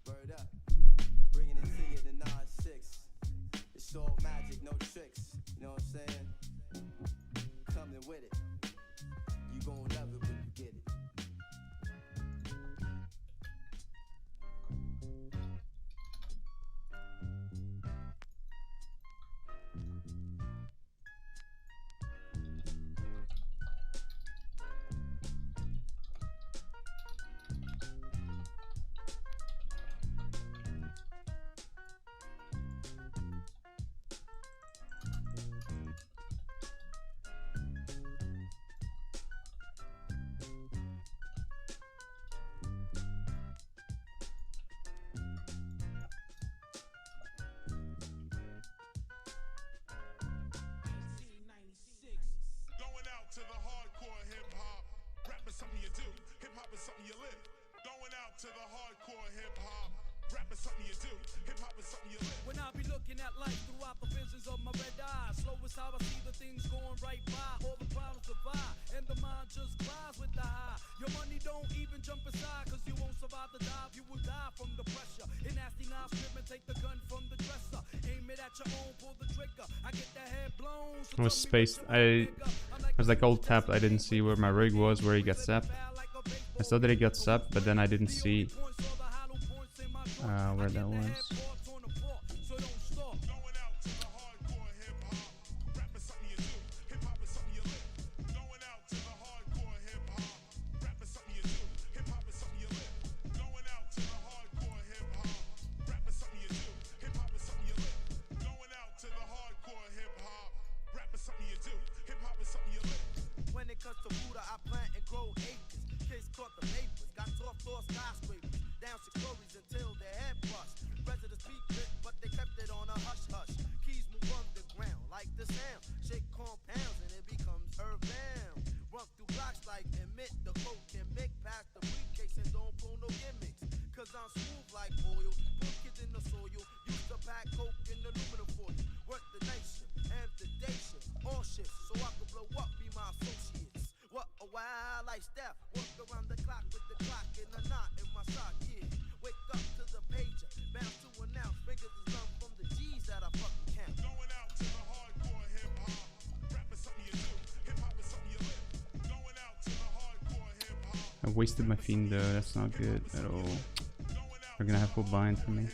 Word up. Bringing it to you the 9-6. It's all magic, no tricks. You know what I'm saying? Coming with it. You gon' love it when you get it. To the hardcore hip-hop, rap is something you do, hip-hop is something you live. Going out to the hardcore hip-hop, rap is something you do, hip-hop is something you live. When I be looking at life throughout the visions of my red eyes, slow is how I see the things going right by. All the problems divide, and the mind just glides with the high. Your money don't even jump aside, cause you won't survive the dive. You will die from the pressure. In nasty knife stripping, take the gun from the dresser. Aim it at your own, pull the trigger. I get the head blown. So I was spaced. I was like alt tab. I didn't see where my rig was, where he got zapped. I saw that he got zapped, but then I didn't see where that was. I wasted my fiend though, that's not good at all. They're gonna have full bind for me.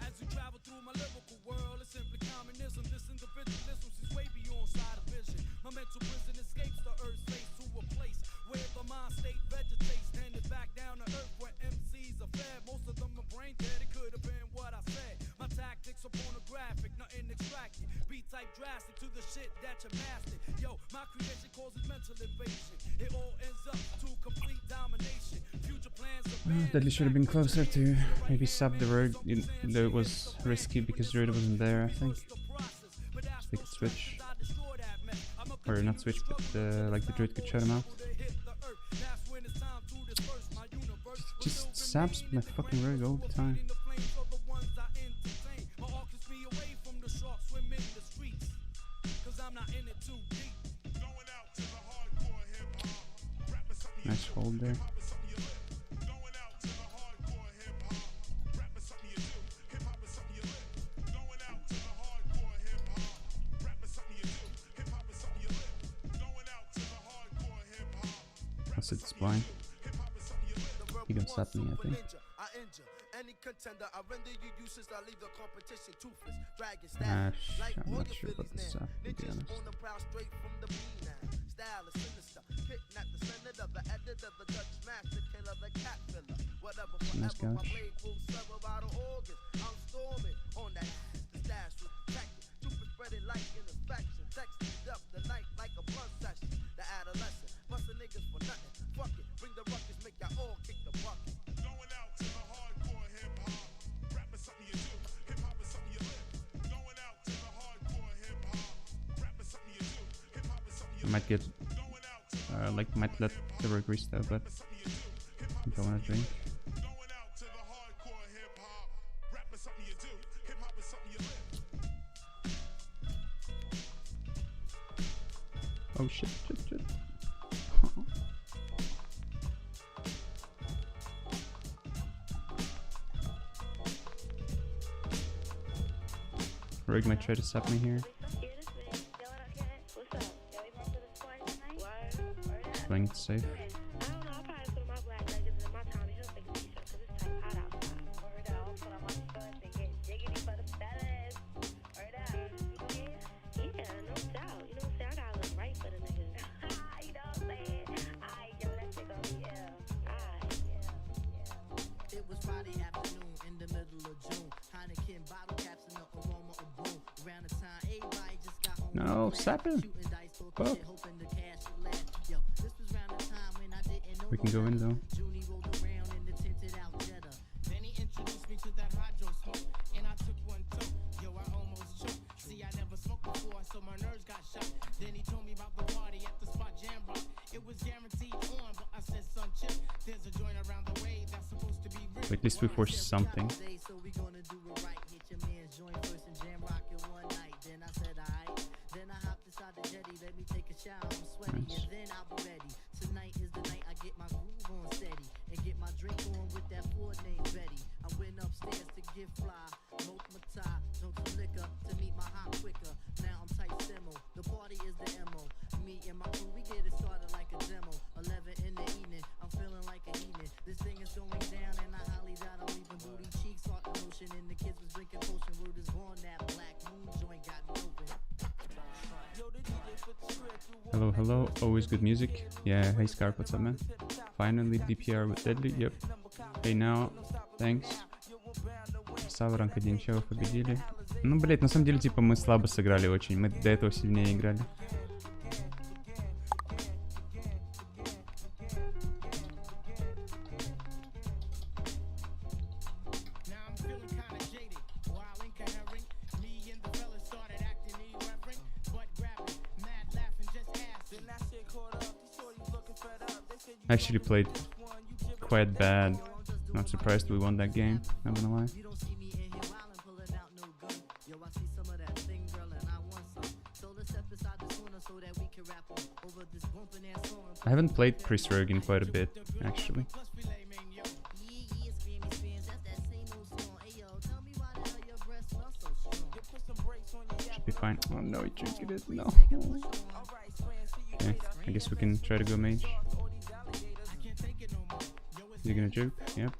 As you travel through my lyrical world, it's simply communism. This individualism is way beyond sight of vision. My mental prison escapes the earth's face to a place where the mind state vegetates. Handed back down to earth where MCs are fed. Most of them are brain dead, it could have been what I said. My tactics are pornographic, nothing extracted. B-type drastic to the shit that you mastered. Yo, my creation causes mental invasion. It all ends up to complete domination. Future plans are Deadly should have been closer to maybe sub the road. Though it was risky because Druid wasn't there, I think. So they could switch. Or not switch, but like the Druid could shut him out. Just saps my fucking rogue all the time. Nice hold there. I'll sit this blind. He gonna slap me, I think. Any contender, I render you useless, I leave the competition toothless. Dragon I'm like not sure about this up, to be honest. on the prowl straight from the bean now. Style is sinister, kidnap the senator, the editor, the Dutch master killer, the cat filler. Whatever, forever, my blade will serve out of organs. I'm storming on that ass, the stash will protect it. Stupid spread it like an infection. Texted up the night like a blunt session. The adolescent, busting niggas for nothing. Fuck it, bring the ruckus, make y'all all kick the bucket. Going out to the hardcore hip-hop, rap is something you do, hip-hop is something you live. Going out to the hardcore hip-hop, rap is something you do, hip-hop is something you live. I might get, might let the rogue restart, but I don't wanna drink. Going out to the hardcore hip-hop, rap is something you do, hip-hop is something you live. Oh shit, shit, shit. Rogue might try to sub me here. Playing it safe. No, sap him. Oh. We can go in though. Then he introduced me to that hydro smoke, and I took one too. Yo, I almost choked. See, I never smoked before, so my nerves got shot. Then he told me about the party at the spot Jam Rock. It was guaranteed on, but I said, son, chip. There's a joint around the way that's supposed to be real. At least we forced something. So we gonna do it right. Hit your man's joint first and Jam Rock it one night. Then I said, alright. Then I hopped inside the jetty. Let me take a shower. I'm sweaty, and then I'll be ready. Tonight is the night I get my groove on steady and get my drink on with that Ford named Betty. I went upstairs to get fly, smoked my tie, drunk some liquor to meet my hot quicker. Now I'm tight simmo. The party is the MO. Me and my crew, we get it started like a demo. 11 in the evening, I'm feeling like a evening. This thing is going down and I highly doubt I'm leaving booty cheeks, heart emotion, and the kids was drinking potion. Word is born, that black moon joint got me open. Hello, hello. Always good music. Yeah, hey Scarp, what's up, man? Finally DPR with Deadly. Yep. Hey now. Thanks. Сал ранг 1 челов победили. Ну, блять, на самом деле, типа, мы слабо сыграли очень. Мы до этого сильнее играли. I actually played quite bad. Not surprised we won that game, not gonna lie. I haven't played Chris Rogue in quite a bit, actually. Should be fine. Oh no, he drank it. No. Okay, I guess we can try to go mage. Is he gonna juke? Yep.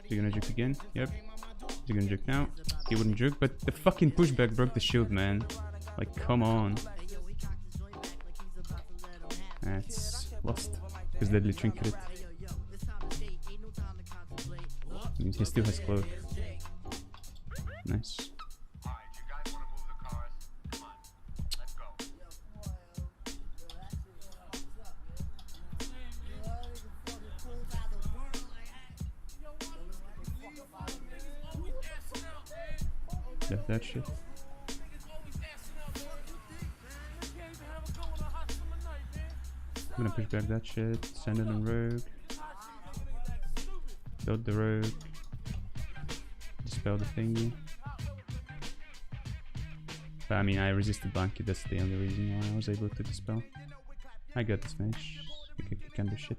Is he gonna juke again? Yep. Is he gonna juke now? He wouldn't juke, but the fucking pushback broke the shield, man. Like, come on. That's lost. Because Deadly trinketed. He still has cloak. Nice. Left that shit. I'm gonna push back that shit, send it on Rogue. Build the Rogue. Dispel the thingy. But I mean, I resisted Blanket, that's the only reason why I was able to dispel. I got this mage. You can do shit.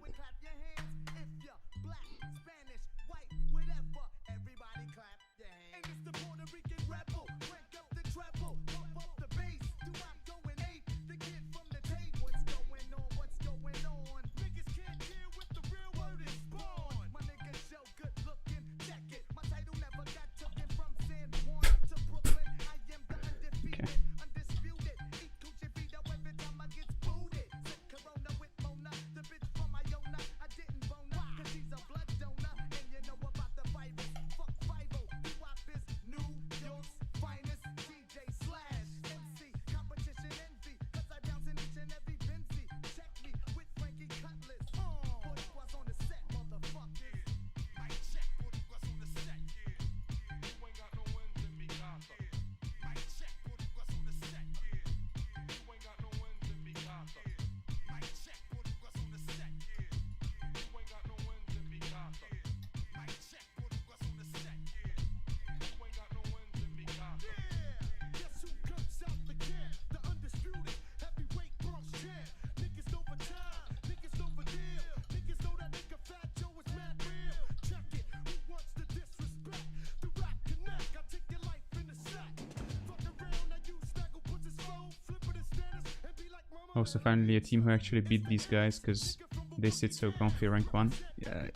Also, finally a team who actually beat these guys, because they sit so comfy rank 1. Yeah,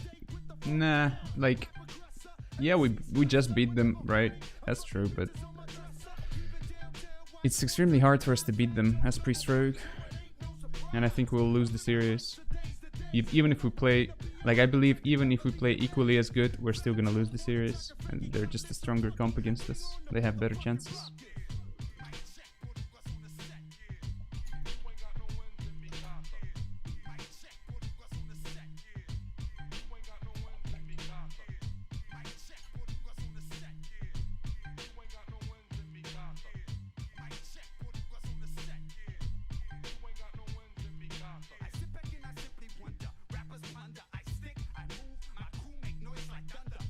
nah, like, yeah, we just beat them, right? That's true, but it's extremely hard for us to beat them as Priest-Rogue, and I think we'll lose the series. Even if we play, like, I believe even if we play equally as good, we're still gonna lose the series, and they're just a stronger comp against us. They have better chances.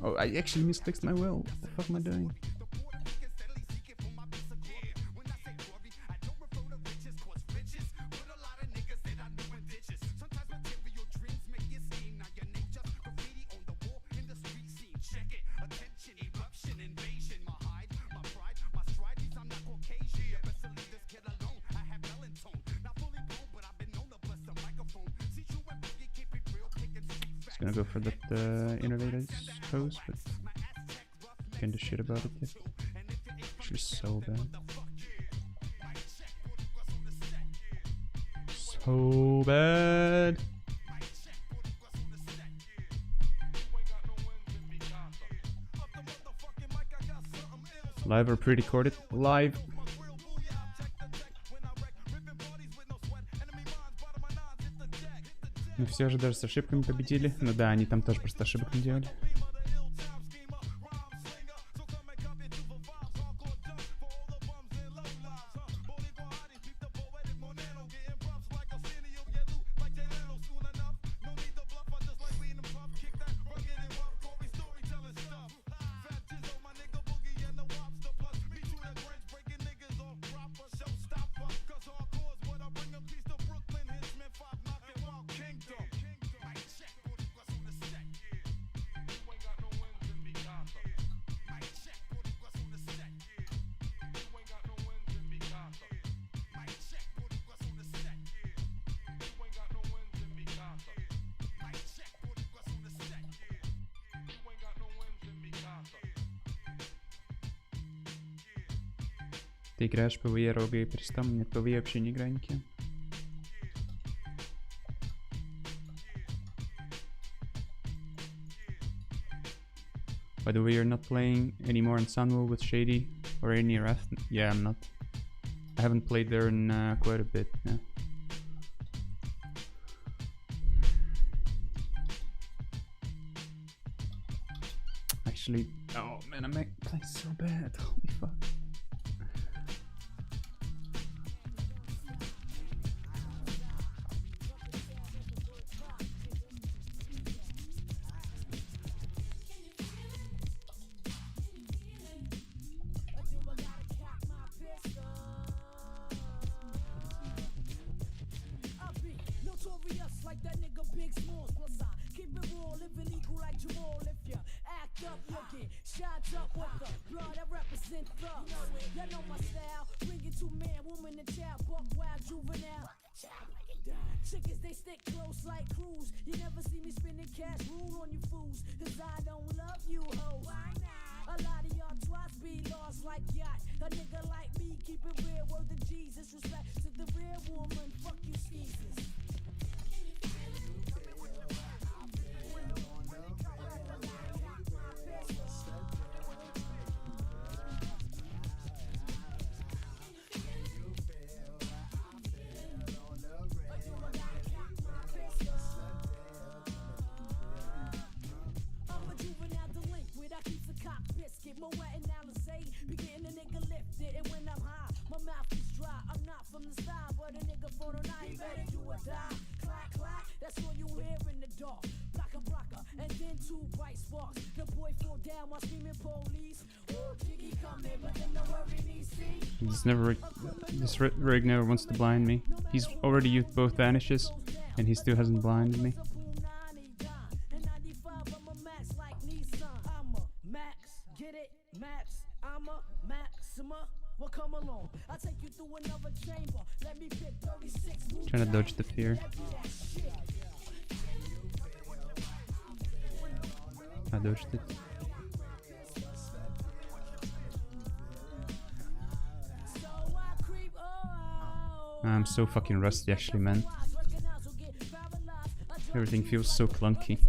Oh, I actually misclicked my will. What the fuck am I doing? Gonna go for that innovators pose, but can't do shit about it yet. Actually, so bad. So bad. Live or pre-recorded? Live. Мы все же даже с ошибками победили. Ну да, они там тоже просто ошибок не делали. Ты играешь PvE, Рога и Пристом? Нет, PvE вообще не играю никем. By the way, you're not playing anymore in Sunwell with Shady or any Wrath? Yeah, I'm not. I haven't played there in quite a bit, yeah. Actually, oh man, I'm playing so bad, holy fuck. This rig never wants to blind me. He's already used both vanishes, and he still hasn't blinded me. Well, come along. I'll take you through another chamber. Let me pick 36. Trying to dodge the fear. I dodged it. I'm so fucking rusty actually, man. Everything feels so clunky.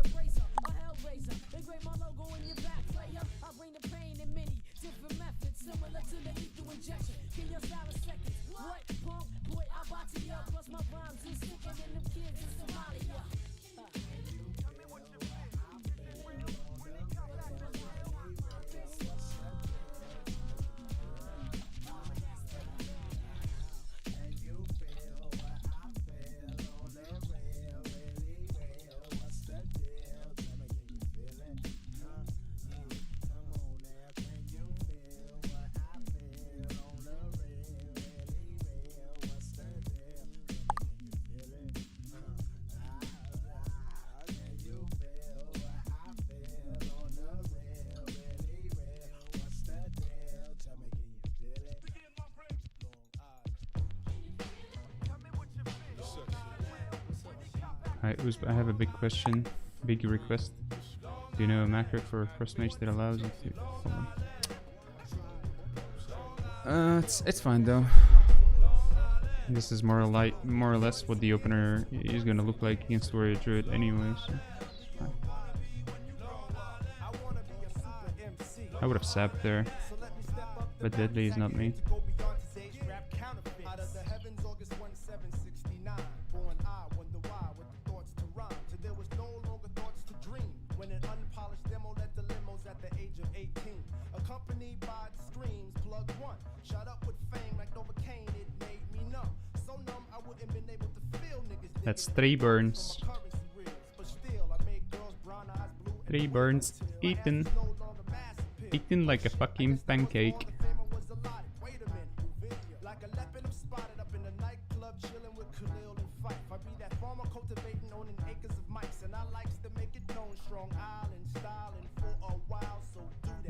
I have a big question, big request. Do you know a macro for cross mage that allows you to? Hold on. It's fine though. This is more or less what the opener is gonna look like against warrior druid anyway. So it's fine. I would have sapped there, but deadly is not me. That's 3 burns. 3 burns eaten. Eaten like a fucking pancake.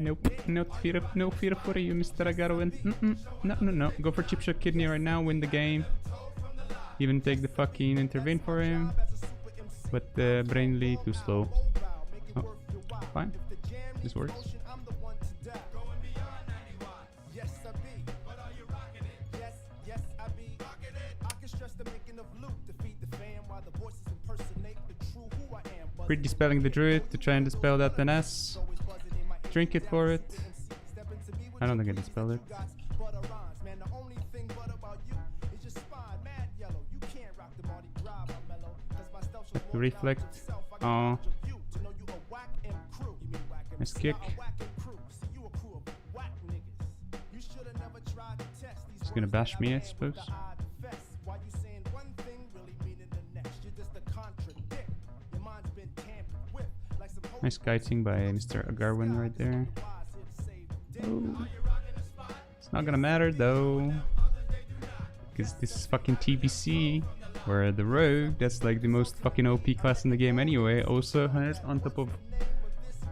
Nope, no fear for you, Mr. Agarwin. No. Go for chip shot kidney right now, win the game. Even take the fucking intervene for him. But brainly too slow. Oh, fine. This works. Pre-dispelling the druid to try and dispel that NS. Drink it for it. I don't think I dispelled it. Reflect. Oh. Nice kick. He's gonna bash me, I suppose. Nice kiting by Mr. Agarwin right there. Oh. It's not gonna matter though, because this is fucking TBC, where the rogue, that's like the most fucking OP class in the game anyway, also has, on top of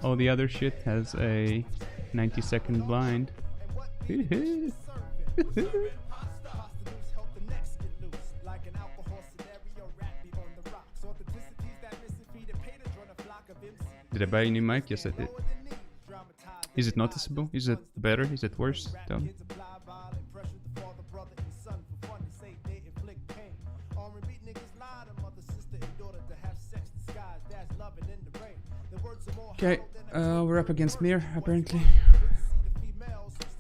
all the other shit, has a 90-second blind. Did I buy a new mic? Yes, I did. Is it noticeable? Is it better? Is it worse? Tell me. Okay, we're up against Mir, apparently.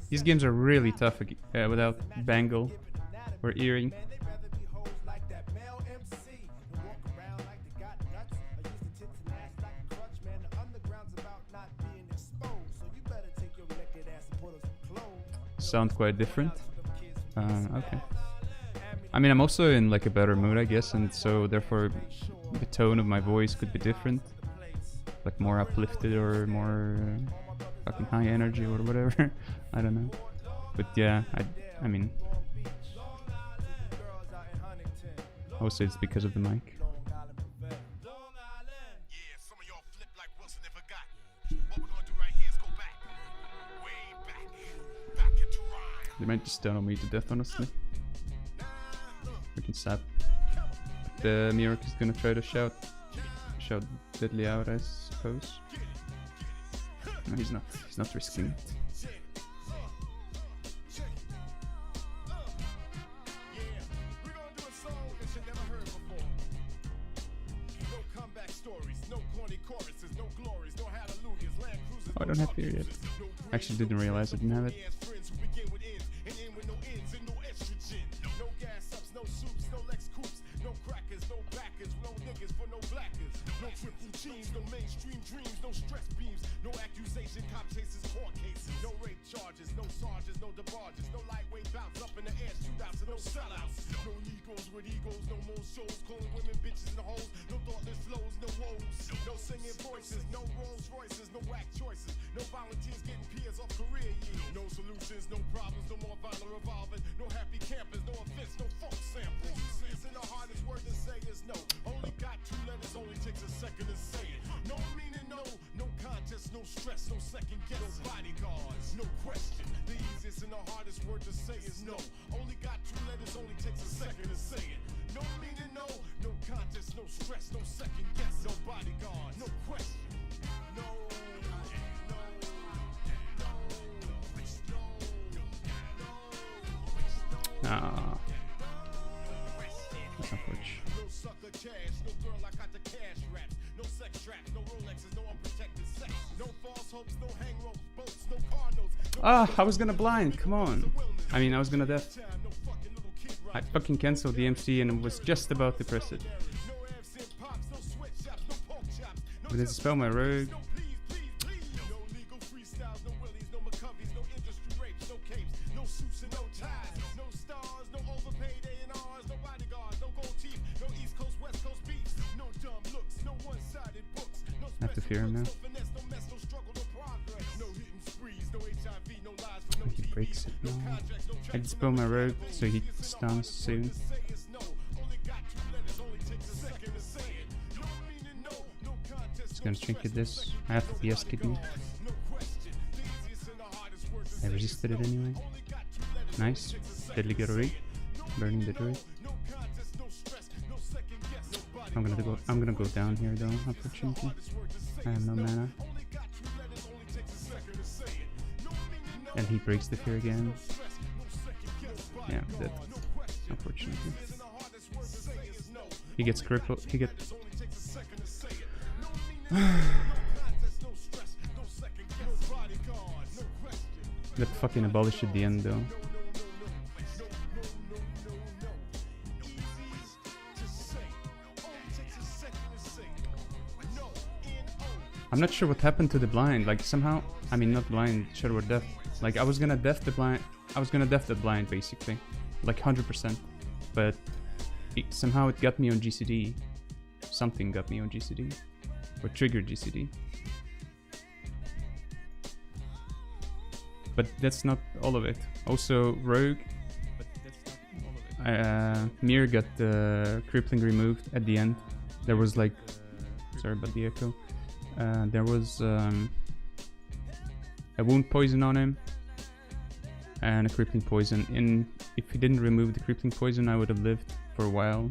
These games are really tough without Bangle or Earring. Sound quite different. Okay. I mean, I'm also in like a better mood, I guess, and so therefore the tone of my voice could be different, like more uplifted or more fucking high energy or whatever. I don't know. But yeah, I mean, also it's because of the mic. They might just stun me to death, honestly. Freaking sap. But the Mirror is gonna try to shout deadly out, I suppose. No, he's not. He's not risking it. Oh, I don't have fear yet. Actually, didn't realize I didn't have it. Ah, that's unfortunate. Ah, I was gonna blind, come on. I mean, I was gonna death. I fucking cancelled the MC and was just about to press it. But it's spell my rogue. I have to fear him now. He breaks it now. I dispel my rogue so he stuns soon. Just gonna trinket this. I have to PS kidney. I resisted it anyway. Nice. Deadly Garuri. Burning the druid. I'm gonna go down here though, unfortunately. I have no mana. And he breaks the fear again. Yeah, I'm dead. Unfortunately. He gets crippled. He gets. Got fucking abolished at the end though. I'm not sure what happened to the blind. Like somehow, I mean not blind, Shadow or Death. Like I was gonna death the blind. I was gonna death the blind basically, like 100%. But somehow it got me on GCD. Something got me on GCD, or triggered GCD. But that's not all of it. Also Rogue. Mir got the crippling removed at the end. There was like, sorry about the echo. There was a wound poison on him and a crippling poison. If he didn't remove the crippling poison, I would have lived for a while.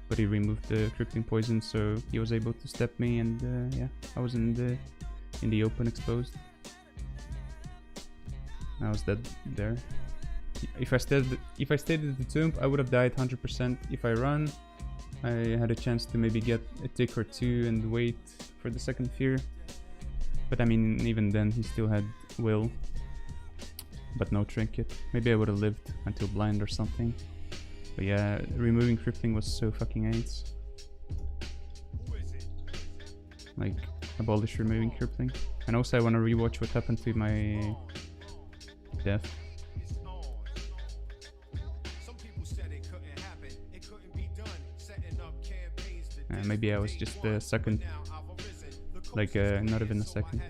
But he removed the crippling poison, so he was able to step me, and yeah, I was in the open exposed. I was dead there. If I stayed at the tomb, I would have died 100%. If I run, I had a chance to maybe get a tick or two and wait for the second fear. But I mean, even then, he still had will. But no trinket. Maybe I would have lived until blind or something. But yeah, removing crippling was so fucking AIDS. Like, abolish removing crippling. And also I want to rewatch what happened to my death. Maybe I was just a second, like not even a second.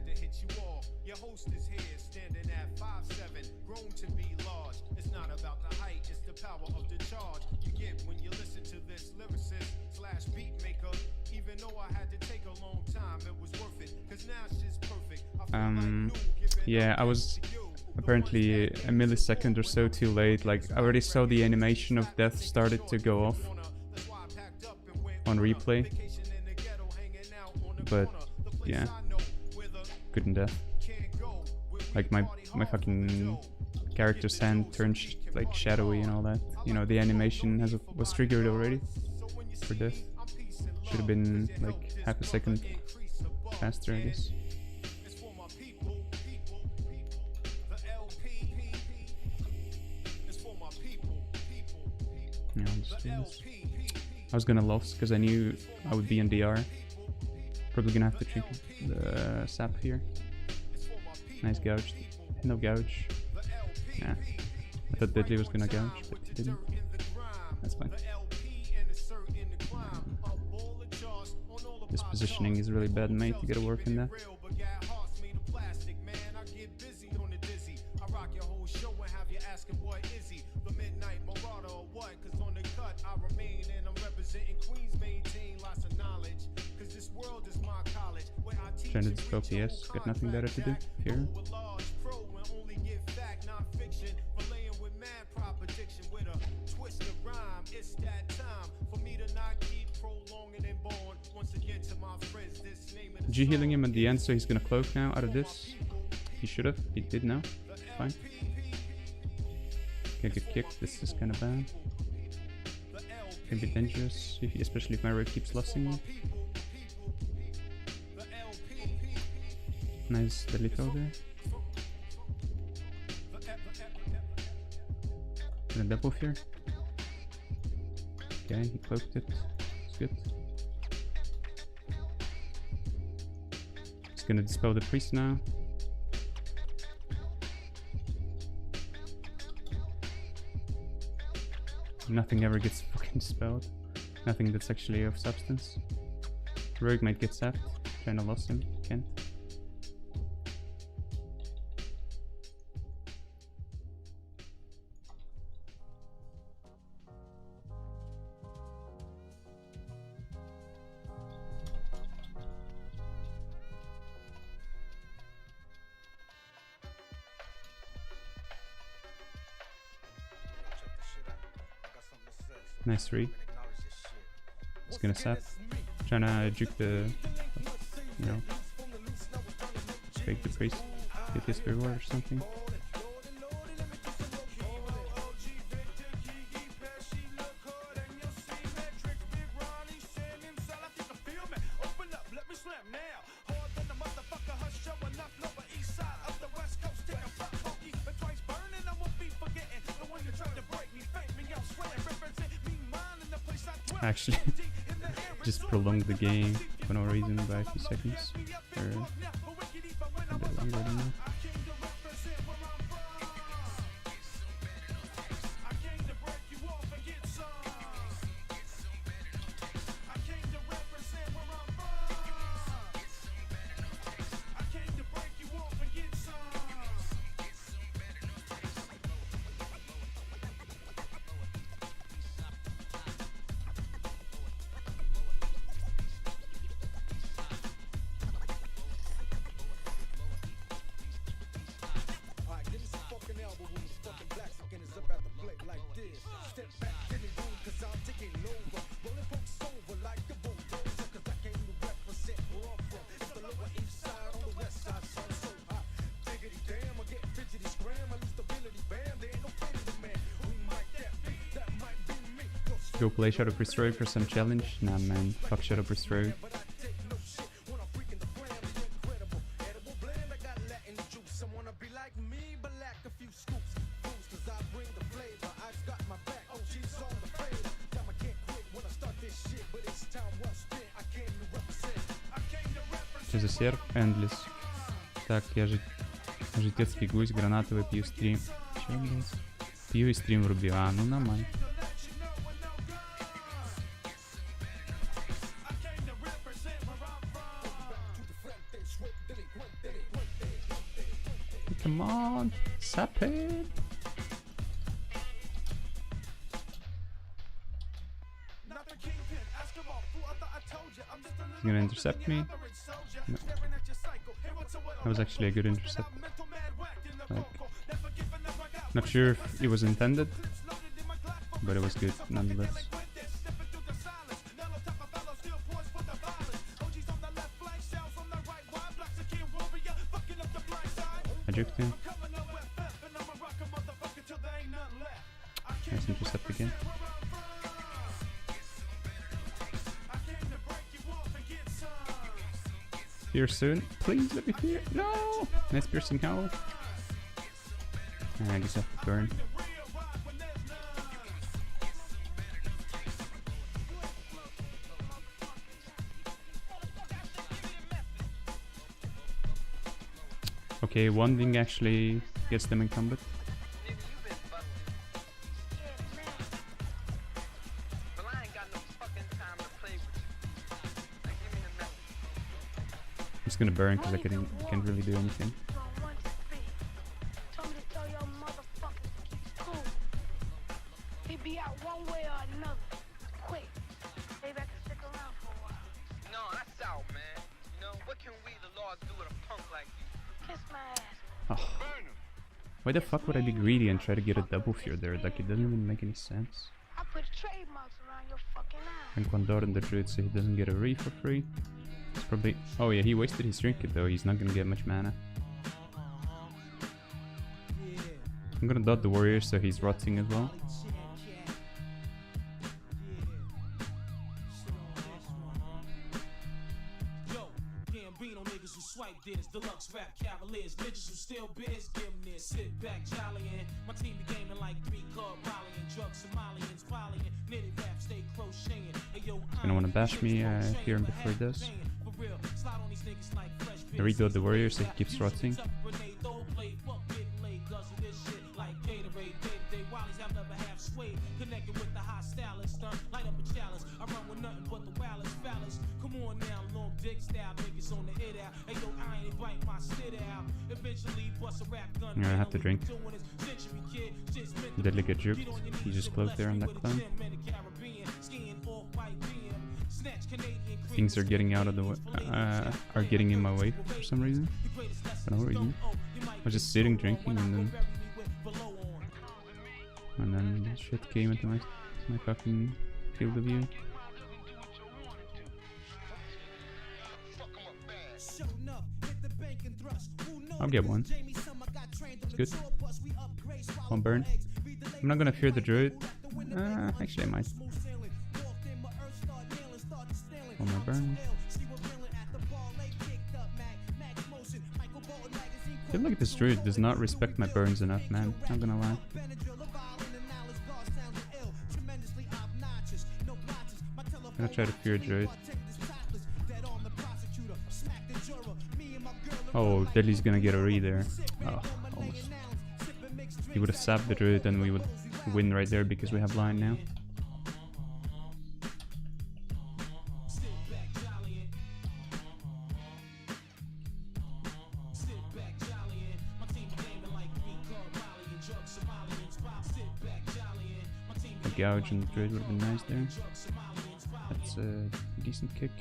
Yeah, I was apparently a millisecond or so too late. Like, I already saw the animation of death started to go off on replay. But, yeah. Couldn't death. Like, my fucking character's hand turned like shadowy and all that. You know, the animation was triggered already for death. Should have been like half a second faster, I guess. Yeah, I'll just do this. I was gonna loss because I knew I would be in DR. Probably gonna have to drink the sap here. Nice gouge. No gouge. Nah. I thought Deadly was gonna gouge, but he didn't. That's fine. This positioning is really bad, mate. You gotta work on that. Trying to dispel PS, got nothing better to do here. G healing him at the end, so he's gonna cloak now out of this. He should have, he did now. Fine. Can't get kicked, this is kinda bad. Can be dangerous, especially if my rogue keeps lossing. Nice deadly throw there. Gonna double here. Okay, he cloaked it. It's good. He's gonna dispel the priest now. Nothing ever gets fucking dispelled. Nothing that's actually of substance. Rogue might get sapped. Trying to loss him. Can't. Nice read. He's gonna sap. Trying to juke the, you know, fake the priest. Get his reward or something. Actually, just prolonged the game for no reason by a few seconds, or a bit longer than that. Go play Shadow Priest Rogue for some challenge? Nah man, fuck Shadow Priest Rogue. Что за серв? Endless. Так, я же житецкий гусь, гранатовый, пью стрим. Чё, блядь? Пью и стрим врубил. А, ну нормально. Come on, sap it. He's gonna intercept me. No. That was actually a good intercept. Like, Not sure if it was intended, but it was good nonetheless. I juked him. Nice intercept again. Fear soon. Please let me fear. No! Nice piercing howl. I guess I have to burn. Okay, one thing actually gets them in combat. I'm just gonna burn because I can't really do anything. Why the fuck would I be greedy and try to get a double fear there? Like, it doesn't even make any sense. And Condor in the druid, so he doesn't get a re for free. It's probably... Oh yeah, he wasted his trinket though, he's not gonna get much mana. I'm gonna dot the warrior so he's rotting as well. Deluxe rap cavaliers, niggas who still biz, give them this. Sit back, jollying. My team be gaming like 3-card volleying. Drugs, Somalians, volleying. Knitted rap, stay crocheting. He's gonna wanna bash me here before he does. I rebuild the warrior so he keeps rotting. Connected with the high stylist, light up a challenge. I run with nothing but the wildest phallus. Come on now, long dick style niggas on the hit out. Hey yo, I ain't bite my sit out. Eventually bust a rap gun. I have to drink. Deadly get juked. He just closed there on that clown. Things are getting out of the way, are getting in my way for some reason. For no reason. I was just sitting drinking and then shit came into my fucking field of view. I'll get one. It's good. One burn. I'm not gonna fear the druid. Actually I might. One more burn. I feel like this druid does not respect my burns enough, man. Not gonna lie. I'm gonna try to fear druid. Oh, Deadly's gonna get a re there. Oh, almost. He would have sapped the druid and we would win right there because we have line now. A gouge and the druid would have been nice there. That's a decent kick.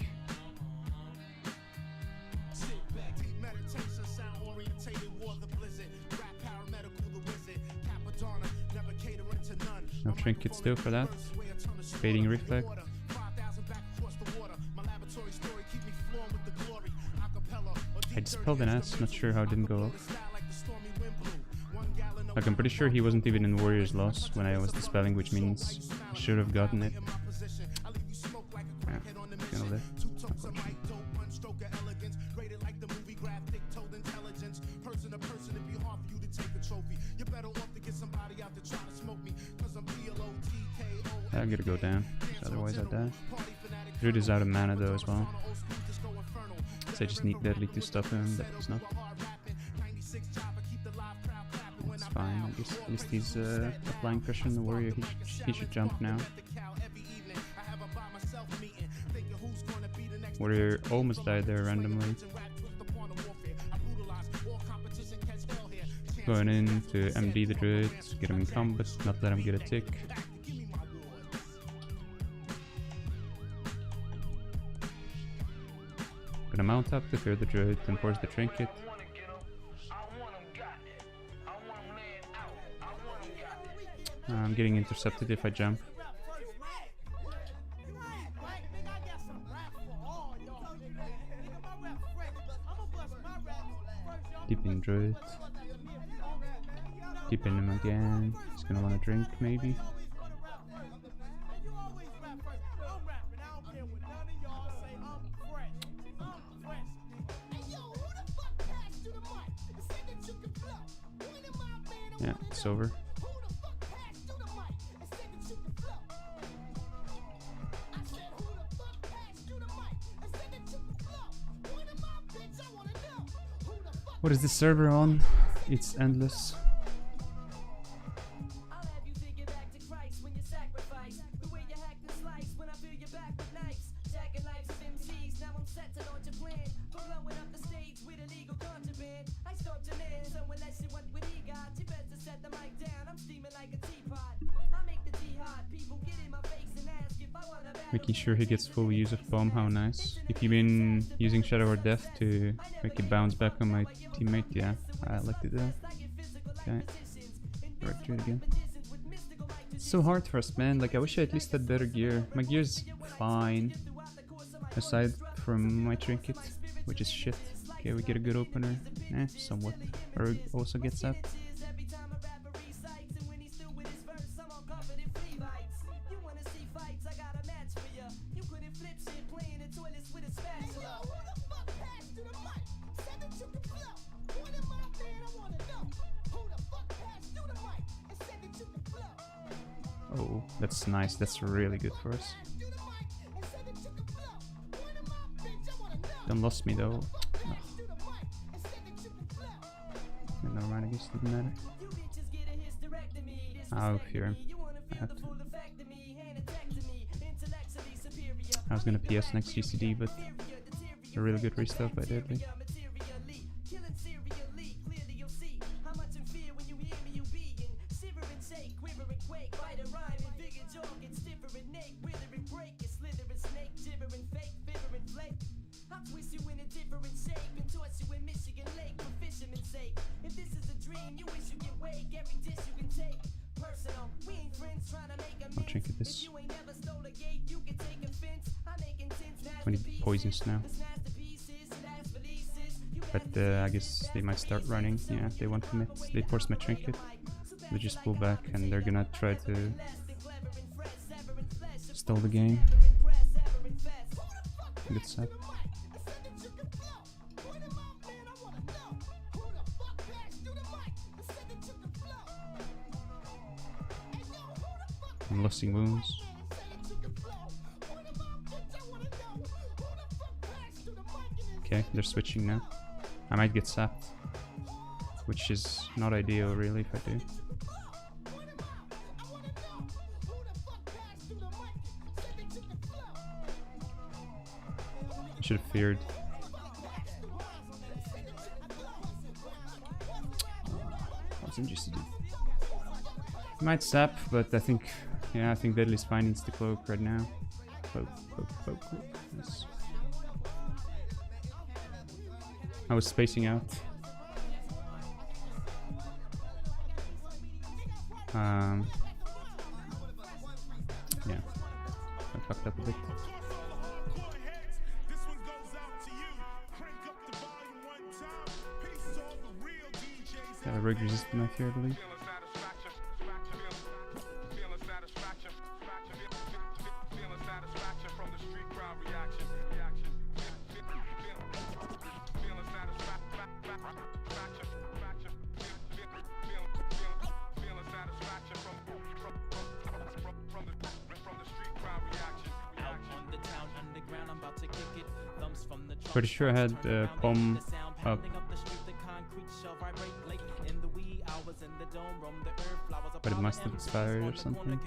No trinket still for that. Fading reflect. I dispelled an S, not sure how it didn't go off. Like, I'm pretty sure he wasn't even in Warrior's Loss when I was dispelling, which means I should have gotten it. Yeah, gonna live. I gotta go down, otherwise I die. Druid is out of mana though as well. So I just need Deadly to stop him, but he's not. It's fine, I guess. At least he's applying pressure on the warrior. He should jump now. Warrior almost died there randomly. Going in to MD the druid, get him in combat, not let him get a tick. Gonna mount up to fear the druid and force the trinket. I'm getting intercepted if I jump. Deep in druid. Deep in him again. He's gonna wanna drink maybe. Yeah, it's over. What is the server on? It's endless. Making sure he gets full use of bomb, how nice. If you've been using Shadow or Death to make it bounce back on my teammate, yeah, I like to do that. Okay, right through it again. It's so hard for us, man. Like, I wish I at least had better gear. My gear's fine, aside from my trinket, which is shit. Okay, we get a good opener. Somewhat. Or also gets up. Oh, that's nice. That's really good for us. Don't lost me though. Oh. Never mind, I guess it didn't matter. I'll fear him. I have to. I was gonna PS next GCD, but a really good restart by Deadly. I'll drink at this. 20 poisons now. But I guess they might start running. Yeah, they won't commit. They force my trinket. They just pull back and they're gonna try to stall the game. Good set. I'm losing wounds. Okay, they're switching now. I might get sapped, which is not ideal really if I do. I should have feared. What's interesting? Might sap, but I think, yeah, I think Deadly's fine insta cloak right now. Cloak. Yes. I was spacing out. Yeah, I fucked up a bit. Yeah, I rig resisted my fear, I believe. Pretty sure I had Pom up. But it must have expired or something.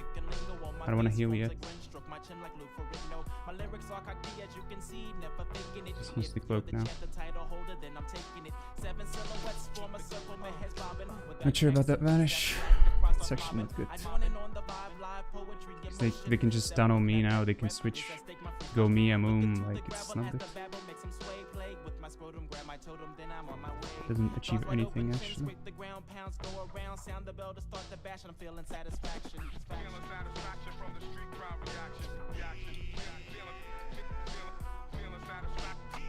I don't want to heal yet. Just use the cloak now. Not sure about that vanish. It's actually not good. They can just stun on me now. They can switch, go me, like it's not good. Doesn't achieve anything actually. rounds go around, sound the bell to start the bash. I'm feeling satisfaction. Feeling satisfaction from the street crowd reaction. Feeling satisfaction.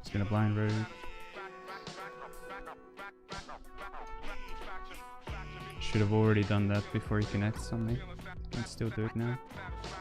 It's gonna blind road. Should have already done that before he connects on me. Can still do it now.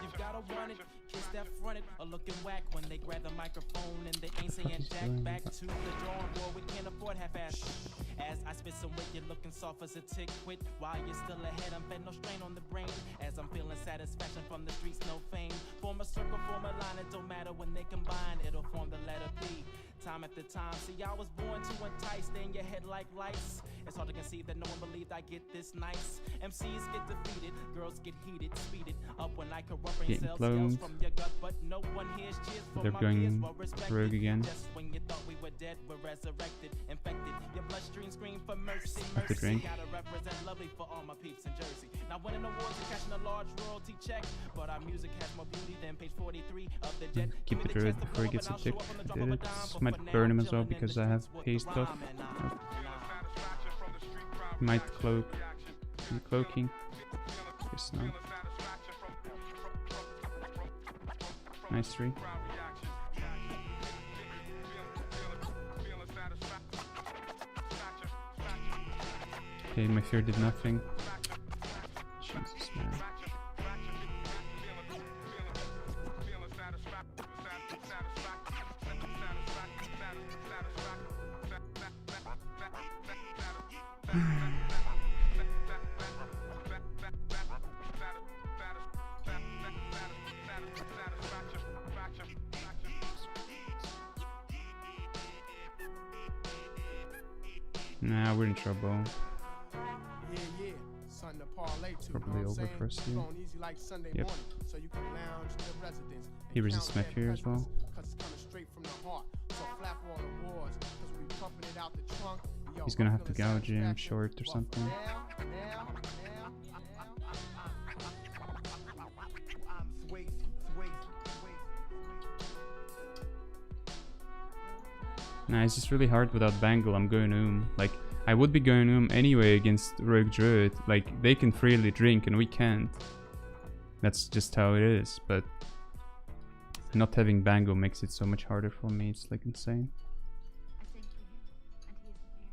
You've gotta want it, kids that fronted are looking whack when they grab the microphone and they ain't saying jack. Back to the drawing board, we can't afford half-ass. As I spit some wit, you're looking soft as a tick quit. While you're still ahead, I'm betting no strain on the brain. As I'm feeling satisfaction from the streets, no fame. Form a circle, form a line, it don't matter when they combine, it'll form the letter P. Time after time, see I was born to entice, stay in your head like lights. It's hard to conceive that no one believed I get this nice. MCs get defeated, girls get heated, speeded up when I corrupt brain cells from your gut, but no one hears cheers for They're my going peers, well respected. rogue again. Just when you thought we were dead, we're resurrected, infected. Your bloodstream scream for mercy, Have to mercy. drink. Gotta represent lovely for all my peeps in Jersey. Now winning awards and cashing a large royalty check, but our music has more beauty than page 43 of the jet. Keep the druid before he gets a tick. I did it. Might burn him as well because I have haste off. Might cloak. I'm cloaking. Guess not. Nice 3. Okay, my fear did nothing. Jesus, man. Nah, we're in trouble. Yeah. Something to parlay to. Probably over for us here. Easy like Sunday Yep. morning, so you can lounge in the residence. He resists my fear as well. Cause it's coming straight from the heart. So flap all the wars, cause we pumping it out the trunk. Yo, He's gonna have to feeling gouge him satisfaction. short or something. Now. Sway. Nah, it's just really hard without Bangle. I'm going Like, I would be going anyway against Rogue Druid. Like, they can freely drink and we can't. That's just how it is, but not having Bangle makes it so much harder for me. It's like insane. I sing for him, and he is the fear.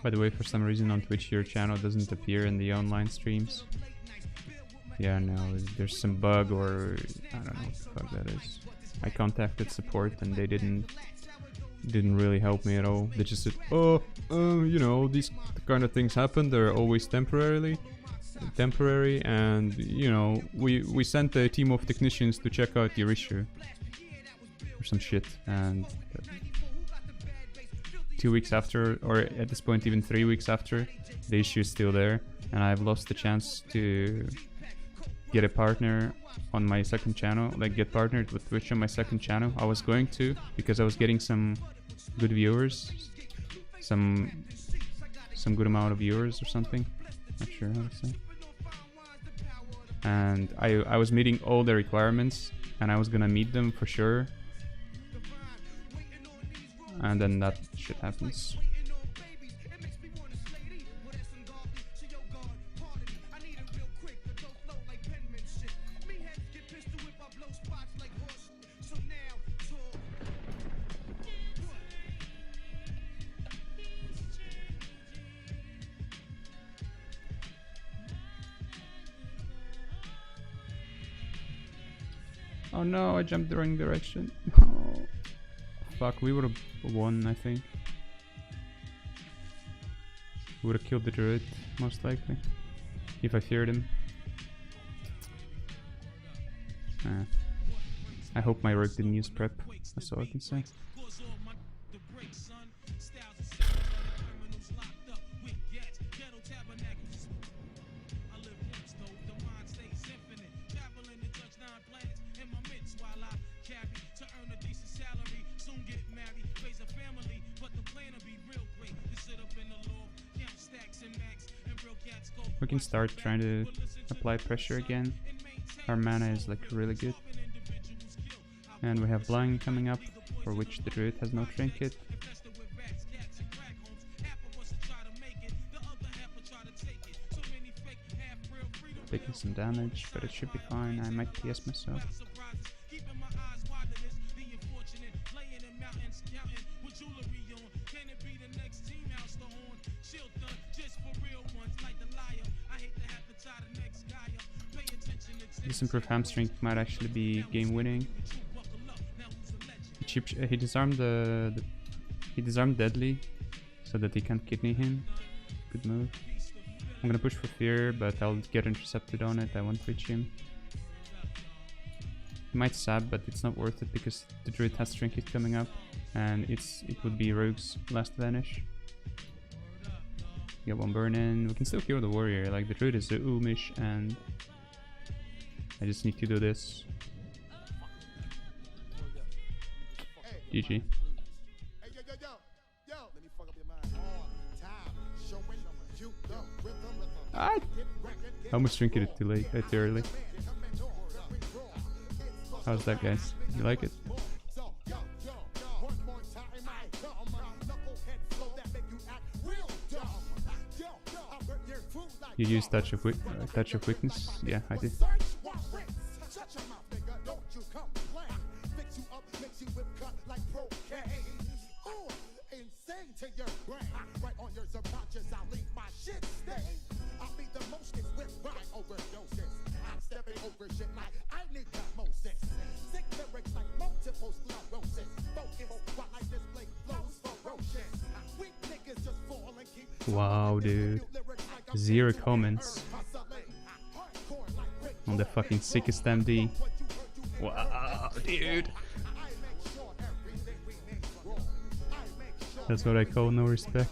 By the way, for some reason on Twitch your channel doesn't appear in the online streams. Yeah, no, there's some bug or I don't know what the fuck that is. I contacted support and they didn't really help me at all. They just said, you know, these kind of things happen. They're always temporary, and you know, we sent a team of technicians to check out your issue or some shit, and 2 weeks after, or at this point even 3 weeks after, the issue is still there, and I've lost the chance to get a partner on my second channel, like get partnered with Twitch on my second channel. I was going to, because I was getting some good viewers, some good amount of viewers or something, not sure how to say. And I was meeting all the requirements, and I was gonna meet them for sure. And then that shit happens. Oh no, I jumped the wrong direction. Oh. Fuck, we would have won, I think. We would have killed the druid, most likely. If I feared him. I hope my rogue didn't use prep. That's all I can say. We can start trying to apply pressure again. Our mana is like really good. And we have blind coming up, for which the druid has no trinket. Taking some damage, but it should be fine. I might PS myself. This improved hamstring might actually be game winning. He disarmed he disarmed Deadly so that he can't kidney him. Good move. I'm gonna push for fear, but I'll get intercepted on it. I won't reach him. He might sab, but it's not worth it because the druid has trinket coming up, and it would be Rogue's last vanish. Get one burn in. We can still kill the warrior. Like the druid is a oomish, and I just need to do this. GG. Ah! I almost trinketed it too late, too early. How's that, guys? You like it? You use touch of weakness? Yeah, I did. Wow, dude. 0 comments on the fucking sickest MD. Wow, dude. That's what I call no respect.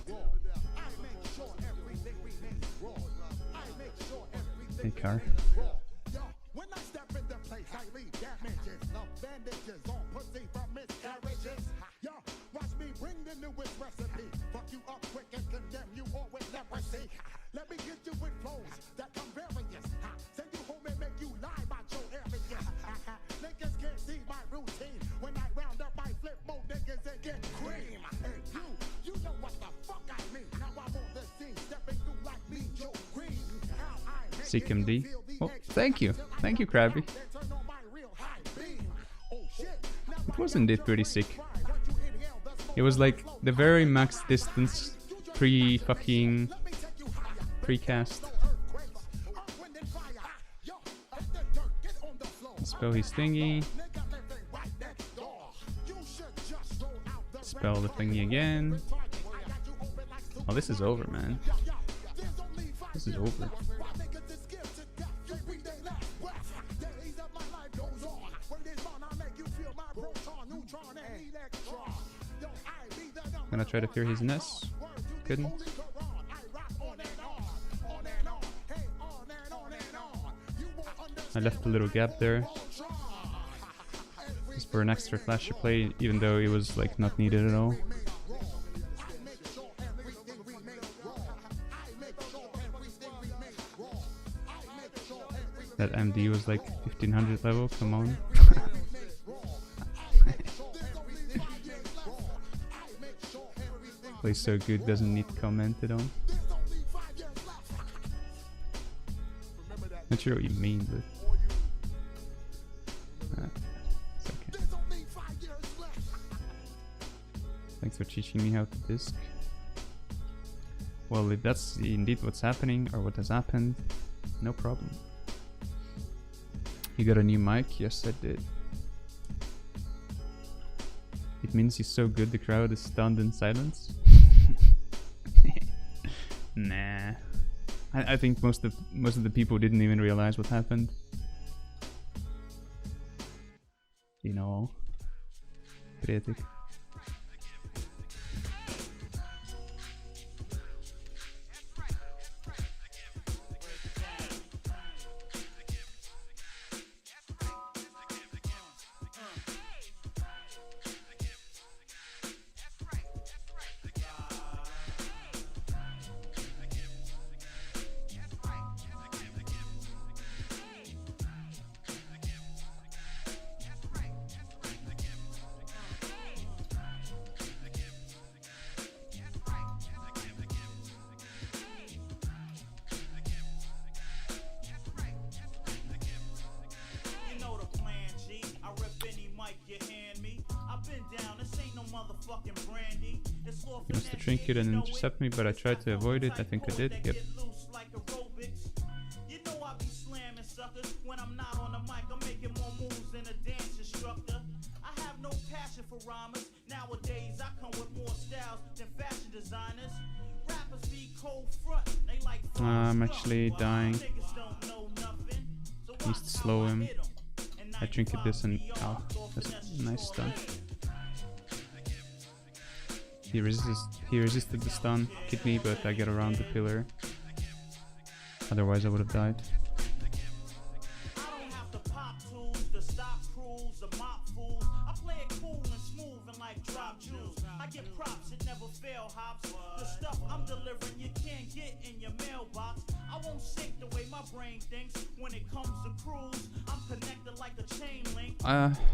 Hey, car. Seek MD. Oh, thank you. Thank you, Krabby. It was indeed pretty sick. It was like the very max distance pre-cast. Spell his thingy. Spell the thingy again. Oh, this is over, man. This is over. Gonna try to fear his nest. Couldn't. I left a little gap there. Just for an extra flashy play, even though it was like not needed at all. That MD was like 1500 level, come on. Plays so good, doesn't need commented on. Not sure what you mean, but it's okay. Thanks for teaching me how to disc. Well, if that's indeed what's happening, or what has happened, no problem. You got a new mic? Yes, I did. It means he's so good the crowd is stunned in silence. Nah. I think most of the people didn't even realize what happened. You know. Приятель. He wants to trinket and intercept me, but I tried to avoid it. I think I did. Yep. You know I be slamming suckers when I'm not on the mic. I'm making more moves than a dance instructor. I have no passion for rhymers. Nowadays I come with more styles than fashion designers. Rappers be cold front. They like I'm actually dying. niggas don't know nothing. So Needs to slow him. I trinket this and oh, that's a nice stun. He resisted the stun, hit me, but I get around the pillar. Otherwise I would have died. I don't have to pop tools, the stop crews, the mop fools. I play it cool and smooth and like drop jewels. I get props, it never fail hops. The stuff I'm delivering you can't get in your mailbox. I won't sink the way my brain thinks when it comes to crews. I'm connected like a chain link.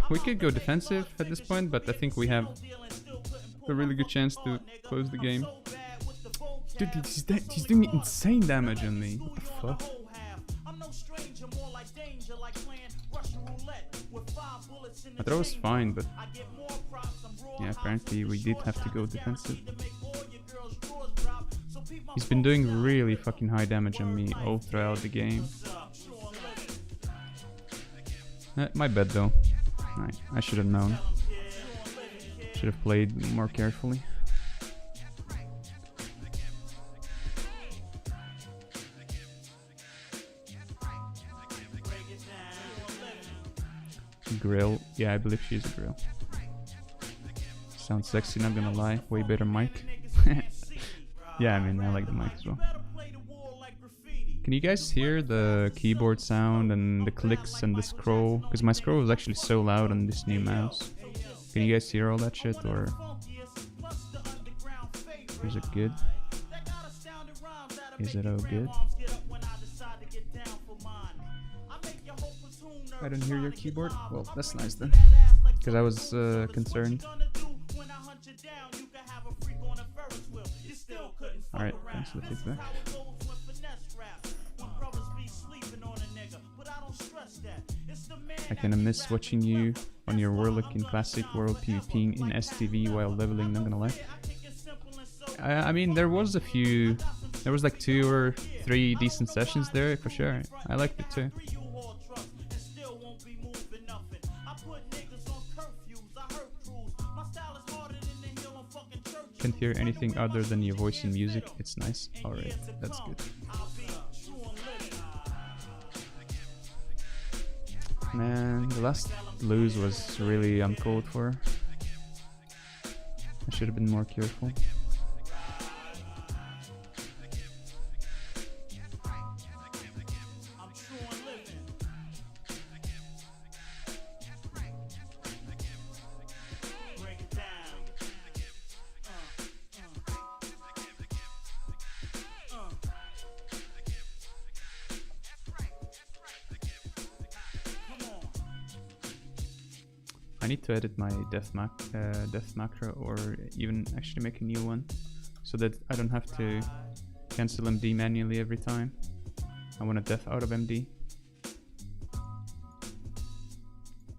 We could go defensive at this point, but I think we have a really good chance to close the game. Dude, he's doing insane damage on me. What the fuck? I thought it was fine, but yeah, apparently we did have to go defensive. He's been doing really fucking high damage on me all throughout the game. My bad though. I should have known. Should have played more carefully. Grill. Yeah, I believe she's a grill. Sounds sexy, not gonna lie. Way better mic. Yeah, I mean, I like the mic as well. Can you guys hear the keyboard sound and the clicks and the scroll? Because my scroll is actually so loud on this new mouse. Can you guys hear all that shit, or is it good? Is it all good? I don't hear your keyboard? Well, that's nice then. Because I was concerned. Alright, thanks for the feedback. I kinda miss watching you on your Warlock in Classic World PvPing in STV while leveling, not gonna lie. I mean, there was like 2 or 3 decent sessions there, for sure. I liked it too. Can't hear anything other than your voice and music. It's nice. Alright, that's good. Man, the last lose was really uncalled for. I should have been more careful. I need to edit my death macro, or even actually make a new one, so that I don't have to cancel MD manually every time. I want a death out of MD.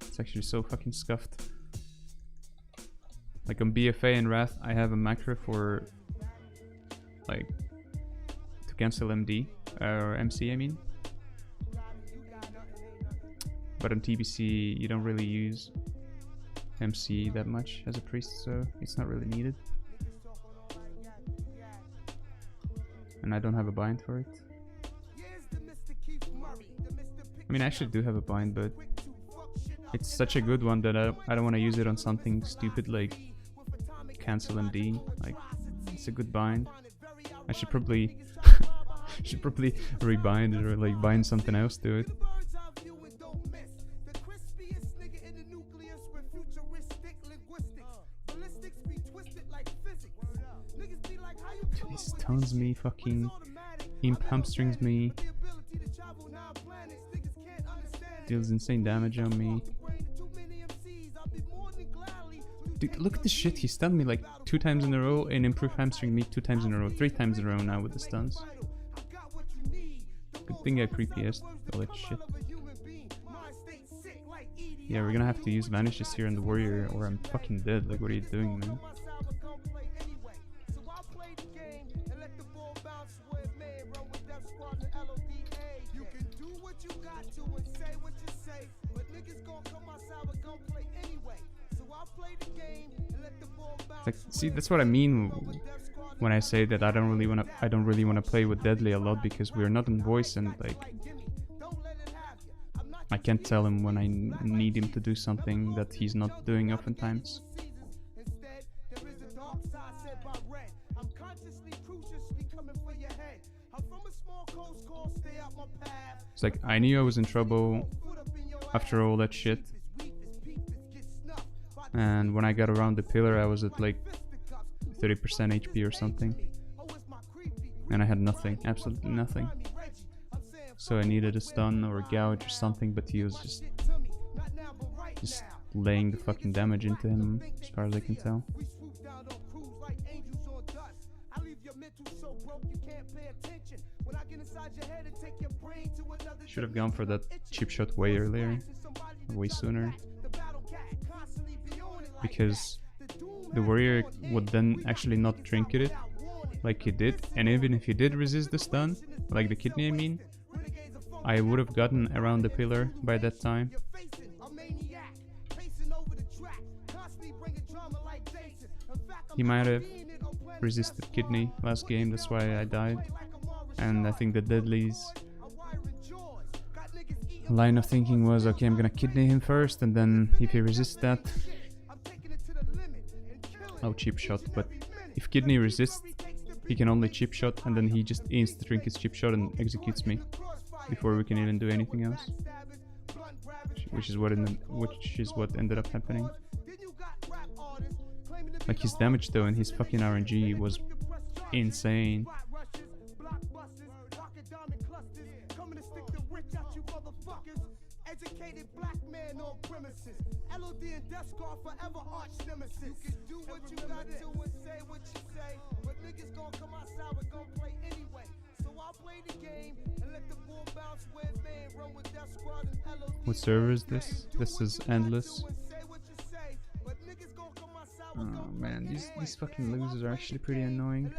It's actually so fucking scuffed. Like on BFA and Wrath, I have a macro for like to cancel MD or MC, I mean. But on TBC, you don't really use MC that much as a priest, so it's not really needed. And I don't have a bind for it. I mean, I actually do have a bind, but it's such a good one that I don't want to use it on something stupid like cancel MD. Like, it's a good bind. I should probably rebind it or like bind something else to it. He stuns me, fucking imp hamstrings me, deals insane damage on me. Dude, look at this shit, he stunned me like 2 times in a row and improved hamstring me 2 times in a row, 3 times in a row now with the stuns. Good thing I pre-PS'd all that shit. Yeah, we're gonna have to use vanishes here on the warrior or I'm fucking dead. Like, what are you doing, man? run with Death Squad and LODA. You can do what you got to and say what you say, but niggas gon' come outside with gunplay anyway. So I'll play the game and let the ball bounce. Like, see, that's what I mean when I say that I don't really wanna play with Deadly a lot, because we're not in voice, and like I can't tell him when I need him to do something that he's not doing oftentimes. It's like, I knew I was in trouble after all that shit, and when I got around the pillar I was at like 30% HP or something, and I had nothing, absolutely nothing. So I needed a stun or a gouge or something, but he was just laying the fucking damage into him, as far as I can tell. Should have gone for that chip shot way earlier, way sooner, because the warrior would then actually not trinket it like he did, and even if he did resist the stun, like the kidney I mean, I would have gotten around the pillar by that time. He might have resisted kidney last game, that's why I died. And I think the Deadly's line of thinking was, okay, I'm gonna kidney him first, and then if he resists that, I'll chip shot. But if kidney resists, he can only chip shot, and then he just insta trinkets chip shot and executes me before we can even do anything else, which is what ended up happening. Like, his damage though and his fucking RNG was insane. Educated black man on premises. LOD and Death Squad forever arch nemesis. You can do what you got to and say what you say, but niggas gon' come outside with gunplay anyway. So I'll play the game and let the ball bounce with man, run with Death Squad and LOD. What server is this? This is endless. Oh man, these fucking losers are actually pretty annoying.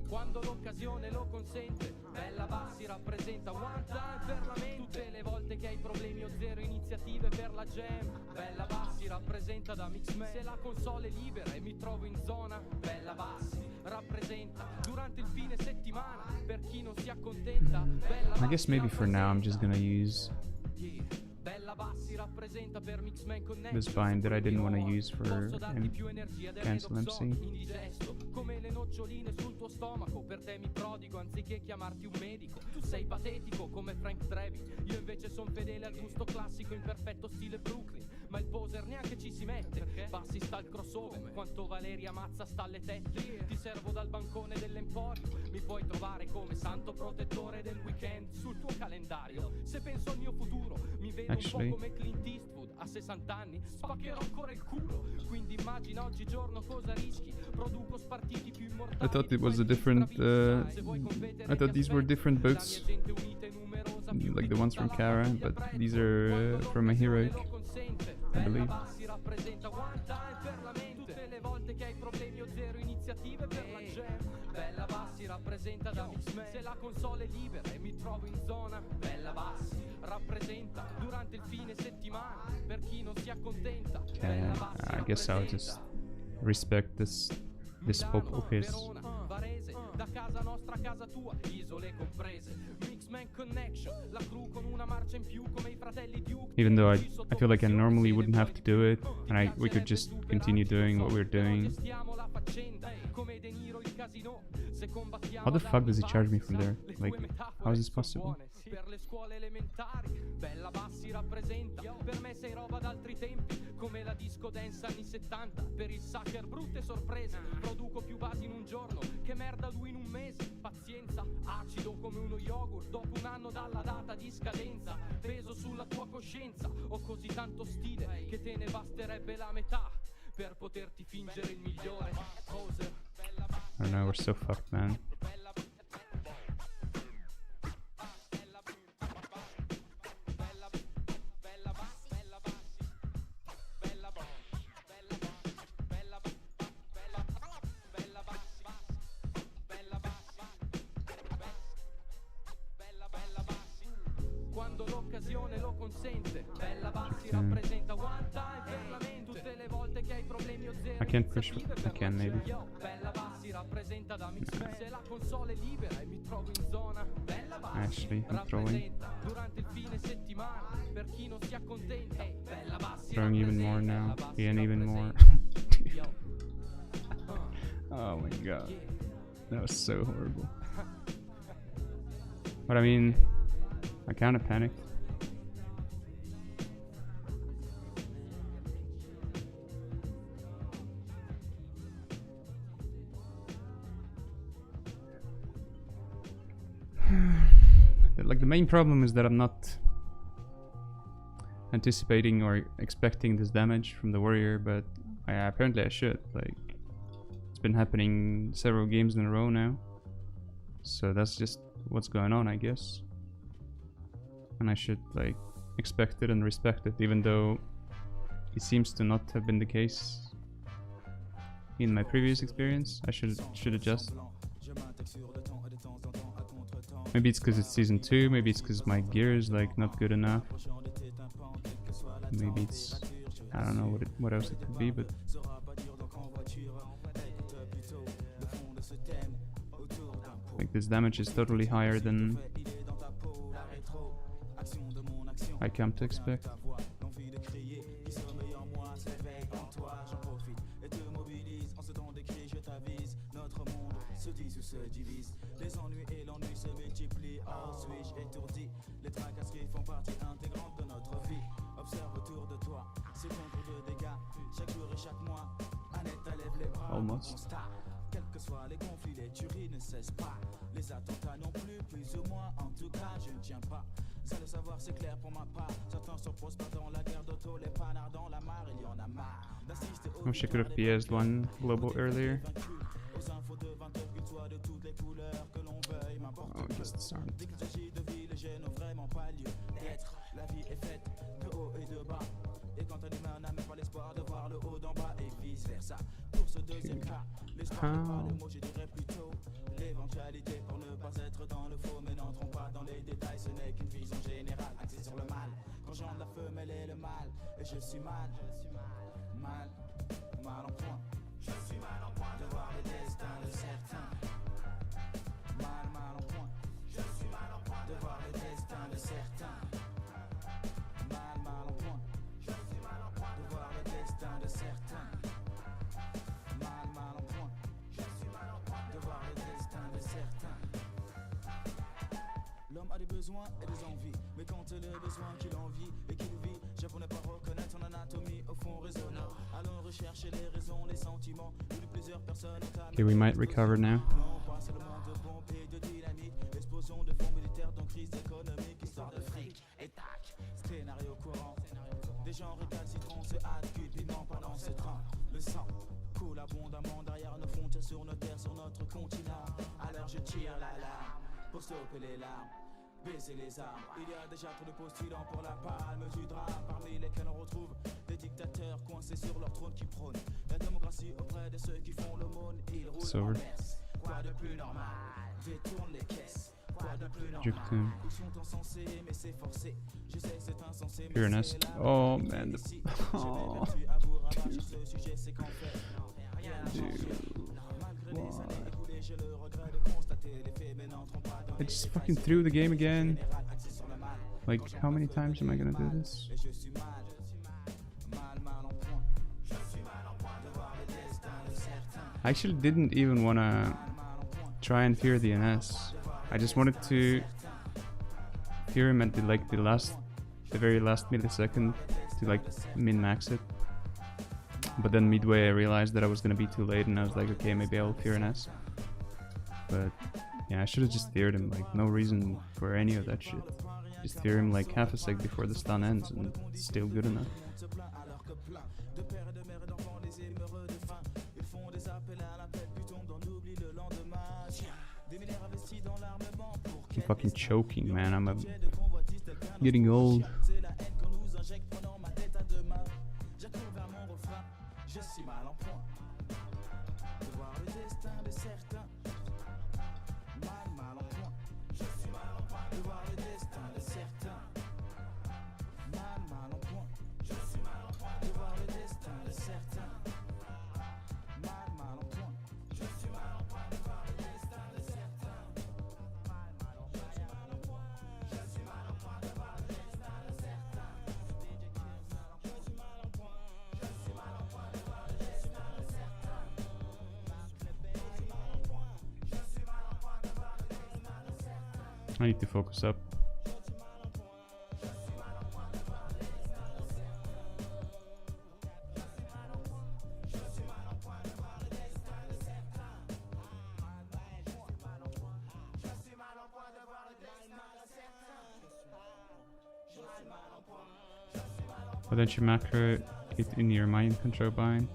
Quando l'occasione lo consente, Bella Bassi rappresenta one time per la mente. Tutte le volte che hai problemi o zero iniziative per la jam, Bella Bassi rappresenta da Mixman. Se la console è libera e mi trovo in zona, Bella Bassi rappresenta durante il fine settimana. Per chi non si accontenta, Bella Bassi. I guess maybe for now I'm just gonna use this bind that I didn't want to use for cancel MC. Come le noccioline sul tuo stomaco, per te mi prodigo anziché chiamarti un medico. Tu sei patetico come Frank Trevi, io invece son fedele al gusto classico in perfetto stile Brooklyn. Ma il poser neanche ci si mette, Bassi sta al crossover, quanto Valeria Mazza sta alle tette. Ti servo dal bancone dell'Emporio, mi puoi trovare come santo protettore del weekend sul tuo calendario. Se penso al mio futuro, mi vedo un po' come Clint Eastwood, a 60 anni spaccherò ancora il culo. Quindi immagina oggigiorno cosa rischi, produco spartiti più immortali. I thought it was a different, I thought these were different boats, like the ones from Kara, but these are from a heroic, I believe. Bella Bassi rappresenta da Mixman. Se la console è libera e mi trovo in zona, Bella Bassi rappresenta durante il fine settimana. Per chi non si accontenta, Okay, I guess I'll just respect this hope of his. Varese, da casa nostra a casa tua, isole comprese. Mixman Connection, la crew con una marcia in più come i fratelli Duke. Even though I feel like I normally wouldn't have to do it, and we could just continue doing what we're doing. How the fuck does he charge me from there? Like, how is this possible? Per le scuole elementari, Bella Bassi rappresenta. Per me sei roba d'altri tempi, come la disco dance anni 70. Per il sucker brutte sorprese, produco più basi in un giorno che merda lui in un mese. Pazienza, acido come uno yogurt dopo un anno dalla data di scadenza. Peso sulla tua coscienza, ho così tanto stile che te ne basterebbe la metà per poterti fingere il migliore. Poser. I don't know, we're so fucked, man. I can't push, but I can maybe. Actually, I'm throwing. Throwing even more now. And even more. Oh my god. That was so horrible. But I mean, I kinda panicked. Like, the main problem is that I'm not anticipating or expecting this damage from the warrior, but apparently I should. Like, it's been happening several games in a row now, so that's just what's going on, I guess. And I should, like, expect it and respect it, even though it seems to not have been the case in my previous experience. I should adjust. Maybe it's because it's season 2, maybe it's because my gear is like not good enough. Maybe it's, I don't know what else it could be, but like, this damage is totally higher than I come to expect. Almost. I wish I could have PS'd one global earlier. Oh, just the sound. How? Okay, we might recover now. Baisser les armes, il y a déjà trop de postulants pour la palme du drame, parmi lesquels on retrouve des dictateurs coincés sur leur trône qui prônent la démocratie auprès de ceux qui font l'aumône. Ils roulent en verse, quoi de plus normal, détournent les caisses, quoi de plus normal. Ils sont encensés mais c'est forcé, je sais c'est insensé mais c'est la oh man, oh I just fucking threw the game again. Like, how many times am I gonna do this? I actually didn't even wanna try and fear the NS. I just wanted to fear him at the very last millisecond to like min-max it. But then midway I realized that I was gonna be too late, and I was like, okay, maybe I'll fear an S. But yeah, I should have just feared him, like, no reason for any of that shit. Just fear him like half a sec before the stun ends, and it's still good enough. I'm fucking choking, man. I'm getting old. I need to focus up. Why don't you macro it in your mind control bind?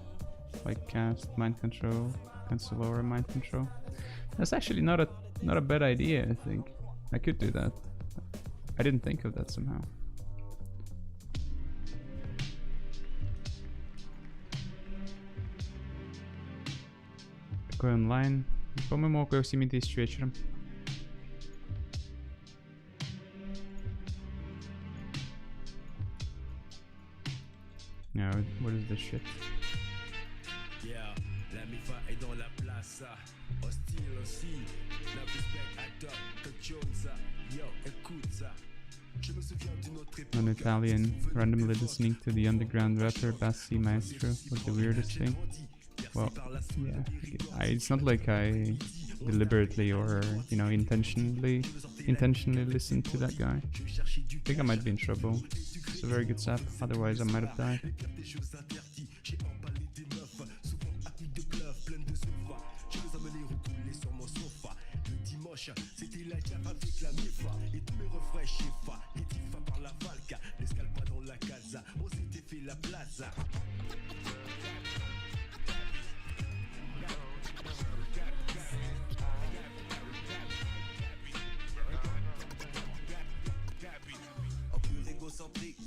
Like cast, mind control, cancel over mind control. That's actually not a bad idea, I think. I could do that. I didn't think of that somehow. Какой онлайн? По-моему, около 7000 вечером. Yeah, what is this shit? Yeah, la mi-fa est dans la place, hostile aussi, la respect quelque chose, yo, écoute ça. Je me souviens d'une autre époque. On Italian, randomly listening to the underground rapper Bassi Maestro with the weirdest thing. Well, yeah, it's not like I deliberately or, you know, intentionally listen to that guy. I think I might be in trouble. It's a very good sap, otherwise I might have died.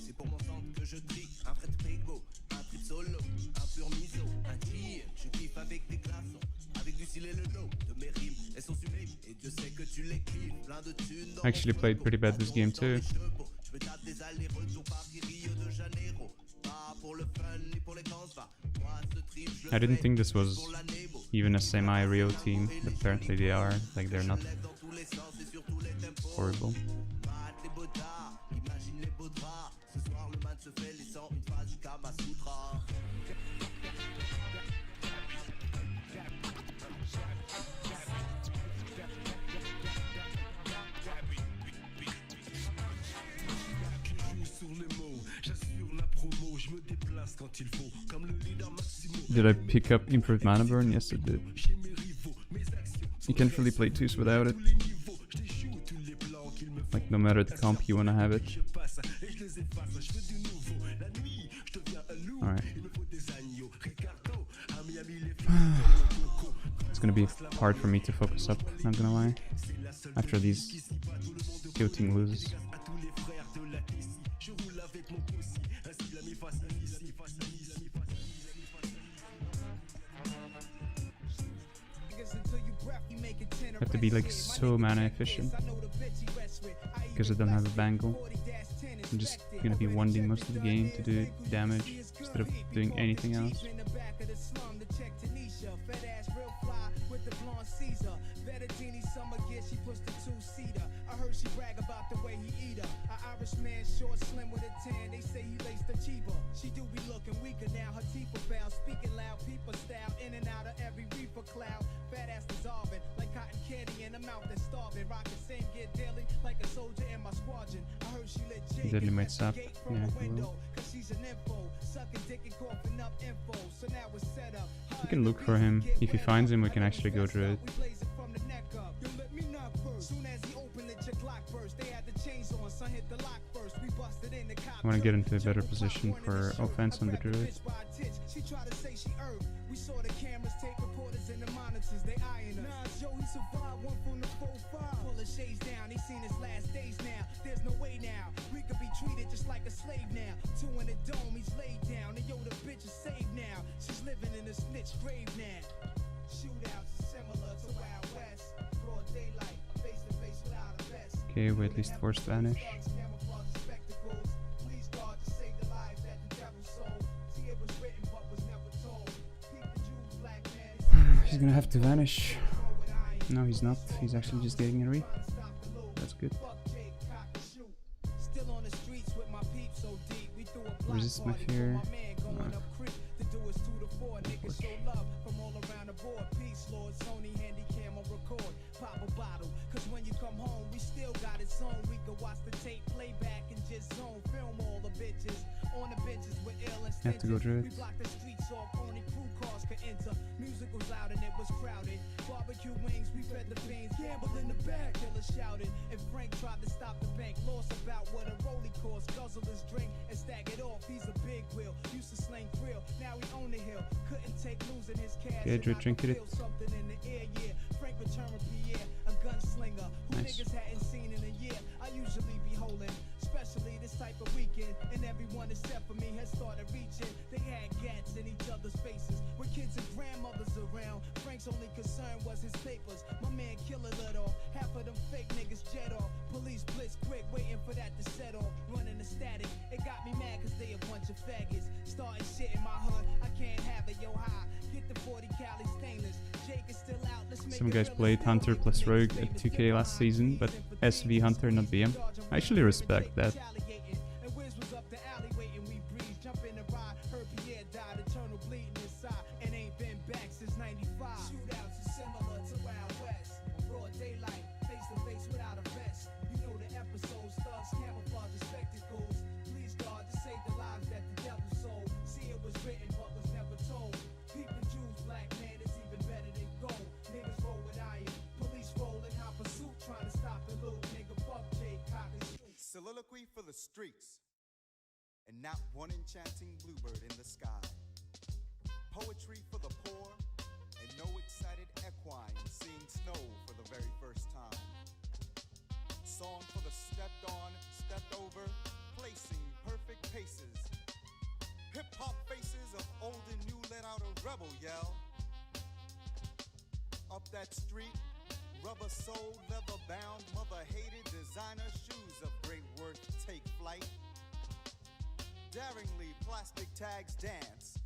C'est pour mon centre que je trie. Un fret frigo, un trip solo, un pur miso, un tir. Je kiffe avec des glaçons, avec du style et le lot de mes rimes. Elles sont sublimes et Dieu sait que tu les kiffes. Plein de thunes. I actually played pretty bad this game too. Je vais taper des allers-retours Paris, Rio de Janeiro. Pas pour le fun ni pour les cans, va. Moi ce trip je I didn't think this was even a semi-real team, but apparently they are. Like, they're not horrible. Did I pick up improved mana burn? Yes, I did. You can't really play twos without it. Like, no matter the comp, you wanna have it. Alright. It's gonna be hard for me to focus up, not gonna lie. After these tilting loses. I have to be like so mana efficient because I don't have a bangle. I'm just gonna be wanding most of the game to do damage instead of doing anything else. She do be looking weaker now, her teeth are foul, speaking loud, people style, in and out of every reefer cloud, fat ass dissolving, like cotton candy in a mouth that's starving, rocking same gear daily, like a soldier in my squadron. I heard she lit Jake, Deadly might stop. Yeah, he will. We can look for him. If he finds him, we can actually go through it. I want to get into a better position for offense on the druid. She tried to say she erred. We saw the cameras take recorders and the monitors, they eyeing us. Nah, Joe, he survived one from the 4-5. Pull the shades down, he seen his last days now. There's no way now. We could be treated just like a slave now. Two in the dome, he's laid down. And yo, the bitch is saved now. She's living in a snitch grave now. Shootouts are similar to Wild West. Broad daylight, face to face without a vest. Okay, we at least forced vanish. He's gonna have to vanish. No, he's not. He's actually just getting a re. That's good. Resist my fear. No. when you come home, we still got it sewn. We could watch the tape playback and just zone. Film all the bitches on the benches with ill and have to go through we it. blocked the streets off, only crew cars could enter. Music was loud and it was crowded. Barbecue wings, we fed the fiends. Gamble in the bag, killer shouted. And Frank tried to stop the bank, lost about what a rollie cost. Guzzle his drink and stack it off. He's a big wheel, used to sling krill. Now he own the hill, couldn't take losing his cash. Okay, and I drink could it. feel something in the air, yeah. Frank returned with Pierre, a gunslinger who Nice. niggas hadn't seen in a year. I usually be holding, especially this type of weekend. And everyone except for me has started reaching. They had gats in each other's faces. With kids and grandmothers around, Frank's only concern was his papers. My man Killer let off, half of them fake niggas jet off. Police blitz quick, waiting for that to set off. Running the static, it got me mad cause they a bunch of faggots. Starting shit in my hood, I can't have it, yo high. Get the 40 Cali stainless. Jake is still out, let's make Some it guys real played and Hunter still plus make Rogue it at famous. 2K last season, but SV Hunter, not BM. I actually respect that. And Wiz was up the alley waiting, we breeze, jump in the ride. Heard Pierre died, eternal bleeding inside, and ain't been back since '95. Shootouts are similar to Wild West. Broad daylight, face to face without a vest. You know the episodes, thugs, camouflage, and spectacles. Please God to save the lives that the devil sold. See it was written but was never told. People Jews, black man is even better than gold. Niggas roll with iron, police roll in hot pursuit, trying to stop the little nigga. Fuck Jay, cock and shoot. Soliloquy for the streets, and not one enchanting bluebird in the sky. Poetry for the poor, and no excited equine seeing snow for the very first time. Song for the stepped on, stepped over, placing perfect paces. Hip-hop faces of old and new let out a rebel yell. Up that street, rubber soled, leather bound, mother hated designer shoes of great worth take flight. Daringly plastic tags dance,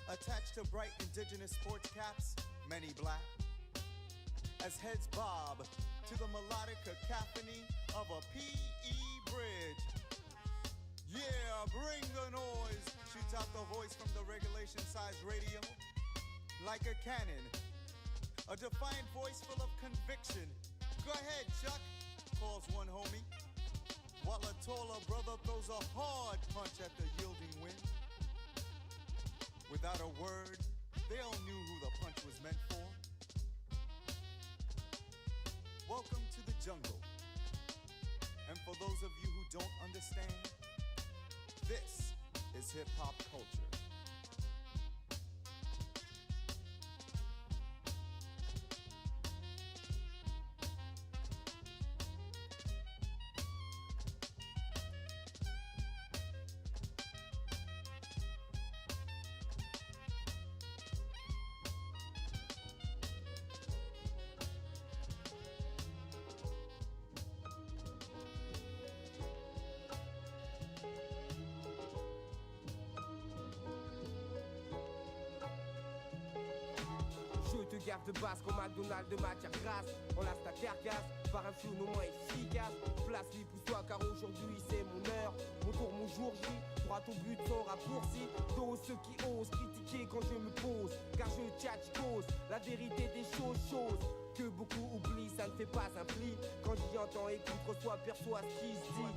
attached to bright indigenous sports caps, many black. As heads bob to the melodic cacophony of a PE bridge. Yeah, bring the noise, shoots out the voice from the regulation size radio. Like a cannon, a defiant voice full of conviction. Go ahead, Chuck, calls one homie, while a taller brother throws a hard punch at the yielding wind. Without a word, they all knew who the punch was meant for. Welcome to the jungle. And for those of you who don't understand, this is hip-hop culture. Je te garde de base comme McDonald's de matière grasse. On lasse ta carcasse par un flou non moins efficace. Place-lui, pousse-toi car aujourd'hui c'est mon heure. Mon tour, mon jour J, droit au but sans raccourci. Dose ceux qui osent critiquer quand je me pose. Car je tchatche cause la vérité des choses que beaucoup oublient, ça ne fait pas un pli. Quand j'y entends, écoute, reçois, perçois ce qui se dit.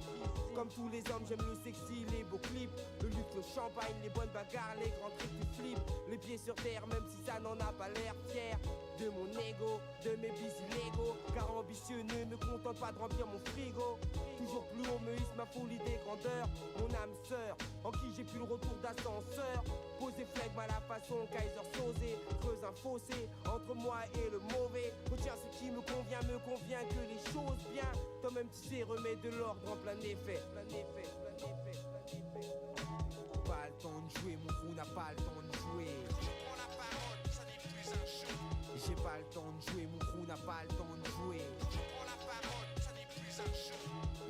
Comme tous les hommes, j'aime le sexy, les beaux clips. Le luxe, le champagne, les bonnes bagarres, les grands trucs du flip. Les pieds sur terre, même si ça n'en a pas l'air. Fier de mon ego, de mes bis illégaux. Car ambitieux ne me contente pas de remplir mon frigo. Toujours plus haut me hisse ma folie des grandeurs. Mon âme sœur, en qui j'ai pu le retour d'ascenseur. Poser flegme à la façon Kaiser Sosé. Creuse un fossé entre moi et le mauvais. Retiens ce qui me convient que les choses bien. Toi-même tu sais remettre de l'ordre en plein effet. Pas le temps de jouer, mon crew n'a pas le temps de jouer. Je prends la parole, ça n'est plus un jeu. J'ai pas le temps de jouer, mon crew n'a pas le temps de jouer. Je prends la parole, ça n'est plus un jeu.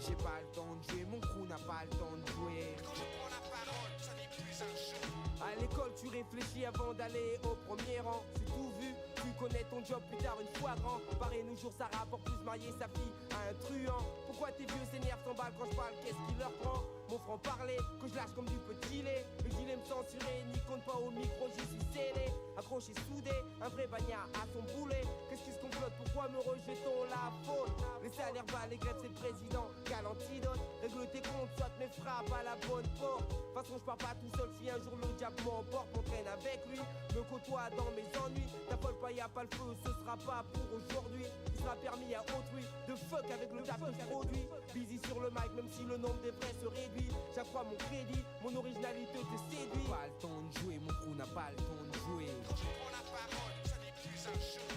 J'ai pas le temps de jouer, mon crew n'a pas le temps de jouer. Quand je prends la parole, ça n'est plus un jeu. À l'école tu réfléchis avant d'aller au premier rang. C'est tout vu, tu connais ton job plus tard une fois grand. Pareil nos jours ça rapporte plus marier sa fille à un truand. Pourquoi tes vieux s'énervent, s'emballent quand je parle, qu'est-ce qui leur prend? Mon franc parler, que je lâche comme du petit lait. Le gilet me censuré, n'y compte pas au micro, j'y suis scellé. Accro accroché, soudé, un vrai bagnard à son boulet. Qu'est-ce qui se complote, pourquoi me rejetons la faute? Les salaires bas, les grèves c'est le président, quel antidote? Règle tes comptes, soit mes frappes à la bonne porte. De toute façon je pars pas tout seul, si un jour le diable m'emporte, m'entraîne avec lui, me côtoie dans mes ennuis. T'affole pas, y'a pas le feu, ce sera pas pour aujourd'hui. Il sera permis à autrui de fuck avec le taf que je produis. Busy sur le mic, même si le nombre des vrais se réduit. Chaque fois mon crédit, mon originalité te séduit. Pas le temps de jouer, mon crew n'a pas le temps de jouer. Quand tu prends la parole, ça n'est plus un show.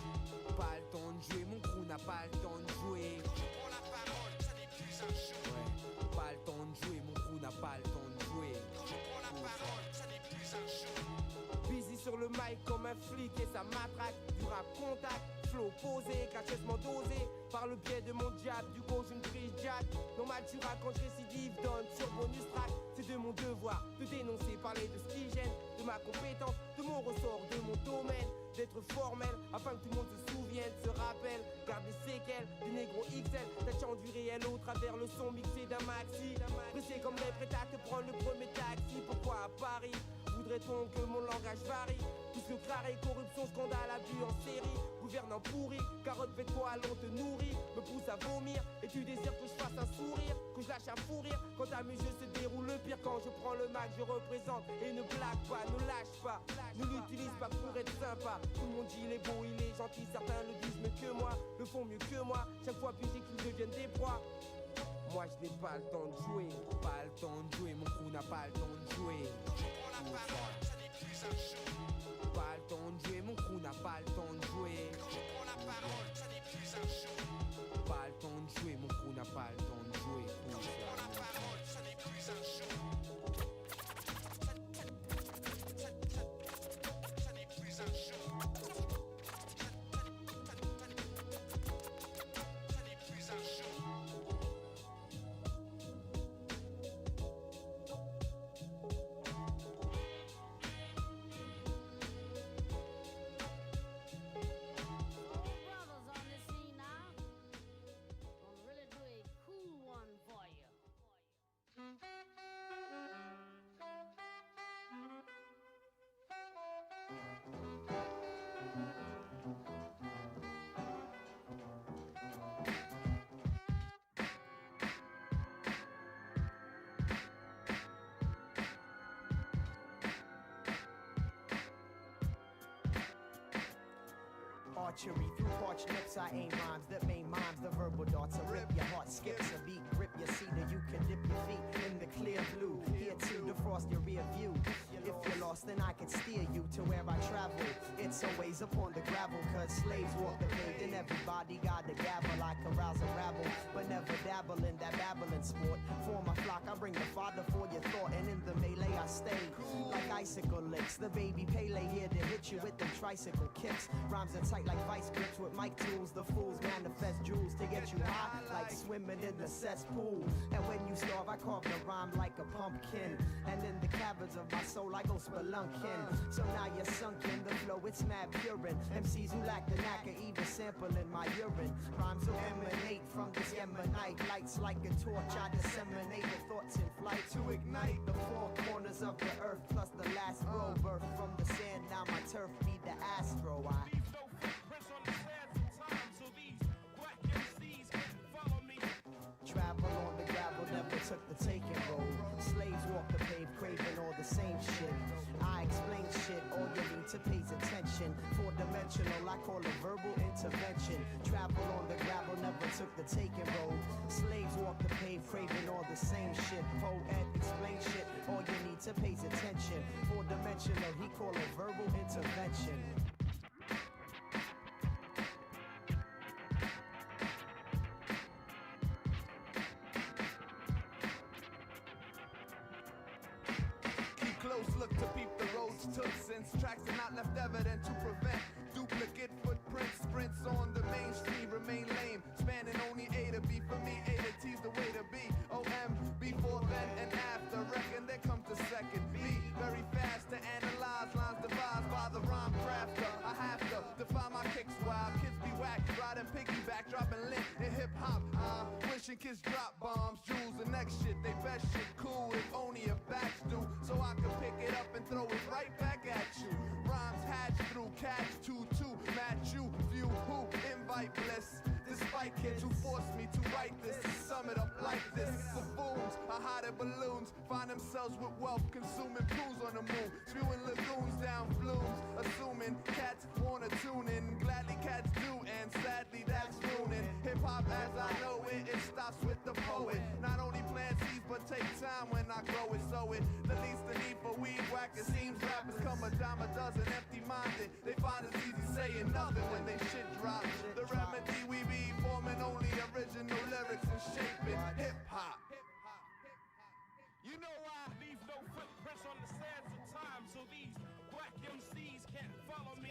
Pas le temps de jouer, mon crew n'a pas le temps de jouer. Quand tu prends la parole, ça n'est plus un show. Ouais. Pas le temps de jouer, mon crew n'a pas le temps de jouer. Quand tu prends la parole, ça n'est plus un show. Busy sur le mic comme un flic et sa matraque. Du rap contact, flow posé, gracieusement dosé. Par le biais de mon jab, du gauche une prise jack. Normal tu racontes quand je récidive, donne sur bonus track. C'est de mon devoir de dénoncer, parler de ce qui gêne, de ma compétence, de mon ressort, de mon domaine. D'être formel, afin que tout le monde se souvienne, se rappelle. Garde des séquelles, des négros XL. Tâchant du réel au travers le son mixé d'un maxi. Pressé comme les prêts à te prendre le premier taxi. Pourquoi à Paris voudrait-on que mon langage varie? Puisque carré, corruption, scandale, abus en série. Gouvernant pourri, carotte fait quoi, l'on te nourrit. Me pousse à vomir, et tu désires que je fasse un sourire, que je lâche un fou rire. Quand à mes jeux se déroule le pire, quand je prends le Mac, je représente. Et ne blague pas, ne lâche pas, ne l'utilise pas pour être sympa. Tout le monde dit il est beau, il est gentil, certains le disent mieux que moi, le font mieux que moi. Chaque fois plus qu'ils deviennent des proies. Moi je n'ai pas le temps de jouer, pas le temps de jouer, mon crew n'a pas le temps de jouer. Quand tu prends la parole, ça n'est plus un show. Pas le temps de jouer, mon crew n'a pas le temps de jouer. Quand tu prends la parole, ça n'est plus un show. Pas le temps de jouer, mon crew n'a pas le temps de jouer. Quand tu prends la parole, ça n'est plus un show. Ça n'est plus un show. Ça n'est plus un show. Archery through parched lips, I aim rhymes that main mimes. The verbal darts will rip your heart, skips a beat, grip your cedar. You can dip your feet in the clear blue. Here to defrost your rear view. If you're lost, then I can steer you to where I travel. It's always upon the gravel, cause slaves walk the paved and everybody got the gavel. I carouse a rabble, but never dabble in that babbling sport. For my flock, I bring the father for your thought, and in the melee I stay like icicle licks. The baby Pele here to hit you with them tricycle kicks. Rhymes are tight like vice grips with mic tools. The fools manifest jewels to get you high, like swimming in the cesspool. And when you starve, I carve the rhyme like a pumpkin, and in the caverns of my soul I go spelunking. So now you're sunk in the flow, it's mad purine. MCs who lack the knack of even sampling my urine. Rhymes will emanate from this Yemenite. Lights like a torch, I disseminate the thoughts in flight to ignite the four corners of the earth, plus the last row birth from the sand. Now my turf be the astro. Travel on the gravel, never took the taking road. Slaves walk the pave, craving all the same shit. I explain shit, all you need to pay's attention. Four-dimensional, I call it verbal intervention. Travel on the gravel, never took the taking road. Slaves walk the pave, craving all the same shit. Poet explain shit, all you need to pay's attention. Four-dimensional, he call it verbal intervention. Look to peep the roads took since tracks are not left evident to prevent duplicate footprints. Sprints on the main street remain lame, spanning only A to B. For me, A to T's the way to be. OM before then and after, reckon they come to second. B very fast to analyze lines devised by the rhyme crafter. I have to define my kicks wild. Kids be whack, riding piggyback, dropping lit in hip hop. Wishing kids drop bombs, jewels, the next shit. They best shit cool if only a batch do, so I can pick it up and throw it right back at you. Rhymes hatch through like this. Buffoons are hot air balloons, find themselves with wealth, consuming pools on the moon, spewing lagoons down flumes, assuming cats wanna tune in. Gladly cats do, and sadly that's ruining hip-hop as I know it. It stops with the poet. Not only plant seeds, but take time when I grow it, sow it. The least the need for weed whack, it seems rappers come a dime a dozen, empty-minded. They find it easy saying nothing when they shit drop. The remedy we be forming only original lyrics and shaping hip-hop. You know I leave no footprints on the sands of time, so these black MCs can't follow me.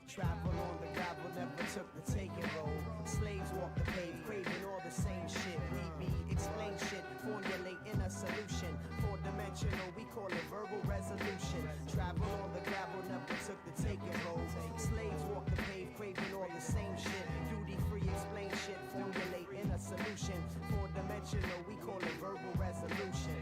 Travel on the gravel, never took the taking road. Slaves walk the pave, craving all the same shit. We be explain shit, formulating a solution. Four-dimensional, we call it verbal resolution. Travel on the gravel, never took the taking road. Slaves walk the pave, craving all the same shit. Duty-free, explain shit, formulating a solution. Four-dimensional, we call it verbal resolution.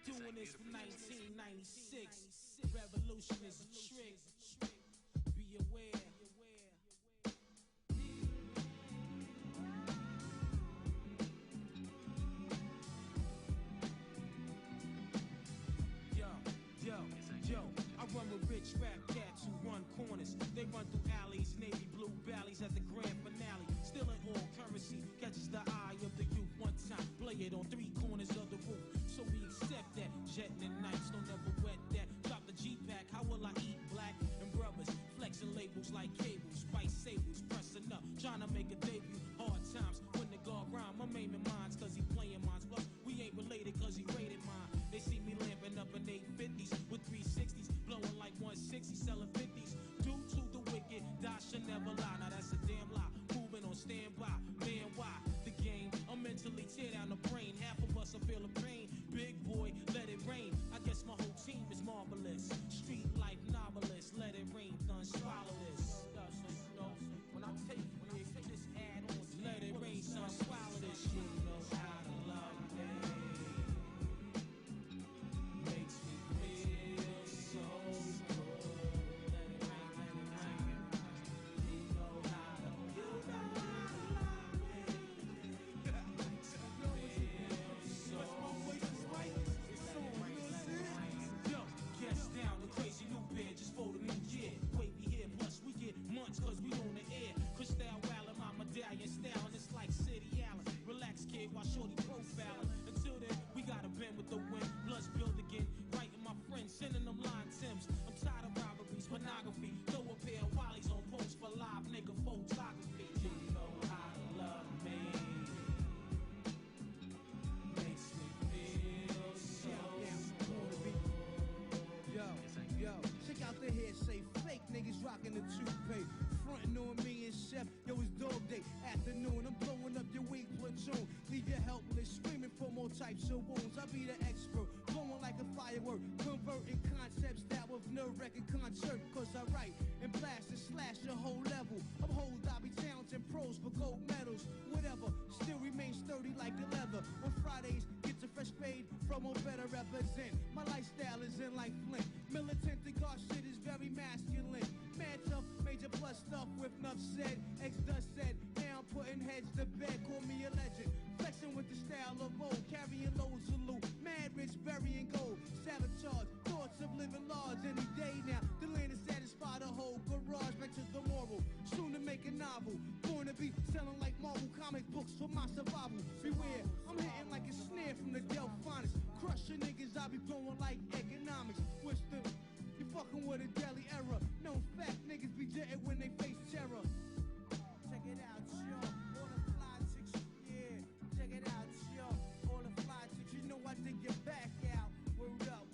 Doing this from 1996. Revolution is a trick. Be aware. Yo, I run with rich rap cats who run corners. They run through alleys, navy blue valleys at the grand finale. Still in all currency, catches the eye of the youth. One time, play it on three corners of the roof. So we accept that. Jetting the nights, don't never wet that. Drop the G-Pack, how will I eat black? And brothers, flexing labels like cables. Spice sables, pressing up, trying to make a debut. Hard times, when the guard rhyme, I'm aiming mines cause he playing mines. Plus, we ain't related cause he rated mine. They see me lamping up in 850s with 360s, blowing like 160, selling 50s. Due to the wicked, die should never lie. Now that's a damn lie. Moving on standby, man, why? The game, I'm mentally tear down the brain. Half of us are feeling pain. Big boy, let it rain. I guess my whole team is marvelous. Street life novelist, let it rain, done swallow this. When I take this ad on, let it rain, son, swallow this. You know how to love me. Makes me feel so good. Let it rain. You know how to love me. Yo, guess down the crazy new bed just for the new year. Wait, we here, plus we get months cause we on the air. Crystal Wallin, my medallion style, and it's like City Allen. Relax, kid, while shorty profiling. Until then, we gotta bend with the wind. Bloods build again, writing my friends, sending them line Tims. I'm tired of robberies, pornography. Throw a pair of Wallies on post for live nigga photography. You know how to love me. Makes me feel so good. Yo, check out the hair, say fake niggas rocking the toupee. Frontin' on me and Chef, yo, it's dog day. Afternoon, I'm blowing up your weak platoon. Leave you helpless, screaming for more types of wounds. I be the expert, blowing like a firework. Converting concepts that with nerve-wrecking concert. Cause I write and blast and slash your whole level. I'm whole Dobby Towns and pros for gold medals. Whatever, still remain sturdy like the leather. On Fridays, get your fresh paid from on better represent. My lifestyle is in like Flint. Militant, the God shit is very masculine. Man tough, major plus stuff with enough said. Ex-dust said, now I'm putting heads to bed. Call me a legend. Flexing with the style of old. Carrying loads of loot. Mad rich, burying gold. Sabotage, thoughts of living large any day now. The land is satisfied, the whole novel. Born to be selling like Marvel comic books for my survival. Beware, I'm hitting like a snare from the Delphonics. Crushing niggas, I be blowing like economics. What's the... You fucking with a deadly error. No fact, niggas be jetting when they face terror. Check it out, yo. All the fly chicks, yeah. Check it out, yo. All the fly chicks, you know I dig your back out. Word up,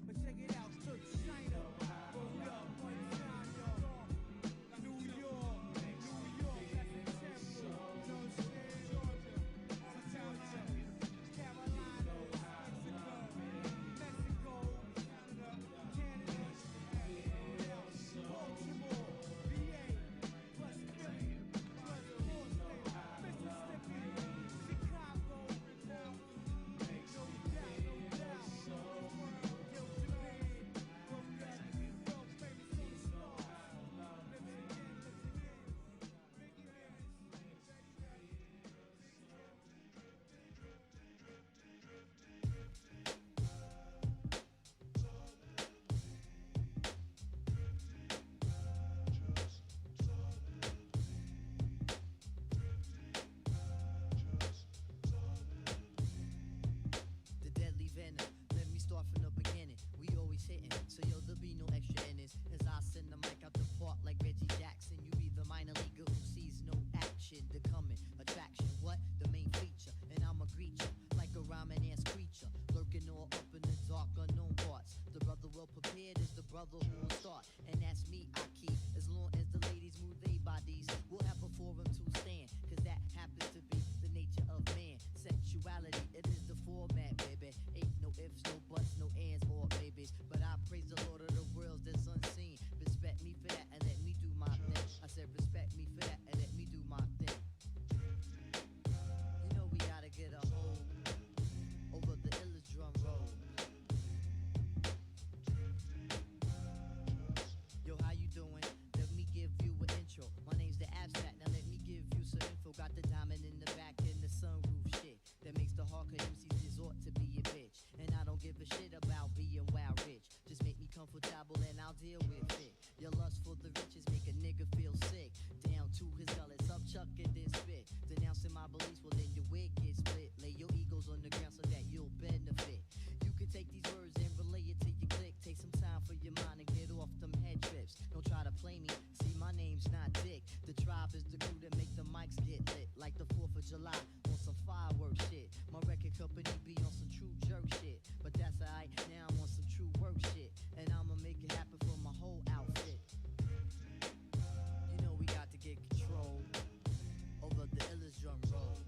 but check it out, to China. Word up, one time, yo. New York, that's the temple. You know what I'm saying? Georgia, Carolina, Mexico, Canada, Baltimore, VA, plus Philly, plus Boston, Mississippi, Chicago, no doubt, yo, Japan, world famous superstars, let's again, Biggie The deadly venom. Let me start from the beginning. We always hitting, so yo, there'll be no extra innings. As I send the mic out the park like Reggie Jackson. You be the minor leaguer who sees no action. The coming attraction, what? The main feature. And I'ma greet you like a rhyming ass creature. Lurking all up in the dark unknown parts. The brother well prepared is the brother who will start. And that's me, I keep. As long as the ladies move their bodies, we'll have a forum to stand. Cause that happens to be the nature of man. Sexuality, it is the format, baby. Ain't no ifs, no buts, no ands or maybes. But I praise the Lord of the worlds that's unseen. Respect me for that and let me do my thing. I said respect me for that and let me do my thing. You know we gotta get a hold over the illest drum roll. Yo, how you doing? Let me give you an intro. My name's the Abstract, now let me give you some info. Got the diamond in the back and the sunroof shit that makes the hardcore MCs resort to be a bitch. And I don't give a shit about being wild rich. Just make me comfortable and I'll deal with it. Your lust for the riches make a nigga feel sick. Down to his gullets, up chuck and then spit. Denouncing my beliefs, well then your wig gets split. Lay your egos on the ground so that you'll benefit. You can take these words and relay it to your click. Take some time for your mind and get off them head trips. Don't try to play me, see my name's not Dick. The tribe is the crew that make the mics get lit. Like the 4th of July on some fireworks shit. My record company be on some true jerk shit. But that's alright, now I'm on some true work shit. And I'ma make it happen for my whole outfit. You know we got to get control over the illest drum roll.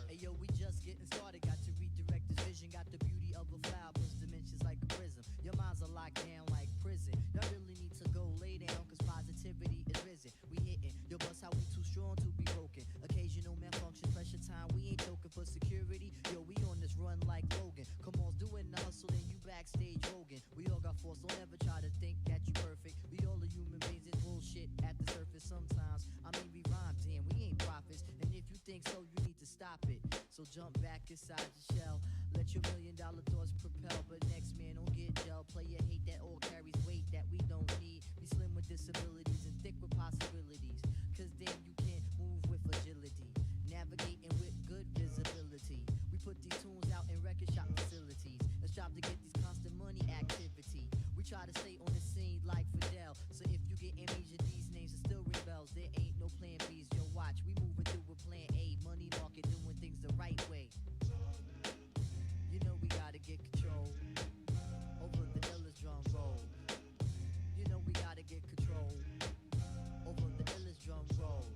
Hey yo, we just getting started. Got to redirect this vision. Got the beauty of a flower plus dimensions like a prism. Your minds are locked down like prison. Y'all really need to go lay down cause positivity is risen. We hitting your bus how we too strong to be broken. Occasional malfunction, pressure time. We ain't joking for security. Yo, we on this run like Logan. Come on, doing the hustle and you backstage Rogan. We all got force, don't ever try to think that you perfect. We all are human beings, it's bullshit at the surface sometimes. I mean, we rhyme, damn, we ain't prophets. And if you think so, you need to stop it. So jump back inside your shell. Let your $1 million thoughts propel. But next man, don't get gel. Player hate that all carries weight that we don't need. Be slim with disabilities and thick with possibilities. Cause then you can't move with agility. Navigating with good visibility. We put these tunes out in record shop facilities. Let's strive to get these constant money activity. We try to stay on the scene like Fidel. So if you get amnesia, these names are still ring bells. There ain't no plan B's. Yo, watch, we moving through with plan A. Money market doing things the right way. You know we gotta get control over the illest drum roll. You know we gotta get control over the illest drum rolls.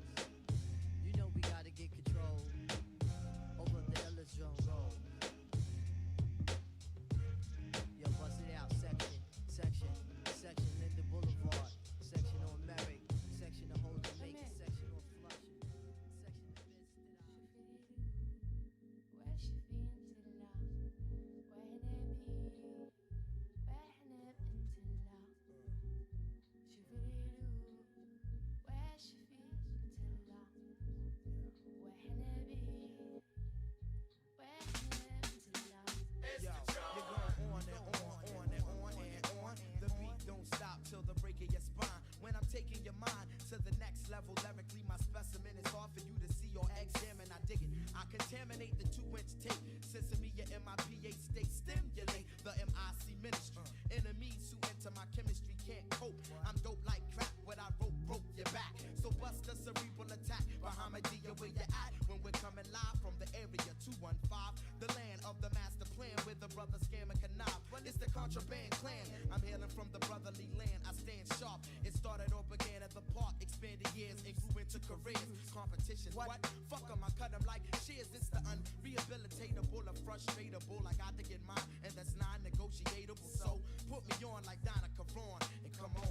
what? Fuck 'em, I cut 'em like shears. It's the unrehabilitatable, or frustratable. I got to get mine, and that's non-negotiable. So put me on like Donna Caron, and come on.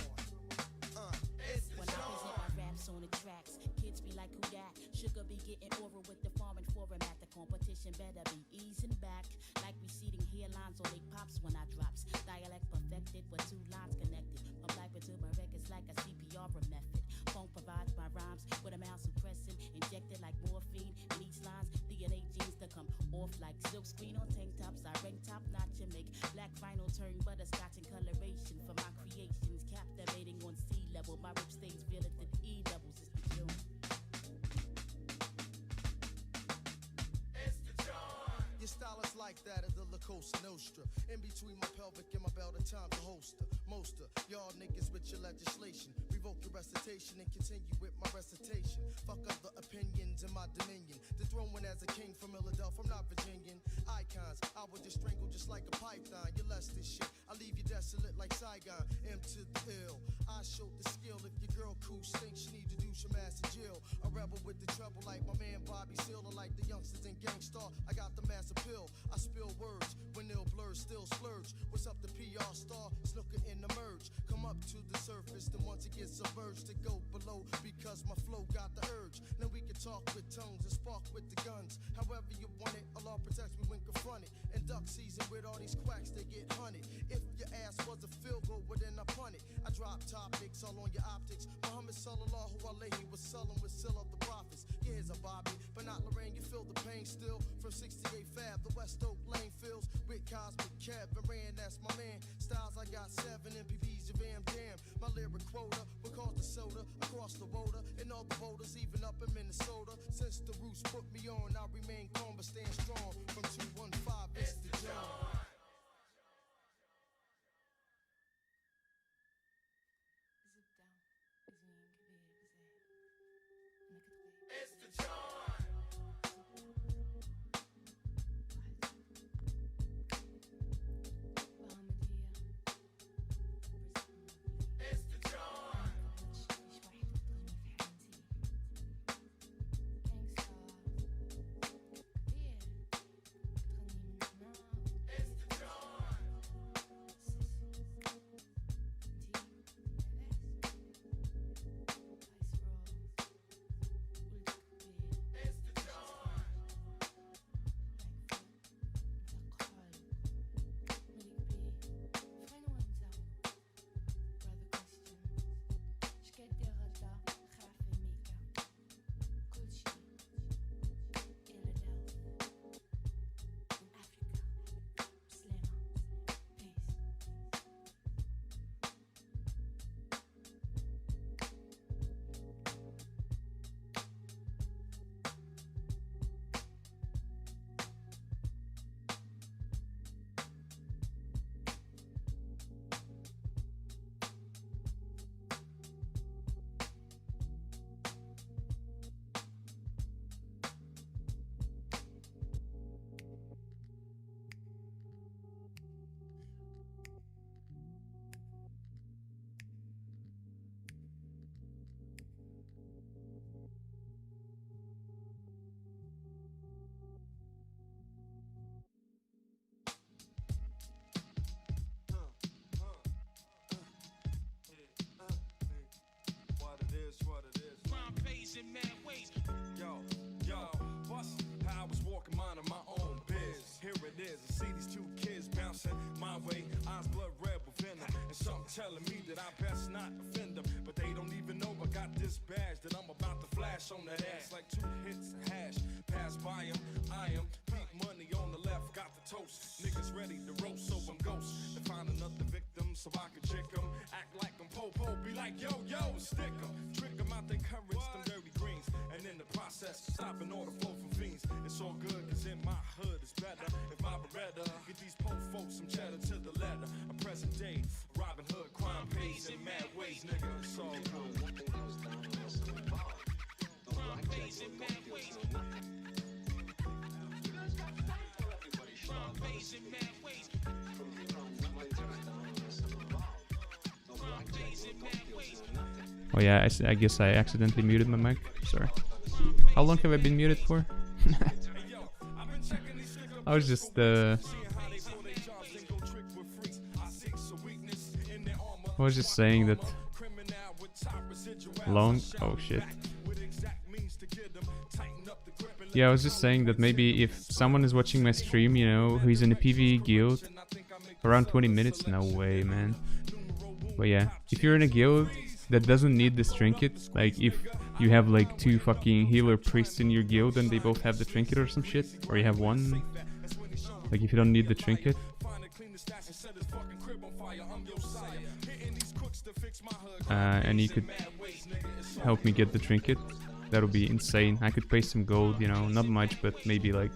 It's the when I present my raps on the tracks, kids be like, who that? Sugar be getting over with the farming format. The competition better be easing back. Like receding hairlines on they pops when I drops. Dialect perfected with 2 lines connected. From life to my records like a CPR method. Funk provides my rhymes with a mouse suppressing. Injected like morphine in each line's DNA genes to come off like silk screen on tank tops. I rank top notch and make black vinyl turn butterscotch and coloration for my creations. Captivating on sea level. My rip stays real at the E levels. It's the June. Your style is like that of the La Costa Nostra. In between my pelvic and my belt, a time to holster. Most of y'all niggas with your legislation. Revoke your recitation and continue with my recitation. Fuck other opinions in my dominion. Dethroned as a king from Philadelphia, I'm not Virginian. Icons, I would just strangle just like a python. You less this shit, I leave you desolate like Saigon. M to the ill, I showed the skill. If your girl cool stinks, she need to do some ass in jail. A rebel with the trouble like my man Bobby Seale. Or like the youngsters in Gangstar, I got the mass appeal. I spill words when they'll blur, still splurge. What's up the PR star, snooker in the merge. Come up to the surface, then once it gets submerged to go below. Because my flow got the urge. Now we can talk with tongues and spark with the guns. However you want it, Allah protects me when confronted. And duck season with all these quacks, they get hunted. If your ass was a field goal, well then I punt it. I drop topics all on your optics. Muhammad sallallahu alayhi was selling with seal of the prophets. Yeah, here's a Bobby, but not Lorraine. You feel the pain still from 68 Fab, the West Oak Lane fills with Cosmic Kevin Rand. That's my man. Styles I got 7 MPVs, your damn. My lyric quota will cause the soda across the water and all the voters, even up in Minnesota. Since the roots put me on, I remain calm but stand strong. From 215, it's the John. It's the John. In mad ways. Yo, bust how I was walking minding my own biz. Here it is, I see these 2 kids bouncing my way. Eyes blood red with venom, and something telling me that I best not offend them. But they don't even know I got this badge that I'm about to flash on that ass. Like 2 hits of hash, pass by them, I am. Peak money on the left, got the toast. Niggas ready to roast, so I'm ghost. To find another victim, so I can trick them. Act like I'm po-po, be like yo, stick them. Trick them out, they courage, them dirty greens. And in the process, stopping all the flow from fiends. It's all good, cause in my hood it's better. If my Beretta, get these po folks some cheddar to the letter. A present day, Robin Hood, crime pays in mad ways, nigga. It's all good. Crime pays in mad ways. Crime pays in mad ways. Crime pays in mad ways. Oh yeah, I guess I accidentally muted my mic. Sorry. Crime pays How long have I been muted for? I was just saying that long. Oh shit. Yeah, I was just saying that maybe if someone is watching my stream, you know, who's in a PvE guild, around 20 minutes, no way, man. But yeah, if you're in a guild that doesn't need this trinket, like if you have like 2 fucking healer priests in your guild and they both have the trinket or some shit, or you have one, like if you don't need the trinket, and you could help me get the trinket, that would be insane. I could pay some gold, you know, not much, but maybe like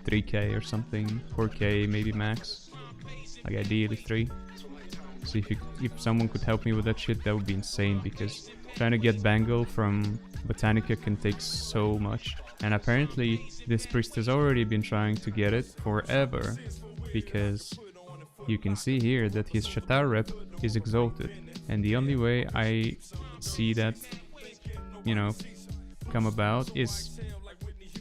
3k or something, 4k maybe max, like ideally 3. So if someone could help me with that shit, that would be insane, because trying to get bangle from Botanica can take so much. And apparently this priest has already been trying to get it forever, because you can see here that his Shatar rep is exalted, and the only way I see that, you know, come about is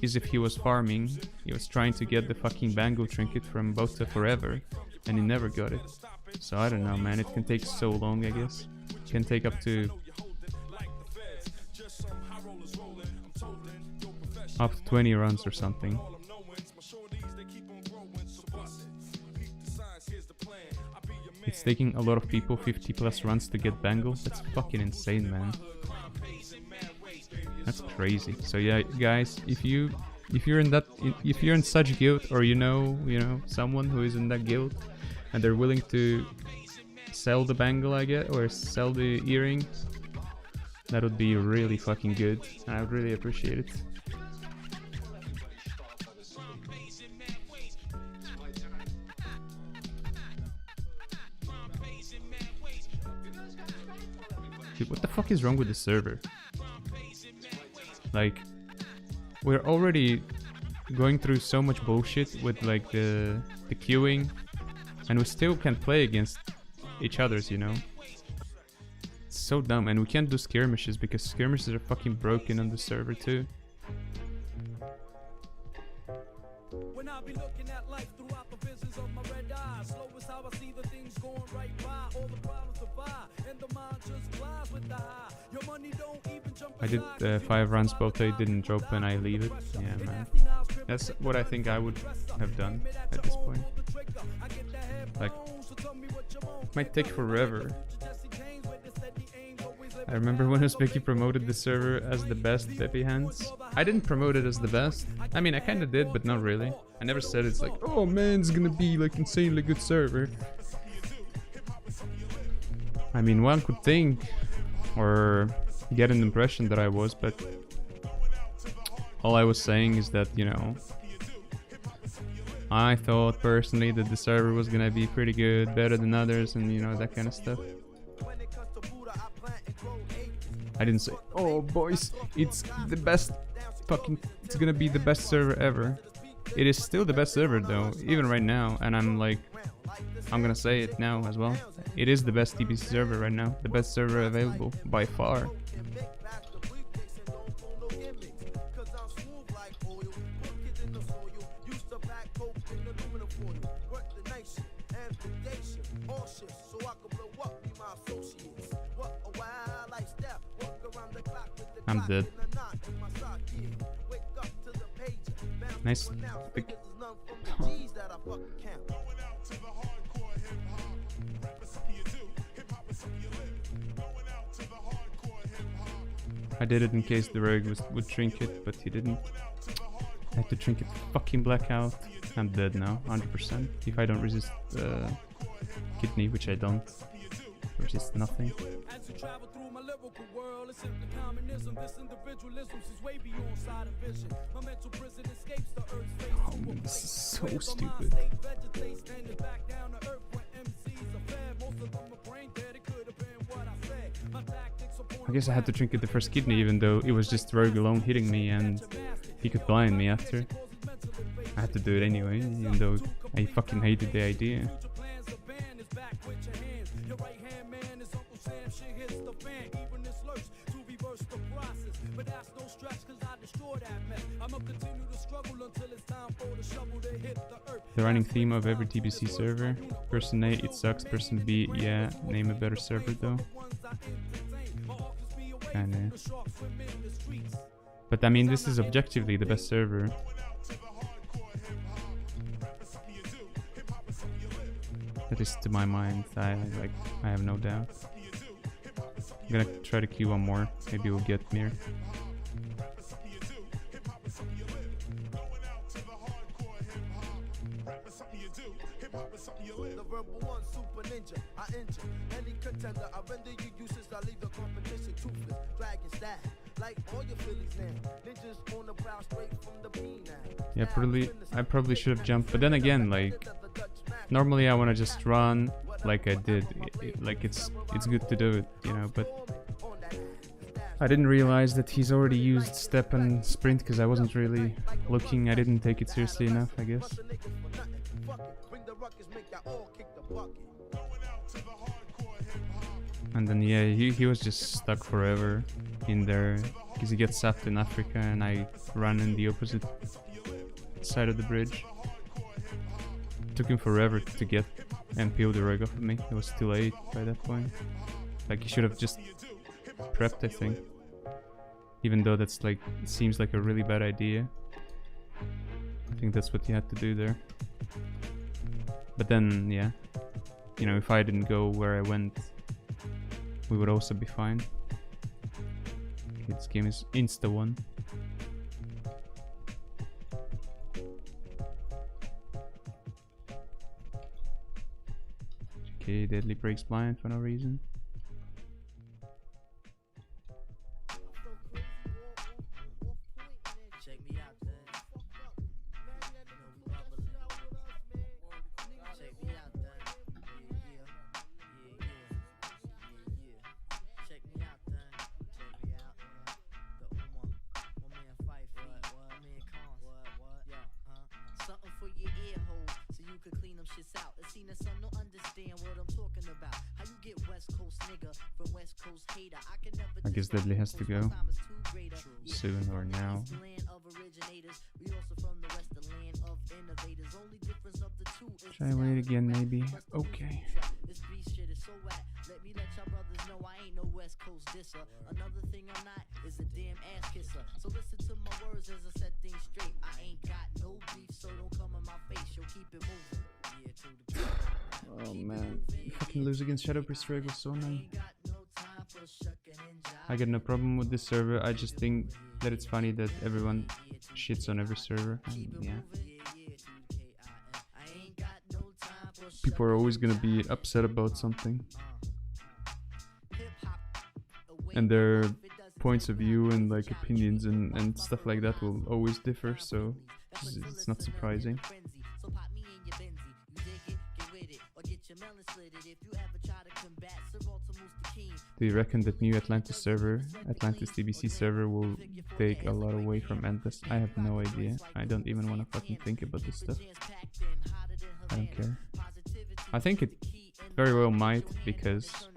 if he was farming. He was trying to get the fucking bangle trinket from Bota forever, and he never got it. So I don't know, man, it can take so long, I guess. It can take up to 20 runs or something. It's taking a lot of people 50 plus runs to get bangle. That's fucking insane, man. That's crazy. So yeah, guys, if you're in such guild, or you know someone who is in that guild and they're willing to sell the bangle, I guess, or sell the earring, that would be really fucking good, and I would really appreciate it. Dude, what the fuck is wrong with the server? Like, we're already going through so much bullshit with like the queuing, and we still can't play against each other's, you know? It's so dumb, and we can't do skirmishes because skirmishes are fucking broken on the server too. When I be looking at life throughout the visions of my red eyes, slow is how I see the things going right by, all the problems divide, and the mind just flies with the high. Your money don't even jump. I did 5 runs, but I didn't drop and I leave it. Yeah, man. That's what I think I would have done at this point. Like, it might take forever. I remember when Uzbeki promoted the server as the best Deppy Hands. I didn't promote it as the best. I mean, I kinda did, but not really. I never said it's like, oh man, it's gonna be like insanely good server. I mean, one could think or get an impression that I was, but all I was saying is that, you know, I thought personally that the server was gonna be pretty good, better than others, and you know, that kind of stuff. I didn't say, oh boys, it's the best fucking, it's gonna be the best server ever. It is still the best server though, even right now, and I'm like, I'm gonna say it now as well. It is the best TBC server right now, the best server available by far. I'm dead. Nice. I did it in case the rogue would trinket, but he didn't. I had to trinket fucking blackout. I'm dead now, 100%. If I don't resist kidney, which I don't. Resist nothing. Oh, this is so stupid. I guess I had to trinket the first kidney, even though it was just Rogue alone hitting me and he could blind me after. I had to do it anyway, even though I fucking hated the idea. The running theme of every TBC server. Person A, it sucks. Person B, yeah, name a better server though. Kinda. But I mean, this is objectively the best server. That is to my mind. I have no doubt. I'm gonna try to queue one more. Maybe we'll get Mir. The verbal one, super ninja, I injure any contender. I render you useless, I leave the competition toothless. Dragon stab, like all your Phillies now. Ninjas on the prowl straight from the bean now. Yeah, I probably should have jumped, but then again, like, normally I want to just run like I did. Like it's good to do it, you know, but I didn't realize that he's already used step and sprint because I wasn't really looking. I didn't take it seriously enough, I guess. And then yeah, he was just stuck forever in there because he gets sapped in Africa and I ran in the opposite side of the bridge. It took him forever to get MPO the rug off of me. It was too late by that point. Like he should have just prepped, I think. Even though that's like, it seems like a really bad idea. I think that's what you had to do there. But then, yeah, you know, if I didn't go where I went, we would also be fine. Okay, this game is insta-1. Okay, Deadly breaks blind for no reason. I guess Deadly has to go soon or now. Try wait again, maybe. Okay. Another thing I'm not is a damn ass kisser. So listen to my words as I set things straight. I ain't got no beef, so don't come in my face. Yo, keep it moving. Oh man, fucking lose against Shadow Priest Reg was so annoying. I got no problem with this server. I just think that it's funny that everyone shits on every server. And yeah, people are always gonna be upset about something, and their points of view and like opinions and stuff like that will always differ. So it's not surprising. Do you reckon that new Atlantis server, Atlantis TBC server, will take a lot away from Endless? I have no idea. I don't even want to fucking think about this stuff. I don't care. I think it very well might, because,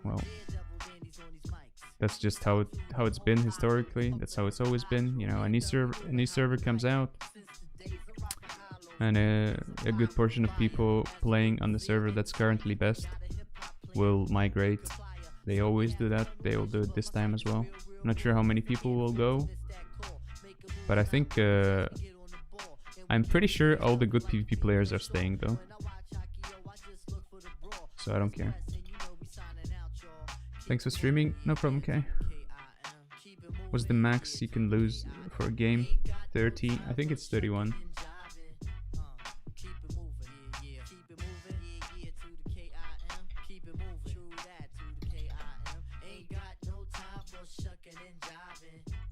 well, that's just how it's been historically. That's how it's always been. You know, a new server comes out, and a good portion of people playing on the server that's currently best will migrate. They always do that. They will do it this time as well. I'm not sure how many people will go, but I think I'm pretty sure all the good PvP players are staying though, so I don't care. Thanks for streaming. No problem, K. What's the max you can lose for a game? 30? I think it's 31.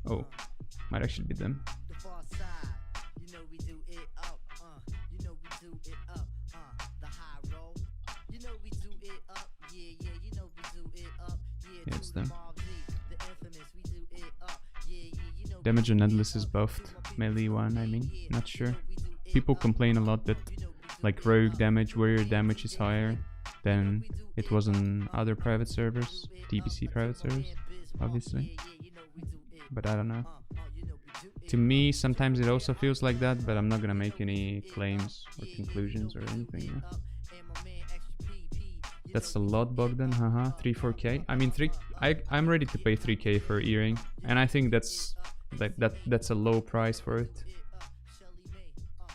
Oh, might actually be them. Yeah, it's them. Damage on Endless is buffed. Melee one, I mean. Not sure. People complain a lot that like rogue damage, warrior damage is higher than it was on other private servers. TBC private servers, obviously. but I don't know. To me, sometimes it also feels like that, but I'm not gonna make any claims or conclusions or anything. Yeah. That's a lot, Bogdan. Haha, 3-4k. I mean, I'm ready to pay 3k for earring, and I think that's a low price for it.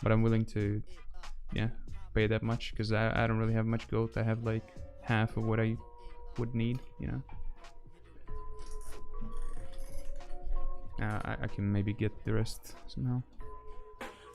But I'm willing to, yeah, pay that much because I don't really have much gold. I have like half of what I would need, you know. I can maybe get the rest somehow.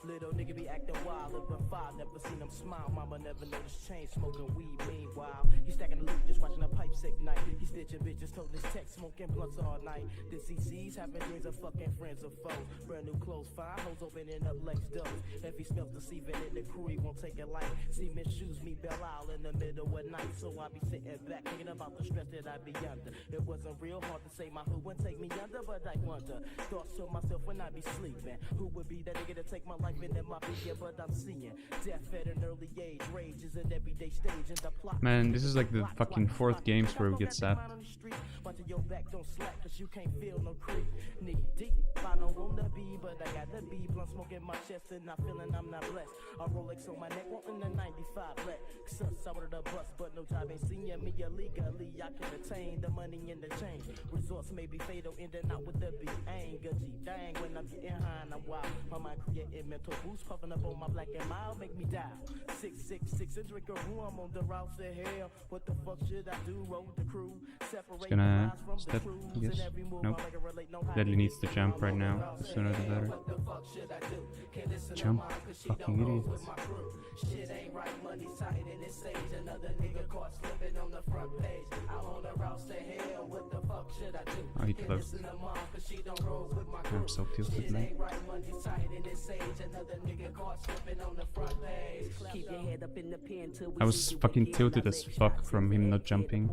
Little nigga be acting wild, living five, never seen him smile. Mama never noticed change, smoking weed. Meanwhile, he stacking the loot, just watching the pipes ignite. He stitching bitches, told his text, smoking blunts all night. The CC's having dreams of fucking friends or foes. Brand new clothes, fine hoes opening up legs doors. If he smells deceiving in the crew, he won't take it light. See me shoes, me Belle Isle in the middle of night. So I be sitting back, thinking about the stress that I be under. It wasn't real hard to say my who would take me under, but I wonder. Thoughts to myself when I be sleeping. Who would be that nigga to take my life in my being, but I'm seeing death at an early age. Rage is an everyday stage in the plot. Man, this is like the fucking 4th games where we get sapped. Your back don't slack cause you can't feel no creep. Knee deep, I don't wanna be, but I got the B blunt smoking my chest and not feeling I'm not blessed. A Rolex on my neck, wanting the 95 black. Sus, I wanted a bus, but no time ain't seen me illegally. I can attain the money and the change. Results may be fatal, ending out with the B. Anger G, dang, when I'm getting high and I'm wild. My mind creating mental boost, puffing up on my black and mild, make me die. 666 and drink a room, I'm on the route to hell. What the fuck should I do? Roll the crew, separate Gonna step, I guess. Nope. Deadly needs to jump right now. The sooner the better. Jump, fucking idiot. Shit ain't right, money tight in this age. Another nigga caught slipping on the front page. I'm on the route to hell. What the fuck should I do? Oh, he closed. I'm so tilted, man. I was fucking tilted as fuck from him not jumping.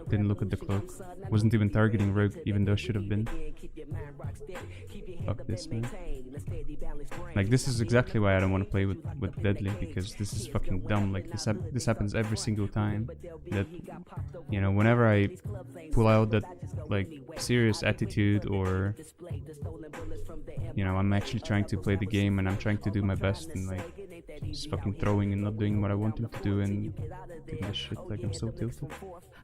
Didn't look at the cloak. Wasn't even targeting Rogue, even though I should have been. Fuck this, man. Like, this is exactly why I don't want to play with Deadly, because this is fucking dumb. Like, this happens every single time. That, you know, whenever I pull out that, like, serious attitude, or, you know, I'm actually trying to play the game and I'm trying to do my best, and, like, just fucking throwing and not doing what I want him to do and doing this shit, like, I'm so tilted.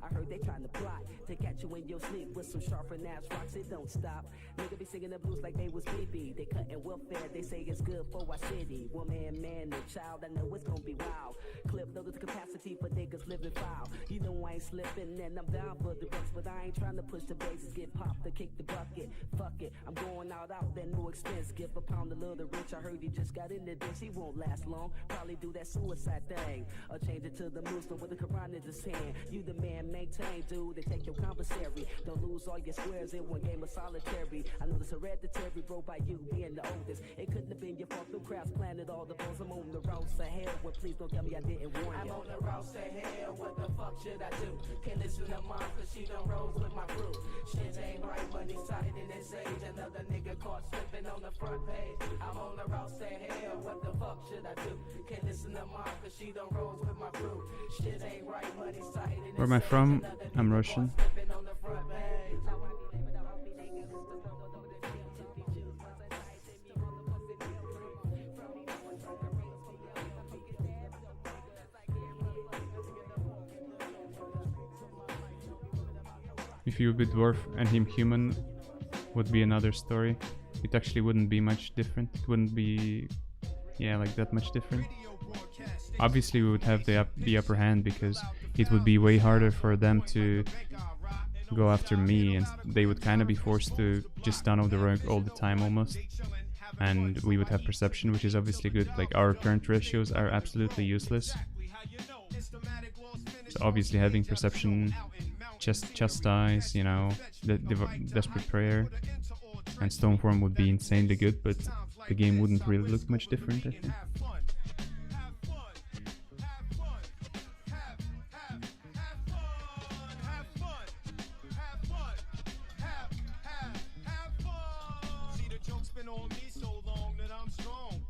I heard they trying to plot to catch you in your sleep with some sharpened ass rocks. It don't stop. Nigga be singing the blues like they was BB. They cutting welfare. They say it's good for our city. Woman, man, and child. I know it's gonna be wild. Clip loaded to capacity for niggas living foul. You know I ain't slipping and I'm down for the bucks, but I ain't trying to push the bases. Get popped to kick the bucket. Fuck it. I'm going out that no expense. Give a pound a little rich. I heard he just got in the ditch. He won't last long. Probably do that suicide thing. Or change it to the Muslim with the Quran in his hand. You the man, maintain, dude, they take your commissary. Don't lose all your squares in one game of solitary. I know this hereditary, bro, by you being the oldest. It couldn't have been your fault, the crowds planted all the balls. I'm on the road to hell, well, please don't tell me I didn't warn you. I'm on the road to hell, what the fuck should I do? Can't listen to mom, cause she done rose with my crew. Shit ain't right, money tight in this age. Another nigga caught slipping on the front page. I'm on the road to hell, what the fuck should I do? Can't listen to mom, cause she done rose with my crew. Shit ain't right, money tight in this age. Where am I from? I'm Russian. If you would be dwarf and him human, would be another story. It actually wouldn't be much different. It wouldn't be, yeah, like that much different. Obviously we would have the upper hand, because it would be way harder for them to go after me, and they would kind of be forced to just stun off the rogue all the time almost. And we would have perception, which is obviously good. Like, our current ratios are absolutely useless. So obviously having perception, chastise, you know, the desperate prayer, and Stoneform would be insanely good, but the game wouldn't really look much different, I think.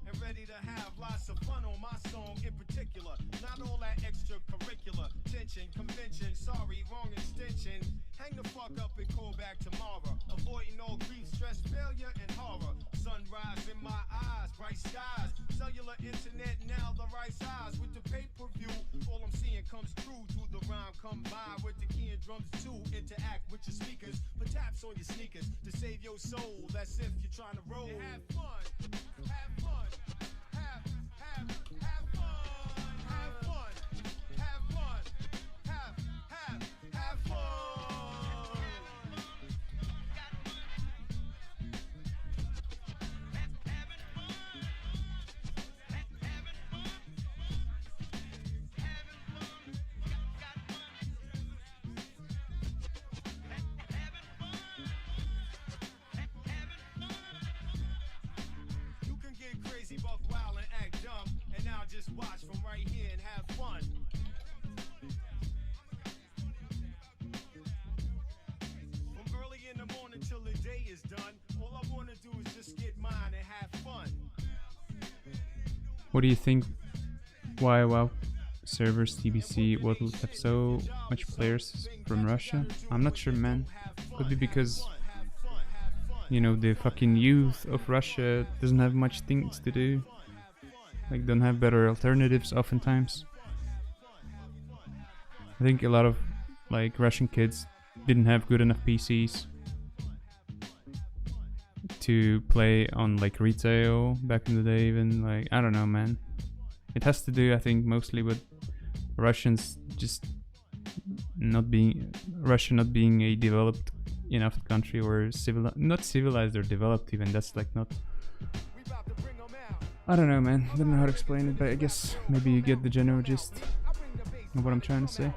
and ready to have lots of fun on my song in particular. Not all that extracurricular tension, convention, sorry, wrong extension. Hang the fuck up and call back tomorrow. Avoiding all grief, stress, failure, and horror. Sunrise in my eyes, bright skies. Cellular internet, now the right size. With the pay-per-view, all I'm seeing comes true through the rhyme. Come by with the key and drums too. Interact with your speakers. Put taps on your sneakers to save your soul. That's if you're trying to roll. And have fun. Have fun. Have fun. Have fun. Have fun. Have fun. Have fun. Buck wild and act dumb, and now just watch from right here and have fun. From early in the morning till the day is done, all I wanna do is just get mine and have fun. What do you think? Why WoW servers TBC would have so much players from Russia? I'm not sure, man. Could be because, you know, the fucking youth of Russia doesn't have much things to do. Like, don't have better alternatives oftentimes. I think a lot of, like, Russian kids didn't have good enough PCs to play on, like, retail back in the day even. Like, I don't know, man. It has to do, I think, mostly with Russians just not being... Russia not being a developed enough country or not civilized or developed even. That's like not... I don't know, man. I don't know how to explain it, but I guess maybe you get the general gist of what I'm trying to say.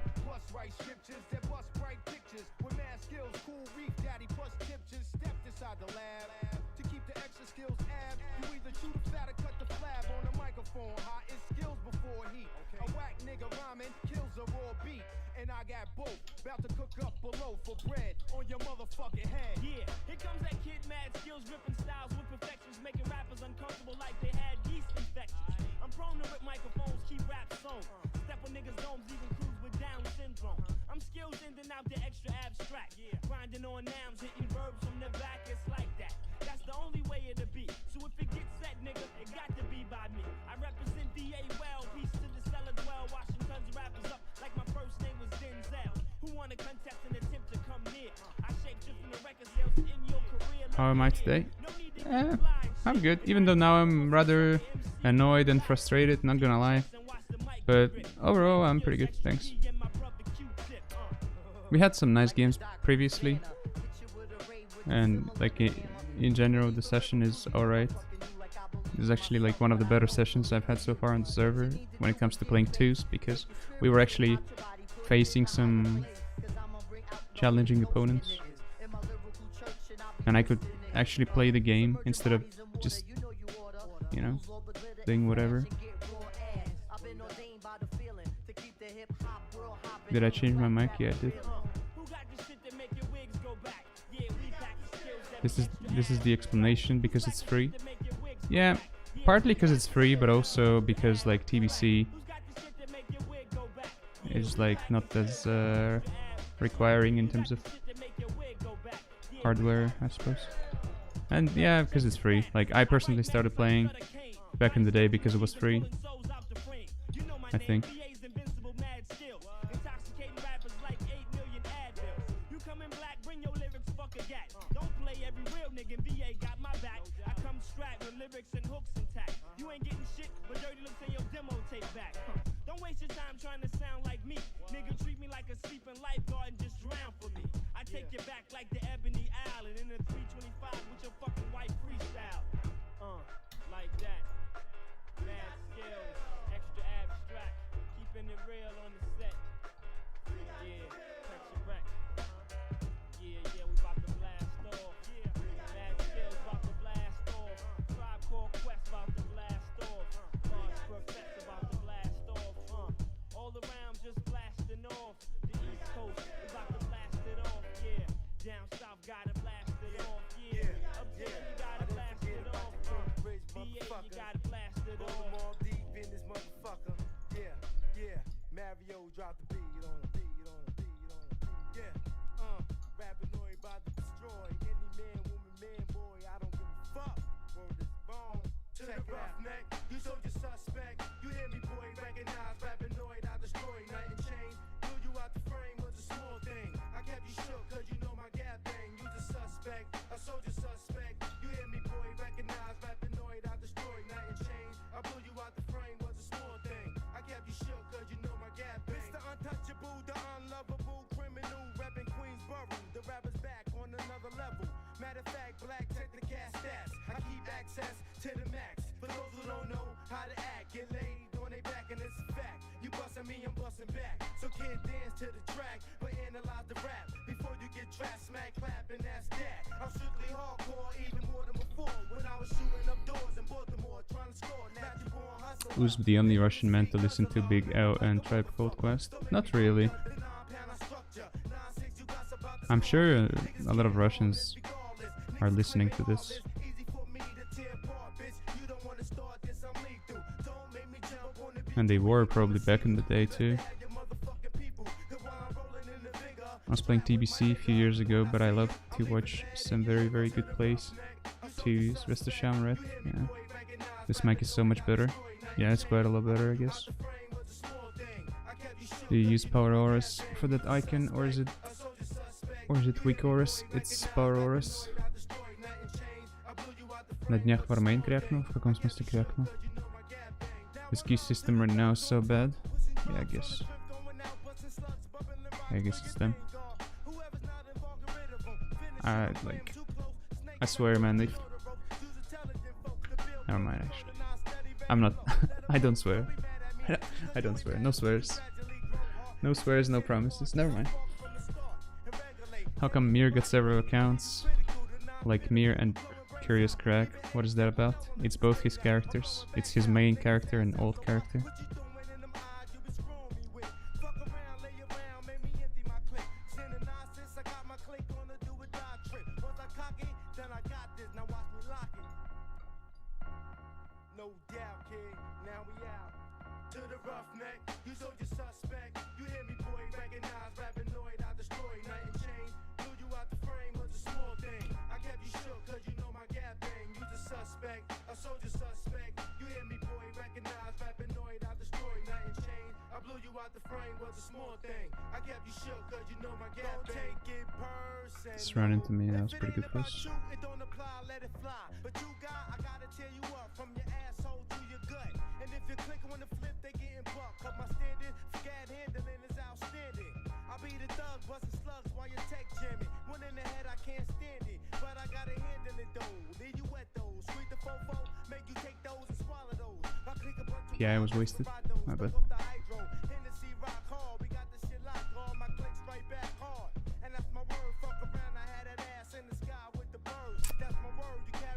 About to cook up below for bread on your motherfucking head. Yeah, here comes that kid, mad skills, ripping styles with perfections, making rappers uncomfortable like they had yeast infections. I'm prone to rip microphones, keep rap sewn. Step on niggas' domes, even crews with Down syndrome. I'm skills in and out the extra abstract. Grinding on nouns, hitting verbs from the back, it's like that. That's the only way it'll be. So if it gets set, nigga, it got to be by me. I represent VA well, peace to the cellar dwell. Washington's rappers up like my first name was Denzel. Who wanna contest and attempt to come near? I shape different record sales in your career. How am I today? I'm good, even though now I'm rather annoyed and frustrated, not gonna lie. But overall, I'm pretty good, thanks. We had some nice games previously, and like in general, the session is alright. This is actually like one of the better sessions I've had so far on the server when it comes to playing twos, because we were actually facing some challenging opponents, and I could actually play the game instead of just, you know, doing whatever. Did I change my mic? Yeah, I did. This is the explanation, because it's free. Yeah, partly because it's free, but also because like TBC is like not as requiring in terms of hardware, I suppose. And yeah, because it's free. Like, I personally started playing back in the day because it was free, I think. Don't waste your time trying to sound like me. Nigga, treat me like a sleeping lifeguard and just drown for me. I take you back like the Ebony Island in a 325 with your fucking white freestyle. Like that. Mad skills, extra abstract, keeping it real on the set. Yeah, touch your wreck. Yeah, we about to blast off. Mad skills about to blast off. Tribe Called Quest about to blast off. Mars Perfect about to blast off. All around just blasting off. The East Coast is about to blast it off. Yeah, down south gotta blast it off. Yeah, up drop the beat on it. Yeah, rappinoid about to destroy any man, woman, man, boy. I don't give a fuck. Word is bone. To the roughneck, you told your suspect. You hear me, boy? Recognize rappinoid. I destroy nothing changed. Blew you out the frame was a small thing. I kept you shook 'cause you know my gap thing. You the suspect, a soldier suspect. You hear me, boy? Recognize rappinoid. I destroy nothing changed. I blew you out the frame was a small thing. I kept you shook 'cause you know my gap thing. It's the untouchable, the unlovable criminal, repping Queensboro. The rapper's back on another level. Matter of fact, black technical stats. I keep access to the max. For those who don't know how to act, get laid on their back and it's a fact. You bustin' me, I'm bustin' back. So kid dance to the track, but analyze the rap before you get trapped, smack, clap, and that's that. I'm strictly hardcore, even more than before. When I was shooting up doors in Baltimore, trying to score. Now you born hustle. Who's the only Russian man to listen to Big L and Tribe Called Quest? Not really. I'm sure a lot of Russians are listening to this. And they were probably back in the day too. I was playing TBC a few years ago, but I love to watch some very good plays. To Svesta Shamret, yeah. This mic is so much better. Yeah, it's quite a lot better, I guess. Do you use Power Auras for that icon, or is it Weak Auras? It's Power Auras. На днях Warmain крякнул? В каком смысле крякнул? This key system right now is so bad. Yeah, I guess it's them. I swear, man, they... Never mind, actually. I'm not... I don't swear. I don't swear. No swears. No swears, no promises. Never mind. How come Mir got several accounts? Like Mir and Curious Crack. What is that about? It's both his characters. It's his main character and old character. Just ran into me, that was pretty good push. Yeah, I was wasted. My bad.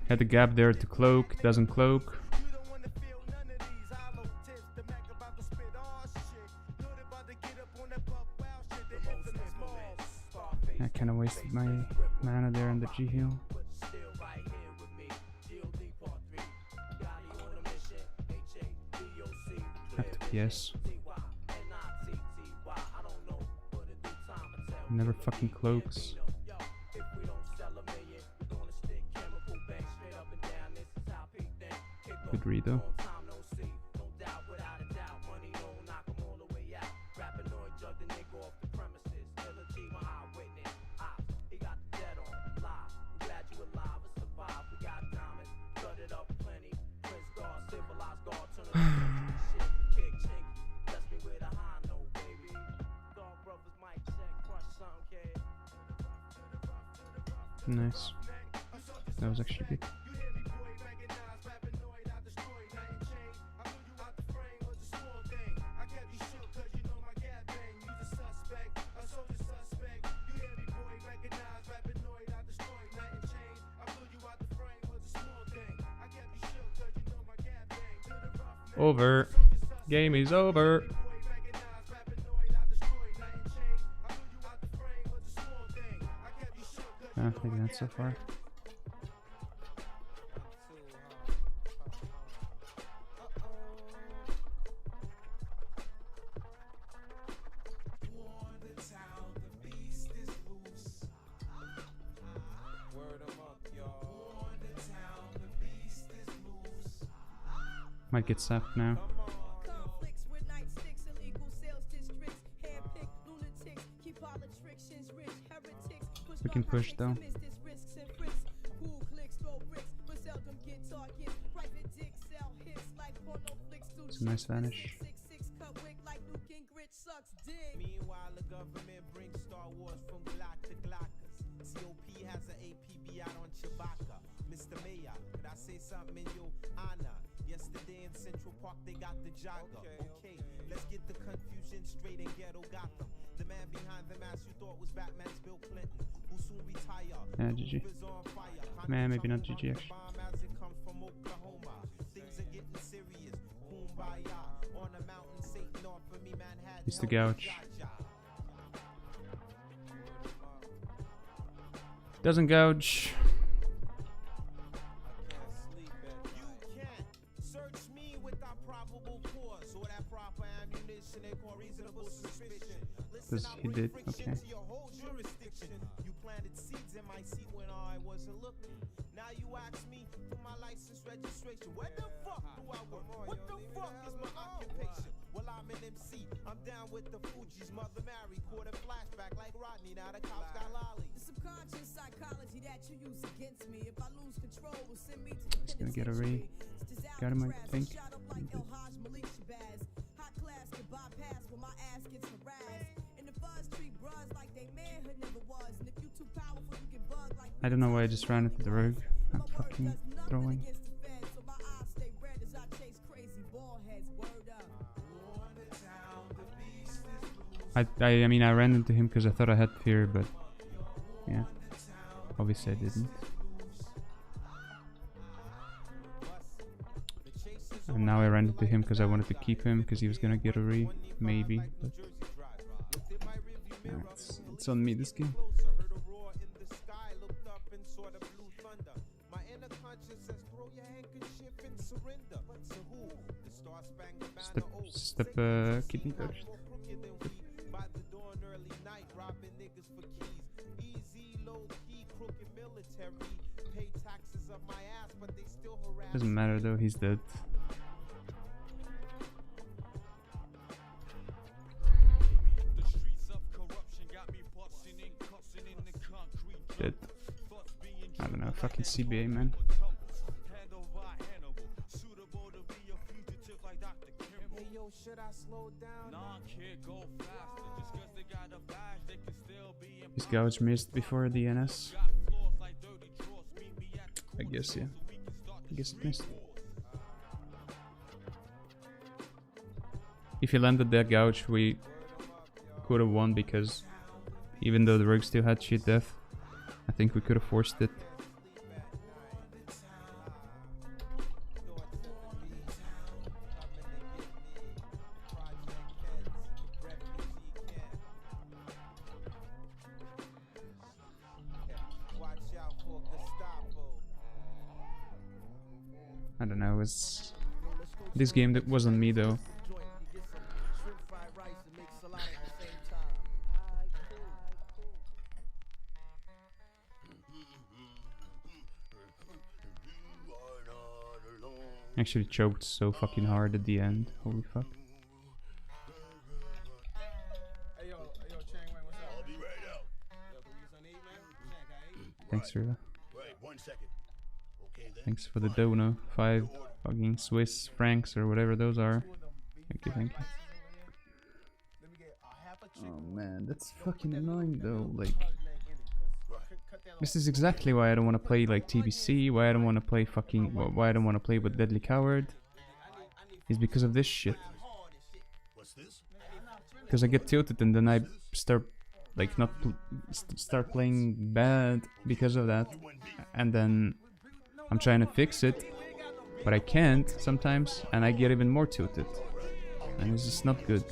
Had the gap there to cloak, doesn't cloak. I kinda wasted my mana there on the G heal. Have to PS. Never fucking cloaks. Good read though. Nice. That was actually good. Over. Game is over. Ah, maybe not so far. Might get sapped now. Conflicts with nightsticks, illegal sales districts, handpicked lunatics, keep politicians rich, heretics, push We can push though. risks and frisks, cool clicks, throw bricks, but seldom get targets, private dick sell hits like porno flicks do. It's a nice vanish. Cut wick like Nuke and Grit sucks dick. Meanwhile, the government brings Star Wars from Glock to Glockers. COP has an APB out on Chewbacca. Mr. Mayor, could I say something in your honor? Yesterday in Central Park, they got the jogger. Okay, let's get the confusion straight in ghetto Gotham. The man behind the mask you thought was Batman's Bill Clinton, who soon retire. Yeah, GG. Man, maybe not GG actually. Bomb as it comes from Oklahoma. Things are getting serious. Kumbaya on a mountain, Satan off of me, Manhattan. He's the gouge. Doesn't gouge. Search me without probable cause or that proper ammunition they call reasonable suspicion. Because he did, okay. You planted seeds in my seat when I wasn't looking. Now you ask me for my license registration. Where the fuck do I work? What the fuck is my occupation? Well, I'm an MC. I'm down with the Fuji's mother Mary. Caught a flashback like Rodney. Now the cops got lolly. The subconscious psychology that you use against me. If I lose control, will send me to He's gonna get a re. Got him, I think. Hot class can bypass when my ass gets harassed. In the fuzz treat bros like they manhood never was. And if you too powerful, you get bugged like I don't know why I just ran into the rogue. I'm fucking throwing. so my eyes stay red as I chase crazy ball heads. Word up. I mean, I ran into him because I thought I had fear, but yeah, obviously I didn't. And now I ran into him because I wanted to keep him because he was gonna get a re, maybe. But yeah, it's on me this game. Step kidney touched. Doesn't matter though, he's dead. Dead. I don't know, fucking CBA, man. Should I slow down? Nah, kid, go faster. Just cause they got a badge, they can still be in. His gouge missed before the NS. I guess, yeah. I guess it missed. If he landed that gouge, we could have won because even though the rogue still had shit death, I think we could have forced it. I don't know, it's this game that wasn't me though. Actually choked so fucking hard at the end. Holy fuck. Thanks, Riva. Thanks for the dono. 5 fucking Swiss francs or whatever those are. Thank you, thank you. Oh man, that's fucking annoying though. Like, this is exactly why I don't want to play like TBC. Why I don't want to play fucking. Why I don't want to play with Deadly Coward. Is because of this shit. Because I get tilted and then I start like start playing bad because of that, and then I'm trying to fix it, but I can't sometimes, and I get even more tilted, and it's just not good.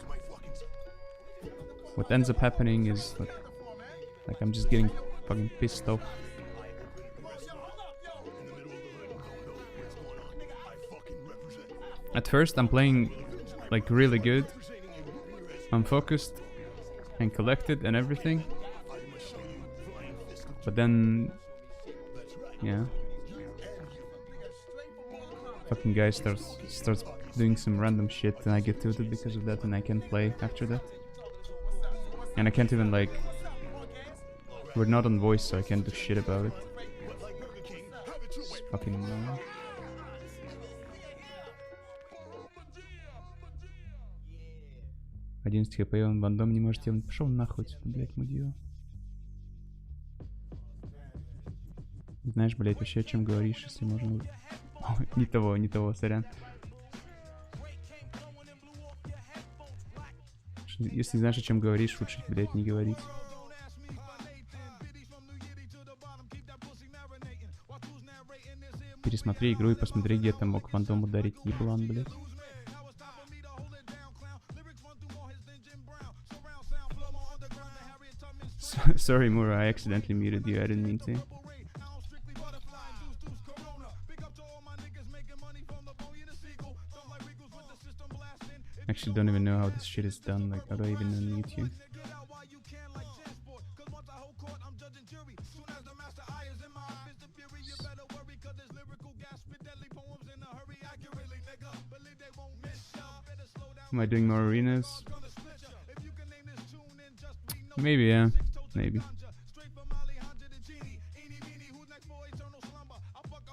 What ends up happening is like I'm just getting fucking pissed off. At first I'm playing like really good, I'm focused and collected and everything, but then yeah, fucking guy starts doing some random shit, and I get tilted because of that, and I can't play after that. And I can't even like. We're not on voice, so I can't do shit about it. It's fucking annoying. «11 хп, он бандом не может делать». Пошел нахуй, блять, мудила. Знаешь, блять, вообще о чем говоришь, если можно... не того, сорян. Если знаешь, о чем говоришь, лучше, блять, не говорить. Пересмотри игру и посмотри, где ты мог фантом ударить, еблан, блять. Sorry, Mura, I accidentally muted you. I didn't mean to. Actually, don't even know how this shit is done. Like, how do I even unmute you? Am I doing more arenas? Maybe, yeah. Maybe.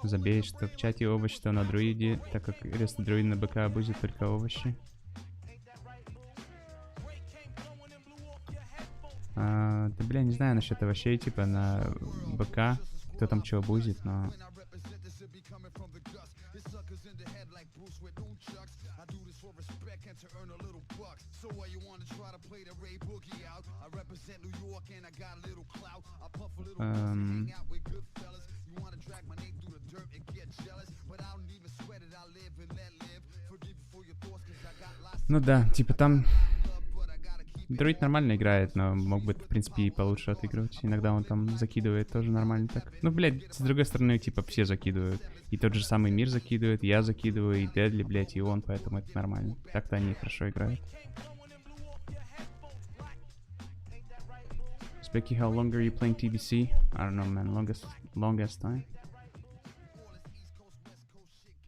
Забей, что в чате овощи, что на друиде, так как если друид на БК будет только овощи. Да бля, не знаю насчет овощей, типа на БК, кто там чего будет, но... Ну да, типа там друид нормально играет, но мог бы, в принципе, и получше отыгрывать. Иногда он там закидывает тоже нормально так. Ну, блядь, с другой стороны, типа, все закидывают. И тот же самый мир закидывает, я закидываю, и Дедли, блядь, и он, поэтому это нормально. Так-то они хорошо играют. Specky, how long are you playing TBC? I don't know, man. Longest time.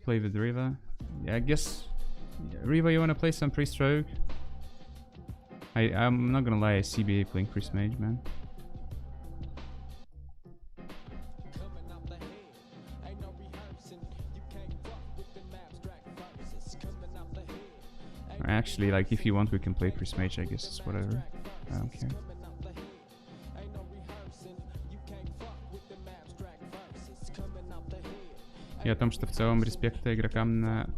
Play with Riva. Yeah, I guess. Riva, you wanna play some Priest Rogue? I'm not gonna lie, CBA playing Priest Mage, man. Actually, like, if you want, we can play Priest Mage, I guess it's whatever. I don't care. И о том, что в целом респекта игрокам на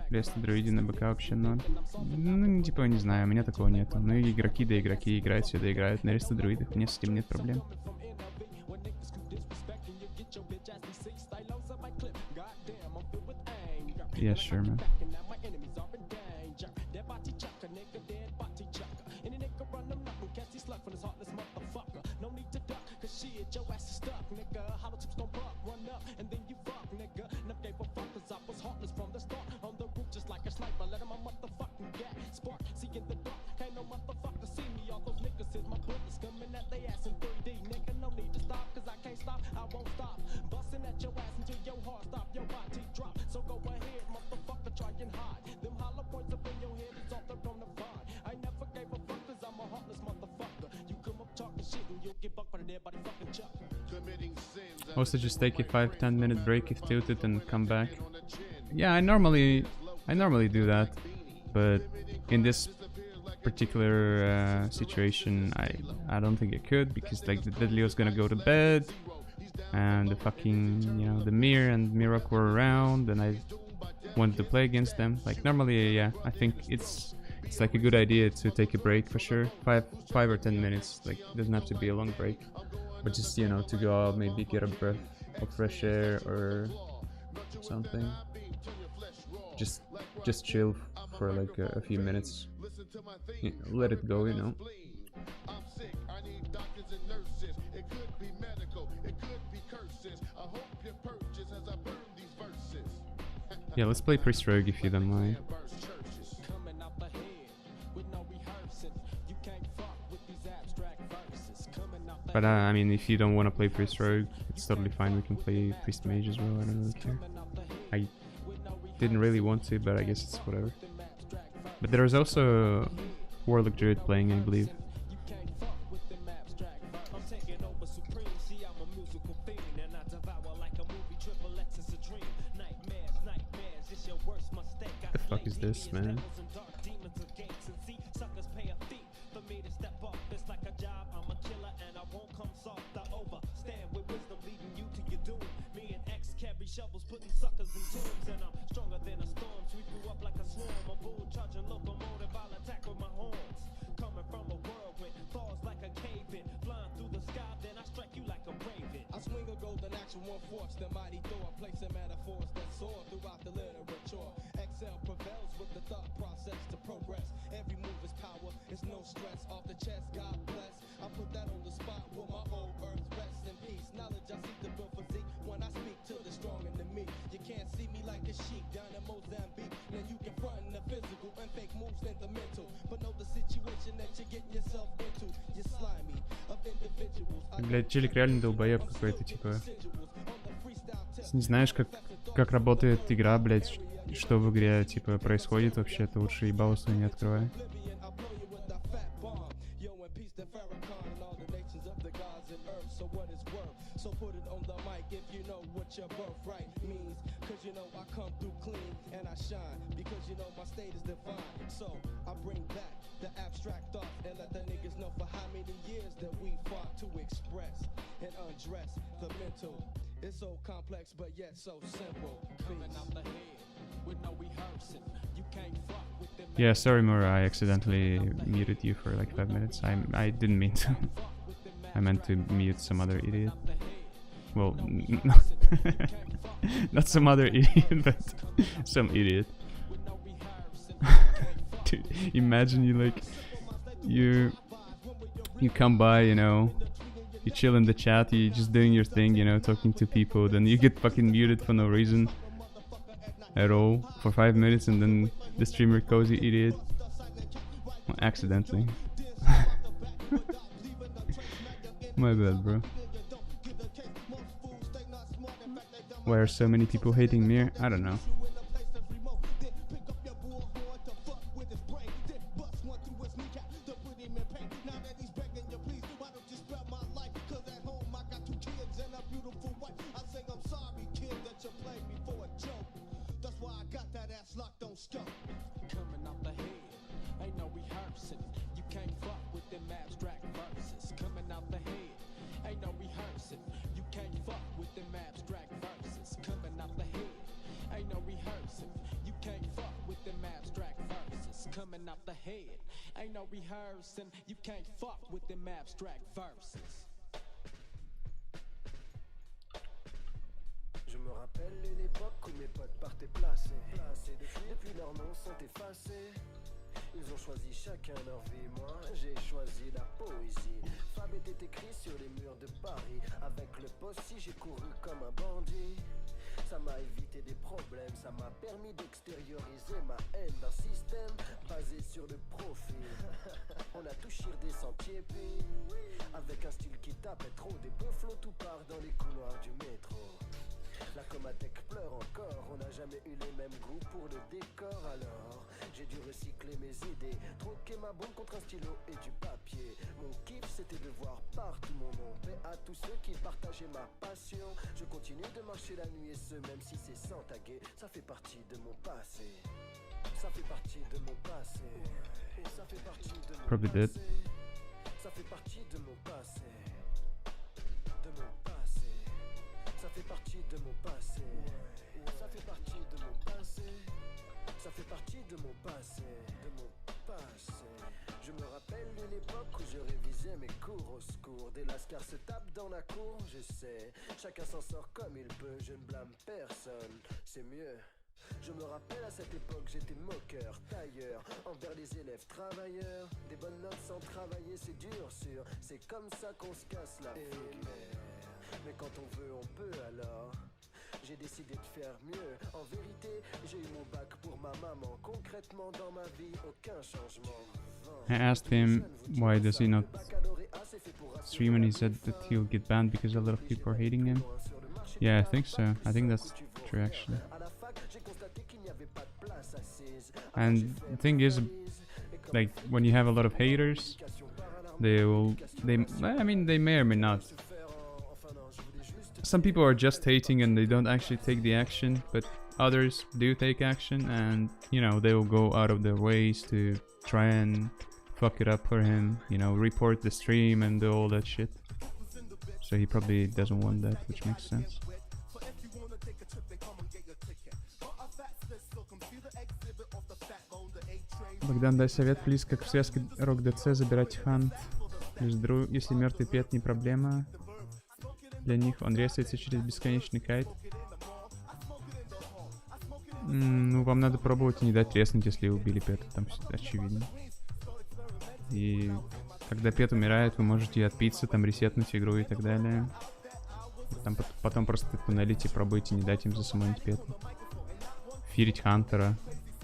Реста Друиде на БК вообще ноль. Ну, типа, не знаю, у меня такого нету. Ну, и игроки, да игроки играют, сюда играют на Реста Друидах, у меня с этим нет проблем. Yeah, sure, man. Also, just take a 5-10 minute break if tilted and come back. Yeah, I normally do that, but in this particular situation, I don't think I could, because like the Deadly was gonna go to bed, and the fucking, you know, the Mir and Mirak were around, and I wanted to play against them. Like normally, yeah, I think it's like a good idea to take a break for sure. 5 or 10 minutes. Like it doesn't have to be a long break, but just, you know, to go out, maybe get a breath of fresh air or something. Just chill for like a few minutes. Yeah, let it go, you know. Yeah, let's play Priest Rogue if you don't mind. But I mean, if you don't want to play Priest Rogue, it's totally fine. We can play Priest Mage as well. I don't really care. didn't really want to, but I guess it's whatever. But there was also Warlock Druid playing, I believe. The fuck is this, man? Shovels putting suckers in tombs, and I'm stronger than a storm. Sweep you up like a swarm. A bull charging locomotive, I'll attack with my horns. Coming from a whirlwind, falls like a cave in. Flying through the sky, then I strike you like a raven. I swing a golden action, one force, the mighty Thor, placing metaphors that soar throughout the literature. Excel prevails with the thought process to progress. Every move is power, it's no stress. Off the chest, God bless. I put that on the spot where my whole earth rests in peace. Knowledge I seek to build physique when I speak to the strong and the meek. You can't see me like a sheik down in Mozambique. Now you can front in the physical and fake moves in the mental. But know the situation that you're getting yourself into. You're slimy of individuals. Блядь, челик реально долбоеб какой-то, типа. Не знаешь, как работает игра, блядь, что в игре, типа, происходит вообще, то лучше ебало свое не открывай. So put it on the mic if you know what your birthright means. Cause you know I come through clean and I shine. Because you know my state is divine. So I bring back the abstract thought and let the niggas know for how many years that we fought to express and undress the mental. It's so complex but yet so simple. Coming out the head with no rehearsing. You can't fuck with them. Yeah, sorry Mura, I accidentally muted you for like 5 minutes. I didn't mean to. I meant to mute some other idiot. Well, not some other idiot, but some idiot. Dude, imagine you come by, you know, you chill in the chat, you just doing your thing, you know, talking to people, then you get fucking muted for no reason at all for 5 minutes, and then the streamer cozy idiot, well, accidentally. My bad, bro. Why are so many people hating me? I don't know. You can't fuck with them abstract verses. Je me rappelle une époque où mes potes partaient placés. Depuis leurs noms sont effacés. Ils ont choisi chacun leur vie, moi j'ai choisi la poésie. Fab était écrit sur les murs de Paris. Avec le possi j'ai couru comme un bandit. Ça m'a évité des problèmes, ça m'a permis d'extérioriser ma haine d'un système basé sur le profil. On a tout chirdé sans tiépi, avec un style qui tapait trop des bufflos tout part dans les couloirs du métro. La Comatec pleure encore, on n'a jamais eu les mêmes goûts pour le décor alors j'ai dû recycler mes idées, troquer ma bombe contre un stylo et du papier. Mon kiff c'était de voir partout mon nom, paix à tous ceux qui partageaient ma passion. Je continue de marcher la nuit et ce même si c'est sans taguer, ça fait partie de mon passé. Ça fait partie de mon passé. Ça fait partie de mon Probably did. passé. Ça fait partie de mon passé. De mon passé. Ça fait partie de mon passé. Ça fait partie de mon passé. Ça fait partie de mon passé. De mon passé. Je me rappelle d'une époque où je révisais mes cours au secours. Des lascars se tapent dans la cour, je sais. Chacun s'en sort comme il peut, je ne blâme personne. C'est mieux. Je me rappelle à cette époque j'étais moqueur, tailleur, envers les élèves travailleurs. Des bonnes notes sans travailler c'est dur sûr, c'est comme ça qu'on se casse la figure. Mais quand on veut on peut alors. J'ai décidé de faire mieux. En vérité j'ai eu mon bac pour ma maman. Concrètement dans ma vie aucun changement. I asked him why does he not stream, and he said that he'll get banned because a lot of people are hating him. Yeah, I think so. I think that's true actually. And the thing is, like, when you have a lot of haters, they may or may not. Some people are just hating and they don't actually take the action, but others do take action, and you know, they will go out of their ways to try and fuck it up for him, you know, report the stream and do all that shit. So he probably doesn't want that, which makes sense. Богдан, дай совет, плиз, как в связке Рок ДЦ забирать хант. Плюс Дру, если мертвый пет, не проблема. Для них он ресается через бесконечный кайт. Ну, вам надо пробовать и не дать резнуть, если убили пета, там все очевидно. И когда пет умирает, вы можете отпиться, там ресетнуть игру и так далее. Там потом просто туннелите, пробуйте не дать им засамонить пета. Фирить хантера,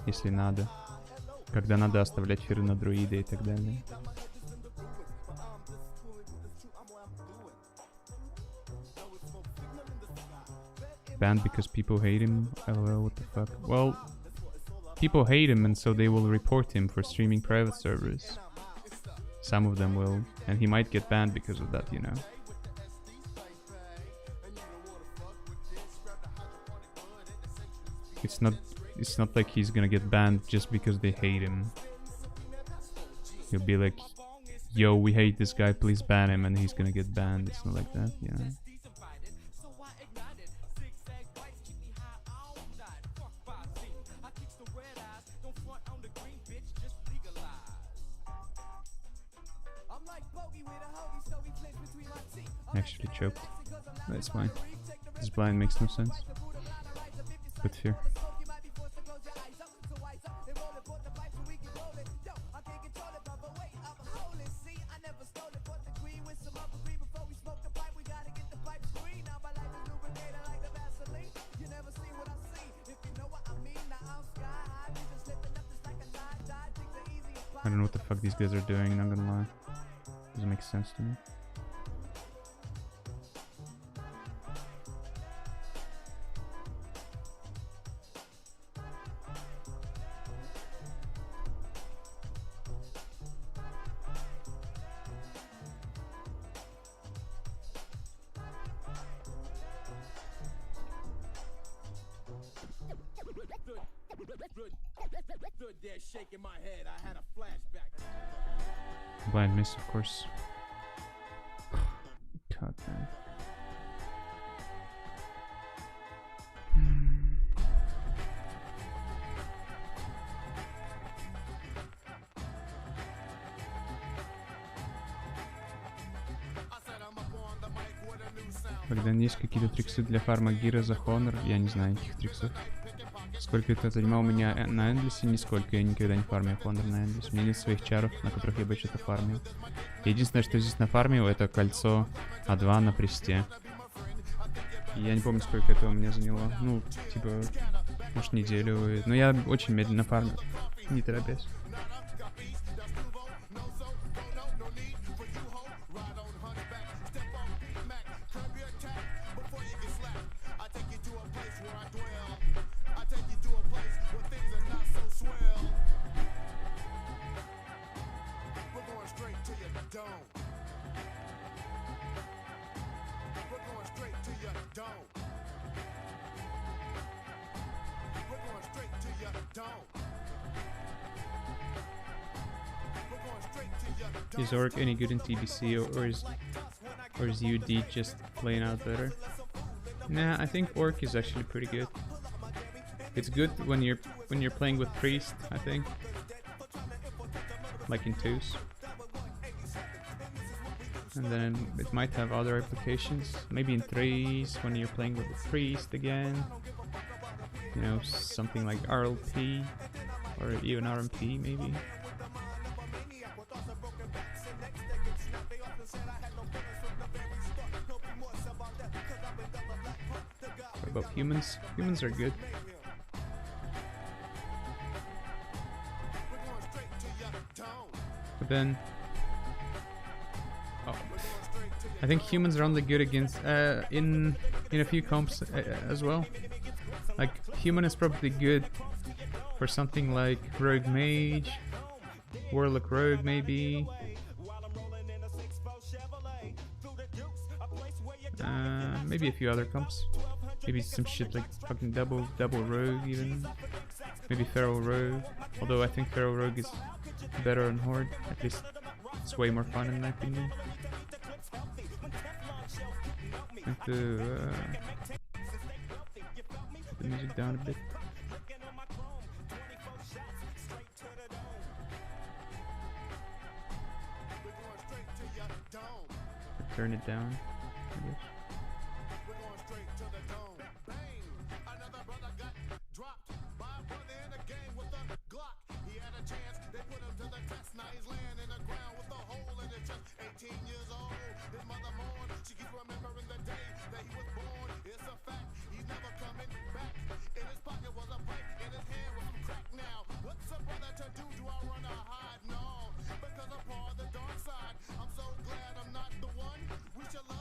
если надо. Когда надо оставлять фиры на друида и так далее. Banned because people hate him. LOL, what the fuck? Well, people hate him and so they will report him for streaming private servers. Some of them will, and he might get banned because of that, you know. It's not like he's gonna get banned just because they hate him. He'll be like, yo, we hate this guy, please ban him, and he's gonna get banned. It's not like that, you know. Actually choked. That's fine. This blind makes no sense. But fear. I don't know what the fuck these guys are doing, not gonna lie. Doesn't make sense to me. Blind miss, of course. God damn. Богдан, есть какие-то триксы для фарма гира за Honor? Я не знаю никаких триксов. Сколько это занимало меня на Эндлесе? Нисколько, я никогда не фармил Honor на Эндлесе. У меня нет своих чаров, на которых я бы что-то фармил. Единственное, что здесь нафармил, это кольцо А2 на престе. Я не помню, сколько это у меня заняло. Ну, типа, может, неделю. Но я очень медленно фармил, не торопясь. Is Orc any good in TBC, or is UD just playing out better? Nah, I think Orc is actually pretty good. It's good when you're playing with Priest, I think. Like in twos. And then it might have other applications. Maybe in threes when you're playing with the Priest again. You know, something like RLP or even RMP maybe. What about humans? Humans are good. But then, I think humans are only good against in a few comps as well. Like human is probably good For something like Rogue Mage, Warlock Rogue maybe. Maybe a few other comps. Maybe some shit like fucking double Rogue even. Maybe Feral Rogue. Although I think Feral Rogue is better on Horde. At least it's way more fun in my opinion. And to put the music down a bit. Turn it down, I guess.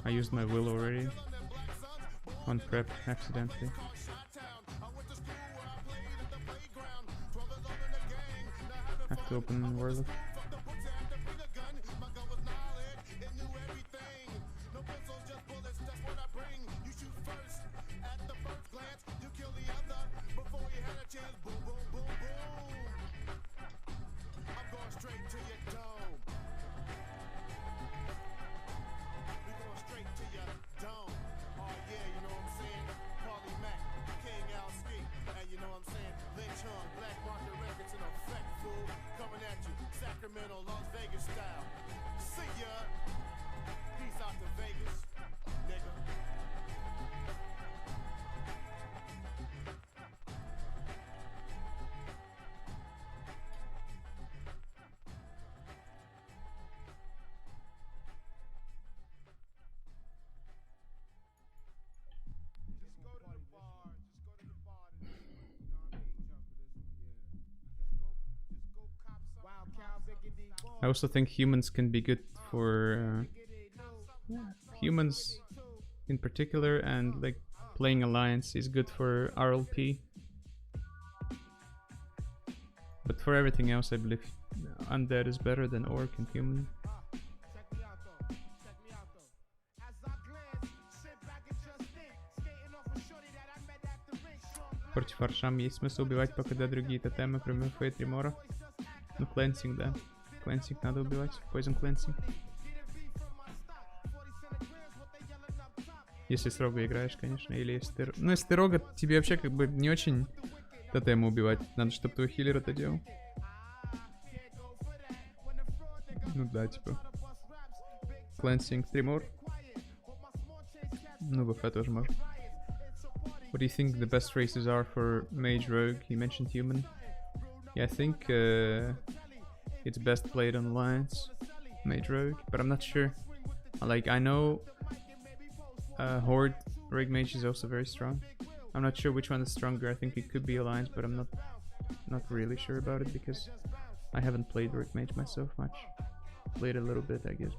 I used my will already on prep accidentally. Have to open Warlock. Las Vegas style. See ya. Peace out to Vegas, nigga. I also think humans can be good for humans in particular, and like playing Alliance is good for RLP. But for everything else, I believe Undead is better than Orc and Human. Против Аршам есть смысл убивать, пока другие тотемы, кроме Фейт Ремора? Ну, Cleansing, да. Cleansing надо убивать. Poison Cleansing. Если строго играешь, конечно. Или если ты... Ну, если ты рога, тебе вообще как бы не очень тотемы убивать. Надо, чтобы твой хиллер это делал. Ну да, типа. Cleansing, Tremor. Ну, БФ тоже может. What do you think the best races are for Mage Rogue? You mentioned Human. Yeah, I think it's best played on Alliance, Mage Rogue, but I'm not sure. Like, I know Horde Rogue Mage is also very strong. I'm not sure which one is stronger. I think it could be Alliance, but I'm not really sure about it because I haven't played Rogue Mage myself much. Played a little bit, I guess.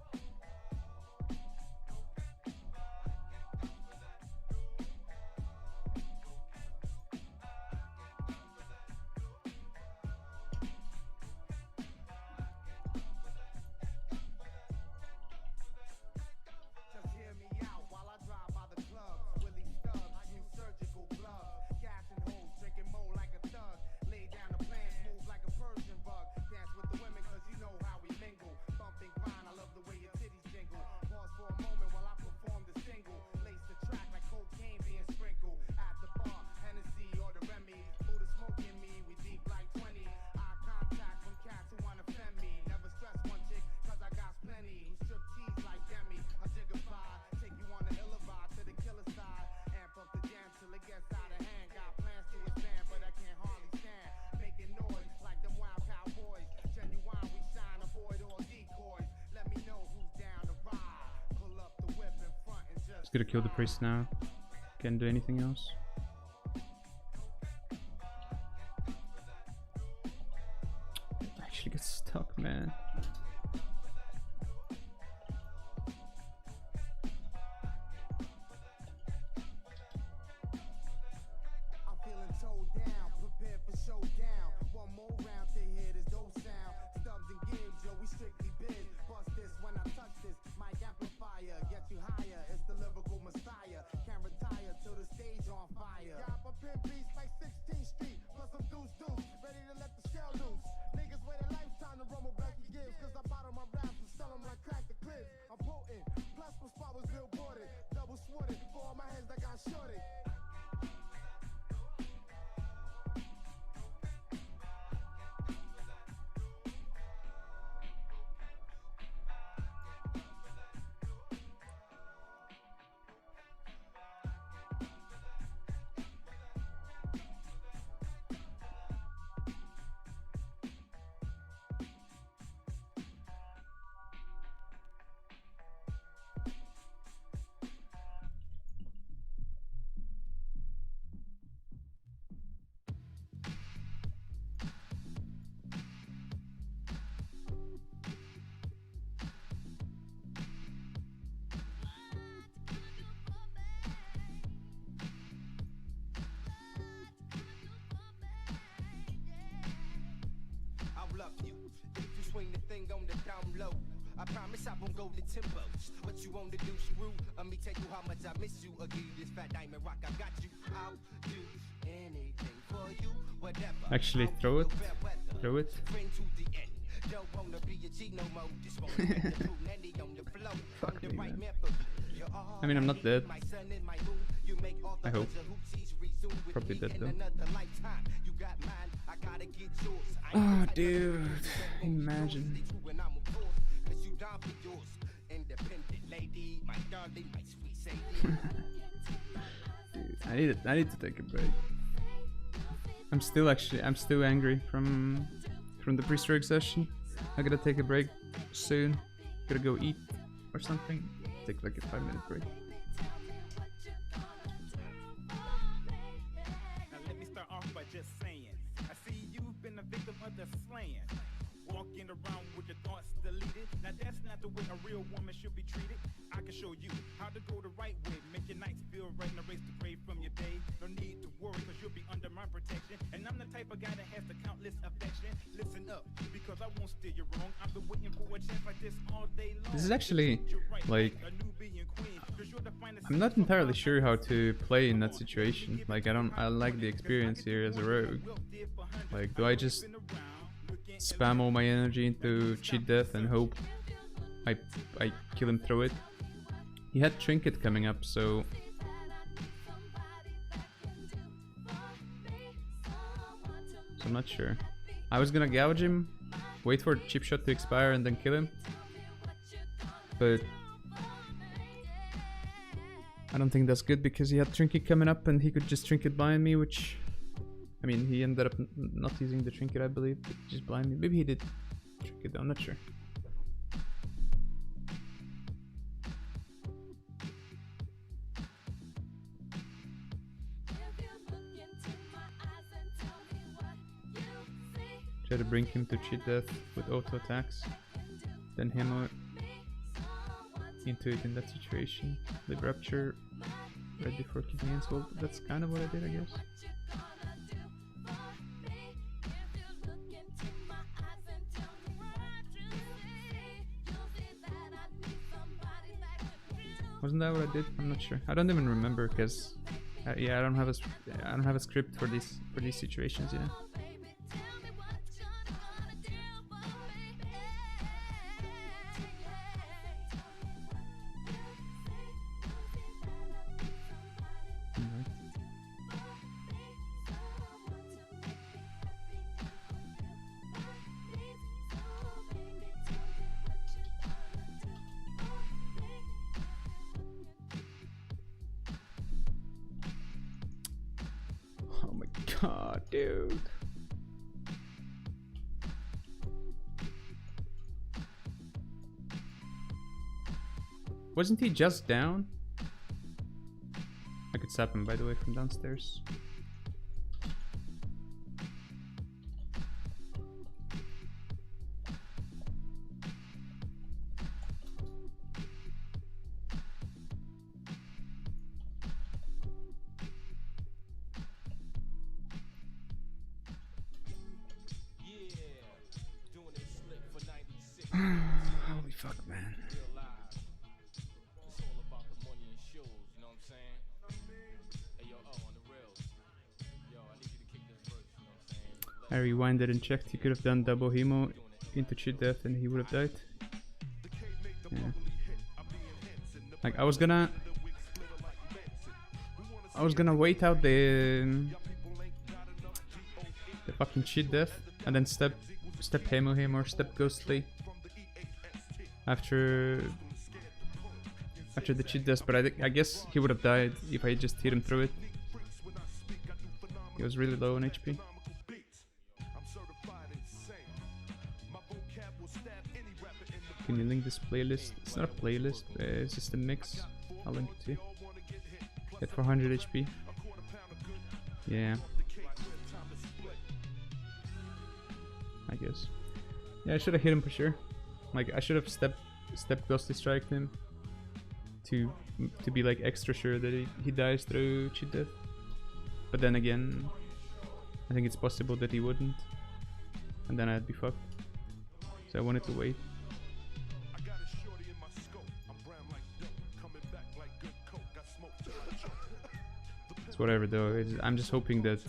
Gonna kill the priest now. Can't do anything else. Actually get stuck, man. I'm feeling towed down, prepared for a showdown. One more round to hear this dope sound. Stubs and gigs, yo, we strictly biz. Bust this when I touch this. Mic amplifier, get you higher. It's the lyrical messiah. Can't retire till the stage on fire. Got my pimp beats like 16th Street. Plus I'm deuce, ready to let the shell loose. Niggas wait a lifetime to rumble back and gives. Cause I bottle my raps and sell them like crack the clips. I'm potent, plus my spot was billboarded. Double sworded, for all my hands that got shorted. Swing the thing on the down low. I promise I won't go to Timbos. What you want to do, screw? Let me tell you how much I miss you. Again, this fat diamond rock, I got you. I'll do anything for you, whatever. Actually, throw it. Throw it. Don't wanna be a G no more. Just wanna be the Brunelli on the flow. Fuck me, man. I mean, I'm not dead. I hope. Probably dead though. Oh, dude. Imagine. Dude, I need to take a break. I'm still angry from the pre-stroke session. I gotta take a break soon. Gotta go eat or something. Take like a 5-minute break. Now let me start off by just saying, I see you've been a victim of the slaying. Walking around with your thoughts deleted. Now that's not the way a real woman should be treated. I can show you how to go the right way. Make your nights feel right and erase the gray from your day. No need to worry, cause you'll be under my protection. And I'm the type of guy that has the countless affection. Listen up, because I won't steer you wrong. I've been waiting for a chance like this all day long. This is actually, like, I'm not entirely sure how to play in that situation. Like, I like the experience here as a rogue. Like, do I just spam all my energy into cheat death and hope I kill him through it? He had trinket coming up, so I'm not sure. I was gonna gouge him, wait for chip shot to expire and then kill him, but I don't think that's good because he had trinket coming up and he could just trinket blind me, which, I mean, he ended up not using the trinket, I believe, but just blind me. Maybe he did trinket, I'm not sure. Try to bring him to cheat death with auto attacks, then hammer into it in that situation. Lib rupture right before kicking insult. That's kind of what I did, I guess. Wasn't that what I did? I'm not sure. I don't even remember because yeah, I don't have a script for these situations. Yeah. God, dude. Wasn't he just down? I could zap him, by the way, from downstairs. Holy fuck, man. I rewinded and checked. He could have done double hemo into cheat death and he would have died. Yeah. Like I was gonna wait out the fucking cheat death and then step hemo him or step ghostly after the cheat death, but I guess he would have died if I just hit him through it. He was really low on HP. Can you link this playlist? It's not a playlist, it's just a mix. I'll link it to you. At 400 HP. Yeah. I guess. Yeah, I should have hit him for sure. Like I should have step ghostly striked him to be like extra sure that he dies through cheat death. But then again, I think it's possible that he wouldn't, and then I'd be fucked. So I wanted to wait. It's whatever though. I'm just hoping that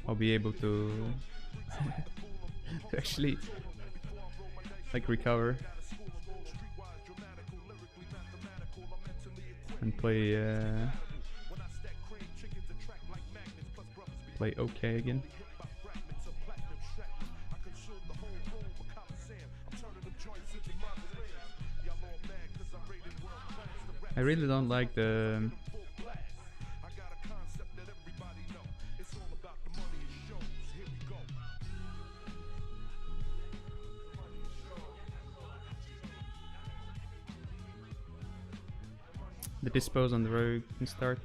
I'll be able to actually like recover and play okay again. I really don't like the dispose on the rogue and start.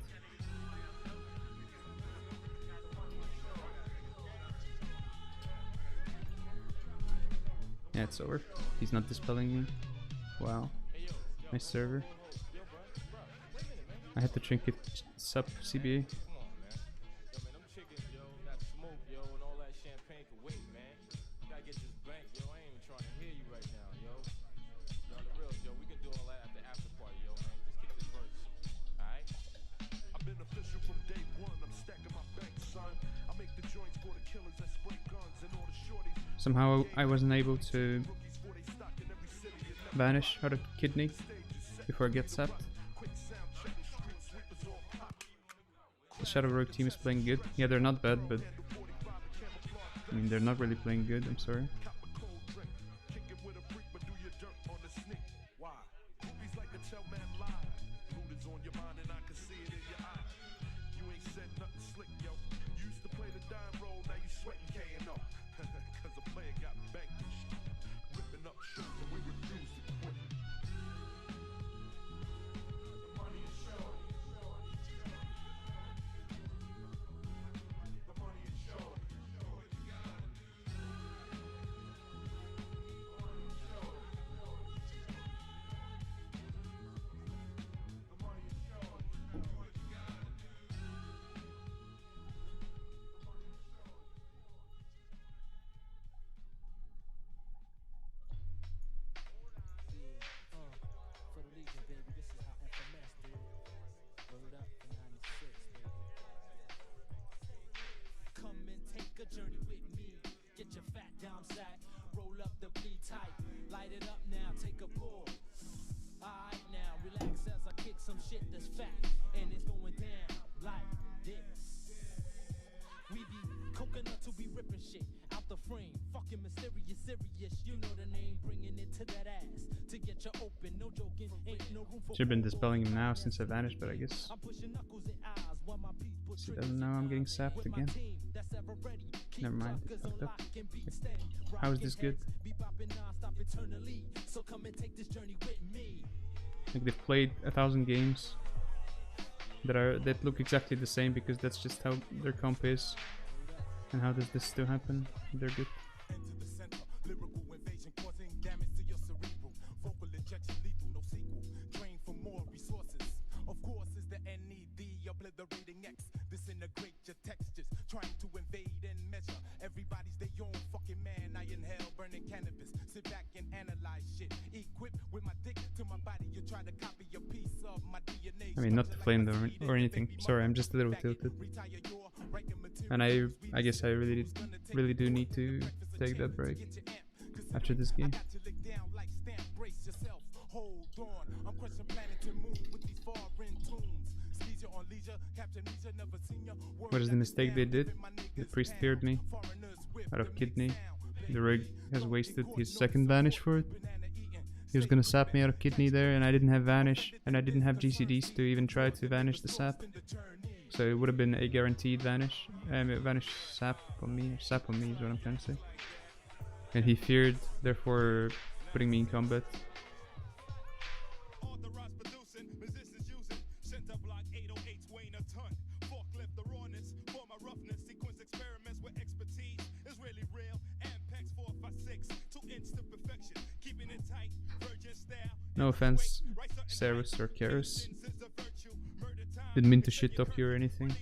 Yeah, it's over. He's not dispelling me. Wow. Nice server. I had to trinket sub CBA. Somehow I wasn't able to vanish out of kidney before I get sapped. The Shadow Rogue team is playing good. Yeah, they're not bad, but I mean they're not really playing good, I'm sorry. Should've been dispelling him now since I vanished, but I guess he doesn't know I'm getting sapped again. Never mind. Fucked up. How is this good? Like they've played 1,000 games that look exactly the same because that's just how their comp is. And how does this still happen? They're good. Everybody's their own fucking man. I inhale burning cannabis. Sit back and analyze. I mean, not to flame them or anything. Sorry, I'm just a little tilted. And I guess I really do need to take that break after this game. What is the mistake they did? The priest feared me out of kidney. The rogue has wasted his second vanish for it. He was gonna sap me out of kidney there, and I didn't have vanish, and I didn't have GCDs to even try to vanish the sap. So it would have been a guaranteed vanish. Vanish sap on me. Sap on me is what I'm trying to say. And he feared, therefore putting me in combat. No offense, Sarus or Karus. Didn't mean to shit talk you or anything.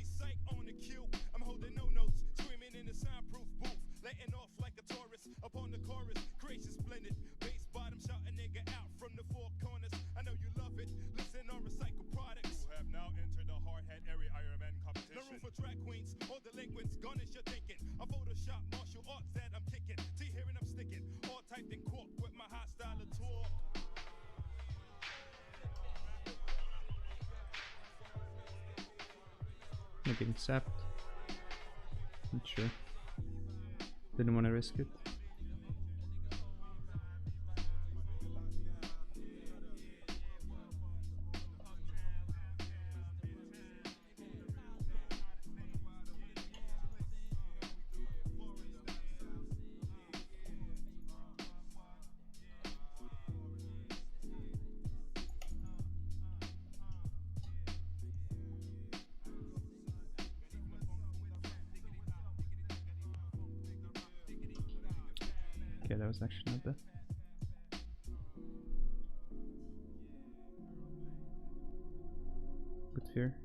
I'm getting sapped. Not sure. Didn't want to risk it. Okay, that was actually not bad. Good fear.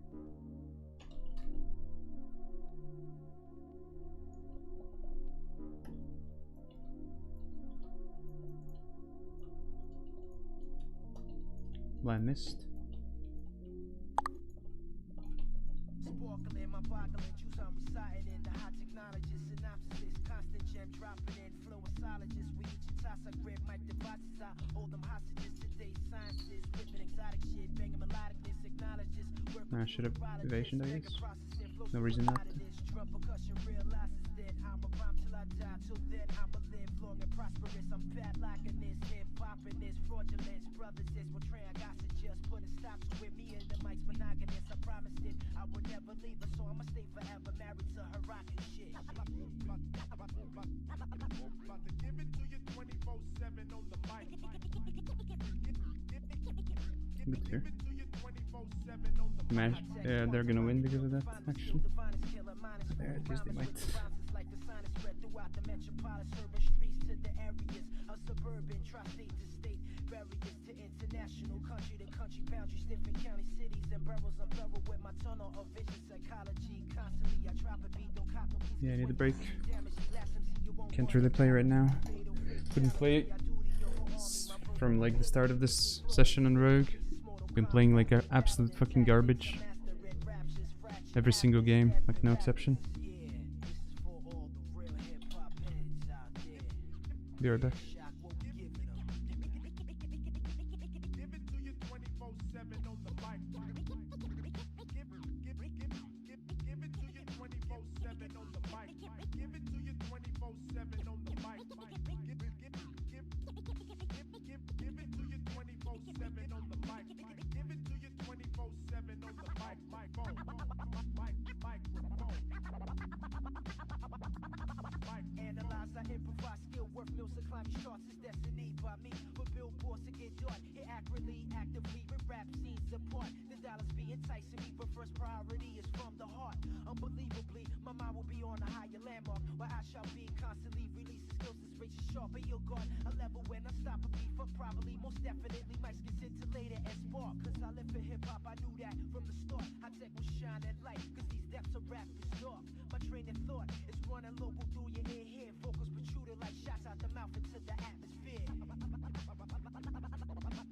Blind mist. Sparkling, my boggling juice, I'm reciting in the hot technologist synopsis, constant gem dropping in, flowologist, we each toss, I grab mic devices, I hold them hostages, today's sciences, whipping exotic shit, banging melodicness, acknowledges, I should have evasion, I guess. No reason not to. drum percussion, realizes that I'm a rhyme till I die, till then I'ma live long and prosperous, I'm padlocking this, hip-hopping this, fraudulence, brothers, this, well, Trey, I got to just put a stop to it, me and the mic's monogamous, I promised it, I would never leave her, so I'ma stay forever married to her rockin' shit. About to give it to you 24/7 on the mic. Good fear. They're gonna win because of that, actually. There it is, they might. Suburban, tri-state to state, barriers to international, country to country boundaries, different county cities and boroughs. I'm thorough with my tunnel of vision psychology. Constantly, I drop a beat, don't cop no piece. Yeah, I need a break. Can't really play right now. Couldn't play from like the start of this session on Rogue. Been playing like absolute fucking garbage. Every single game, like no exception. Be right back.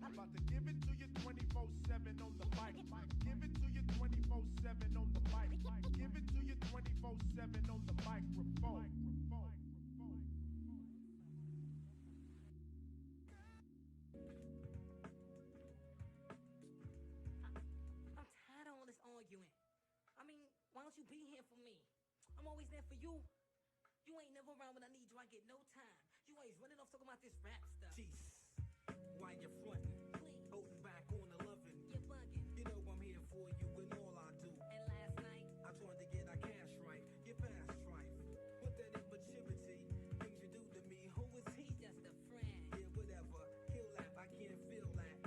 About to give it to you 24/7 on the mic. Give it to you 24/7 on the mic. Give it to you 24/7 on the microphone. I'm tired of all this arguing. I mean, why don't you be here for me? I'm always there for you. You ain't never around when I need you. I get no time. You always running off talking about this rap stuff. Jeez, why you frontin'? Holding back on the loving. You're bugging. You know I'm here for you in all I do. And last night, I tried to get our cash right, get past strife. But that immaturity, things you do to me, who is he? Just a friend. Yeah, whatever, kill that, I can't feel that.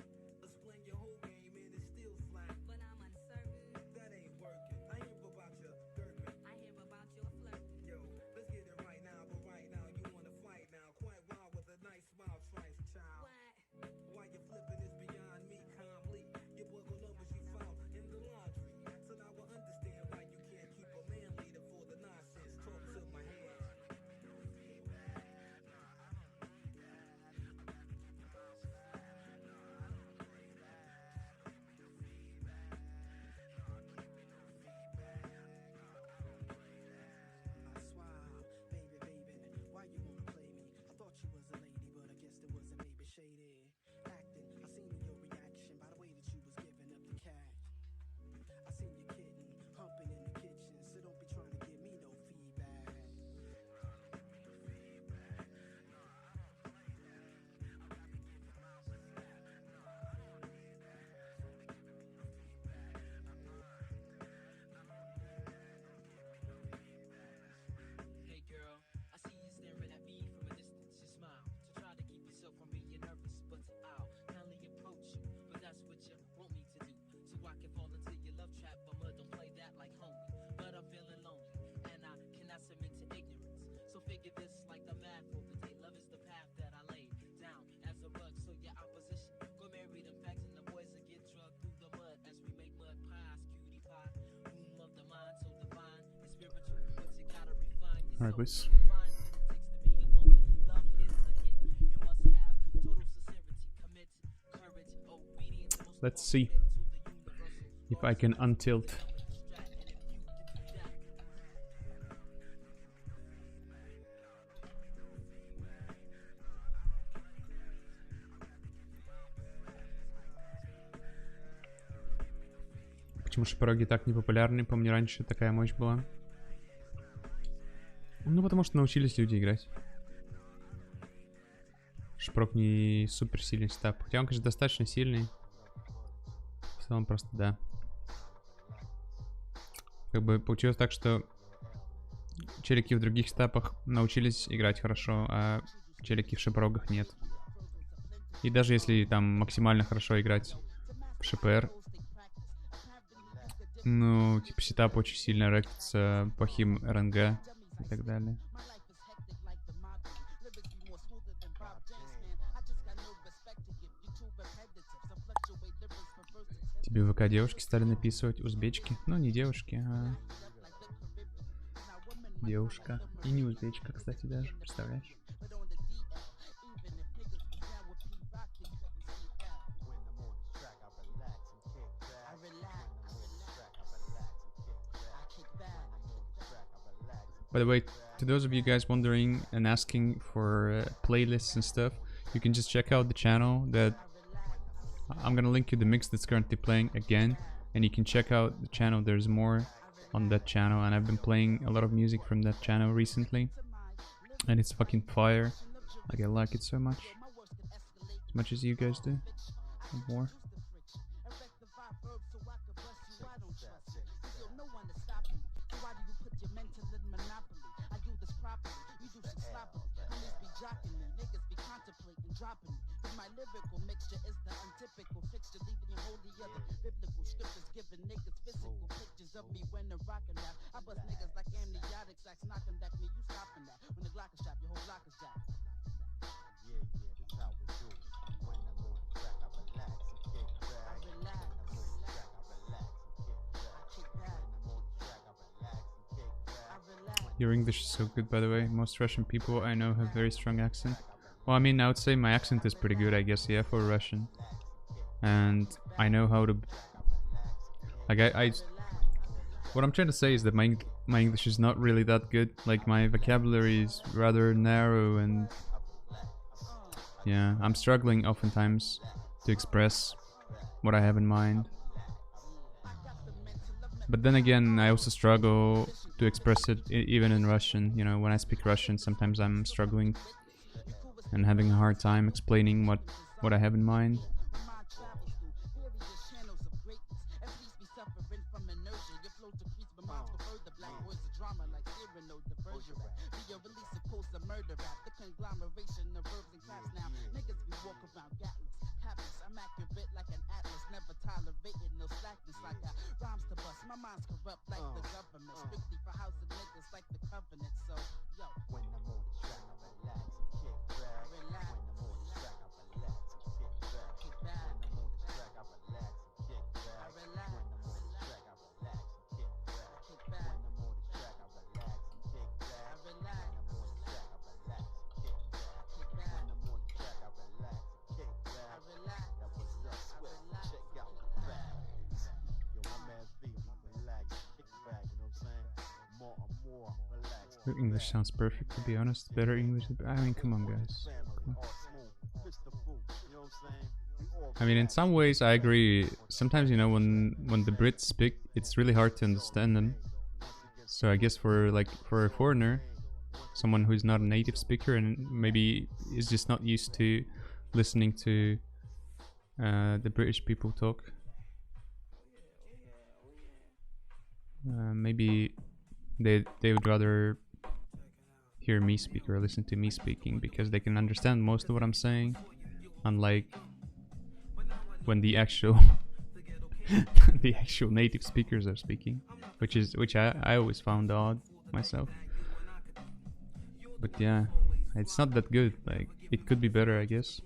Explain your whole game and it's still flat. But I'm uncertain. That ain't working, I hear about your gurgling. I hear about your flirt. Yo, let's get it right now, but right now you wanna fight now. Quite wild with a nice smile, trice child. What? Why you flipping is beyond me, calmly. Your book on numbers you found in the laundry. So now I understand why you can't keep a man leader for the nonsense. Talk to my head. I swear, baby, why you wanna play me? I thought you was a lady, but I guess there was a maybe shady acting. I seen your reaction by the way that you was giving up the cat. I seen you kidding, humping in the kitchen, so don't be trying to give me no feedback. Hey girl, I see you staring at me from a distance. You smile to try to keep yourself from being nervous, but I'll kindly approach you. But that's what you want me to do, so I can fall into your love trap. But don't play that like homie. But I'm feeling lonely, and I cannot submit to ignorance. So figure this like the math for the day. Love is the path that I laid down as a rug. So your opposition, go marry them facts and the boys and get drugged through the mud as we make mud pies, cutie pie. Womb of the mind, so divine and spiritual, but you gotta refine yourself. Alright, boys. Find what it takes to be a woman. Love is the hit. You must have total sincerity, commit, courage, obedience. Let's see if I can untilt. Почему шипроги так не популярны? Помню, раньше такая мощь была. Ну, потому что научились люди играть. Шпрог не супер сильный стаб. Хотя он, конечно, достаточно сильный. В целом просто, да. Как бы получилось так, что челики в других стапах научились играть хорошо, а челики в шипрогах нет. И даже если там максимально хорошо играть в ШПР, ну, типа сетап очень сильно рэктится плохим РНГ и так далее. Тебе в ВК девушки стали написывать, узбечки. Ну, не девушки, а девушка. И не узбечка, кстати, даже, представляешь? By the way, to those of you guys wondering and asking for playlists and stuff, you can just check out the channel that I'm gonna link you the mix that's currently playing again, and you can check out the channel. There's more on that channel, and I've been playing a lot of music from that channel recently, and it's fucking fire. Like, I like it so much as you guys do, and more. Lyrical mixture is the untypical fixture, leaving you wholly other biblical scriptures, giving niggas physical pictures of me when they're rocking that. I bust niggas like amniotic sacs, knocking back me, you stopping that. When the Glock is shot, your whole block is jacked. Yeah, this how we do it. When I'm on the track, I relax and kick back. I relax. When I'm on the track, I relax and kick back. When I'm on the track, I relax and kick back. I relax. Your English is so good, by the way. Most Russian people I know have very strong accent. Well, I mean, I would say my accent is pretty good, I guess, yeah, for Russian. and I know how to, like, what I'm trying to say is that my English is not really that good. Like, my vocabulary is rather narrow, and yeah, I'm struggling oftentimes to express what I have in mind. But then again, I also struggle to express it even in Russian. You know, when I speak Russian, sometimes I'm struggling and having a hard time explaining what I have in mind. Your English sounds perfect, to be honest. Better English. I mean, come on, guys. Come on. I mean, in some ways, I agree. Sometimes, you know, when the Brits speak, it's really hard to understand them. So I guess for a foreigner, someone who's not a native speaker and maybe is just not used to listening to the British people talk, maybe they would rather hear me speak or listen to me speaking, because they can understand most of what I'm saying, unlike when the actual the actual native speakers are speaking, which I always found odd myself. But yeah, it's not that good. Like, it could be better, I guess.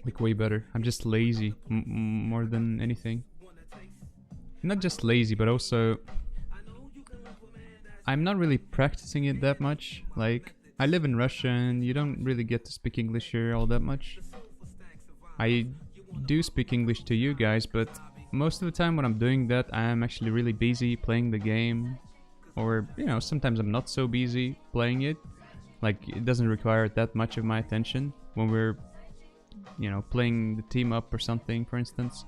Like, way better. I'm just lazy more than anything. Not just lazy, but also I'm not really practicing it that much. Like, I live in Russia and you don't really get to speak English here all that much. I do speak English to you guys, but most of the time when I'm doing that, I'm actually really busy playing the game. Or, you know, sometimes I'm not so busy playing it. Like, it doesn't require that much of my attention when we're, you know, playing the team up or something, for instance.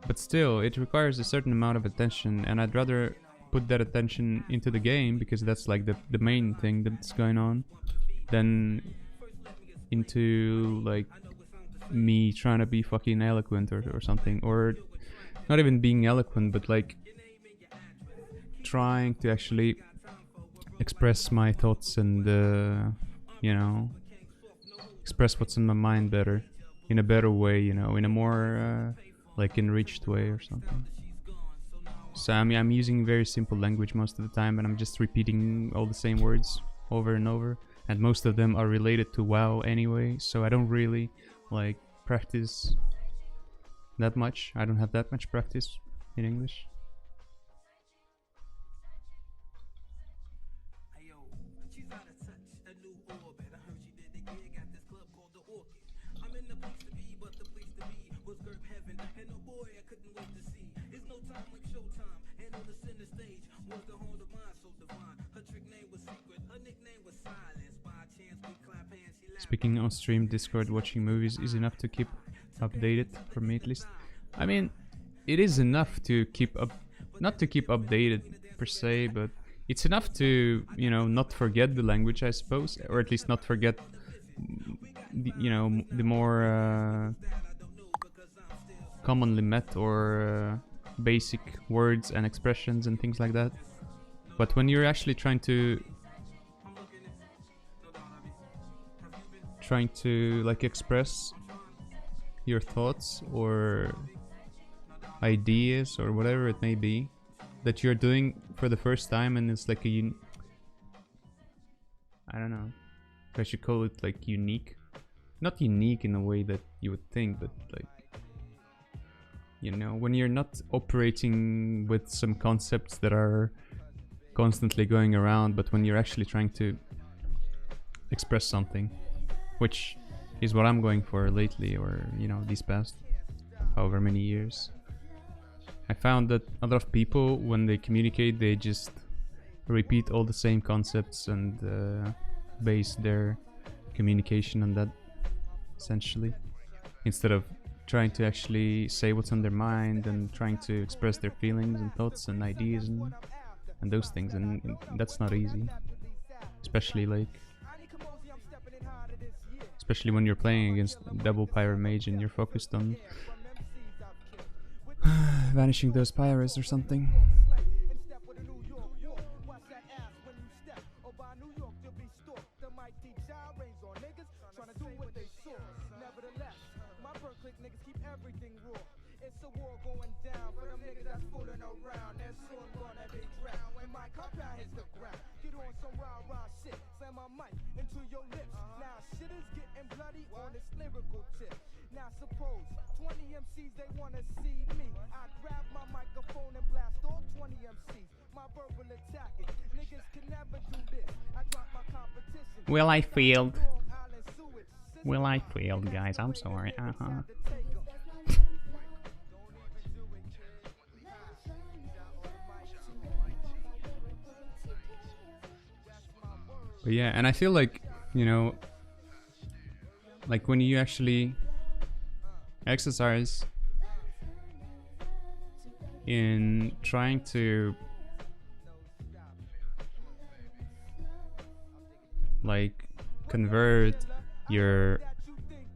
But still, it requires a certain amount of attention, and I'd rather put that attention into the game, because that's like the main thing that's going on, than into like me trying to be fucking eloquent or something, or not even being eloquent, but like trying to actually express my thoughts and you know, express what's in my mind better, in a better way, you know, in a more like enriched way or something. So I mean, I'm using very simple language most of the time, and I'm just repeating all the same words over and over, and most of them are related to WoW anyway, so I don't really like practice that much. I don't have that much practice in English. Speaking on stream, Discord, watching movies is enough to keep updated, for me at least. I mean, it is enough to keep up, not to keep updated per se, but it's enough to, you know, not forget the language, I suppose, or at least not forget, you know, the more commonly met or basic words and expressions and things like that. But when you're actually trying to like express your thoughts or ideas or whatever it may be that you're doing for the first time, and it's like a I don't know if I should call it like unique, not unique in a way that you would think, but like, you know, when you're not operating with some concepts that are constantly going around, but when you're actually trying to express something, which is what I'm going for lately, or, you know, these past however many years. I found that a lot of people, when they communicate, they just repeat all the same concepts and base their communication on that, essentially, instead of trying to actually say what's on their mind and trying to express their feelings and thoughts and ideas and those things, and that's not easy, especially when you're playing against double pyro mage and you're focused on vanishing those pyros or something. Now suppose 20 MCs they wanna see me. I grab my microphone and blast all 20 MCs. My verbal attacking. Niggas can never do this. I drop my competition. Well, I failed. Well, I failed, guys. I'm sorry. But yeah, and I feel like, you know, like when you actually exercise in trying to like convert your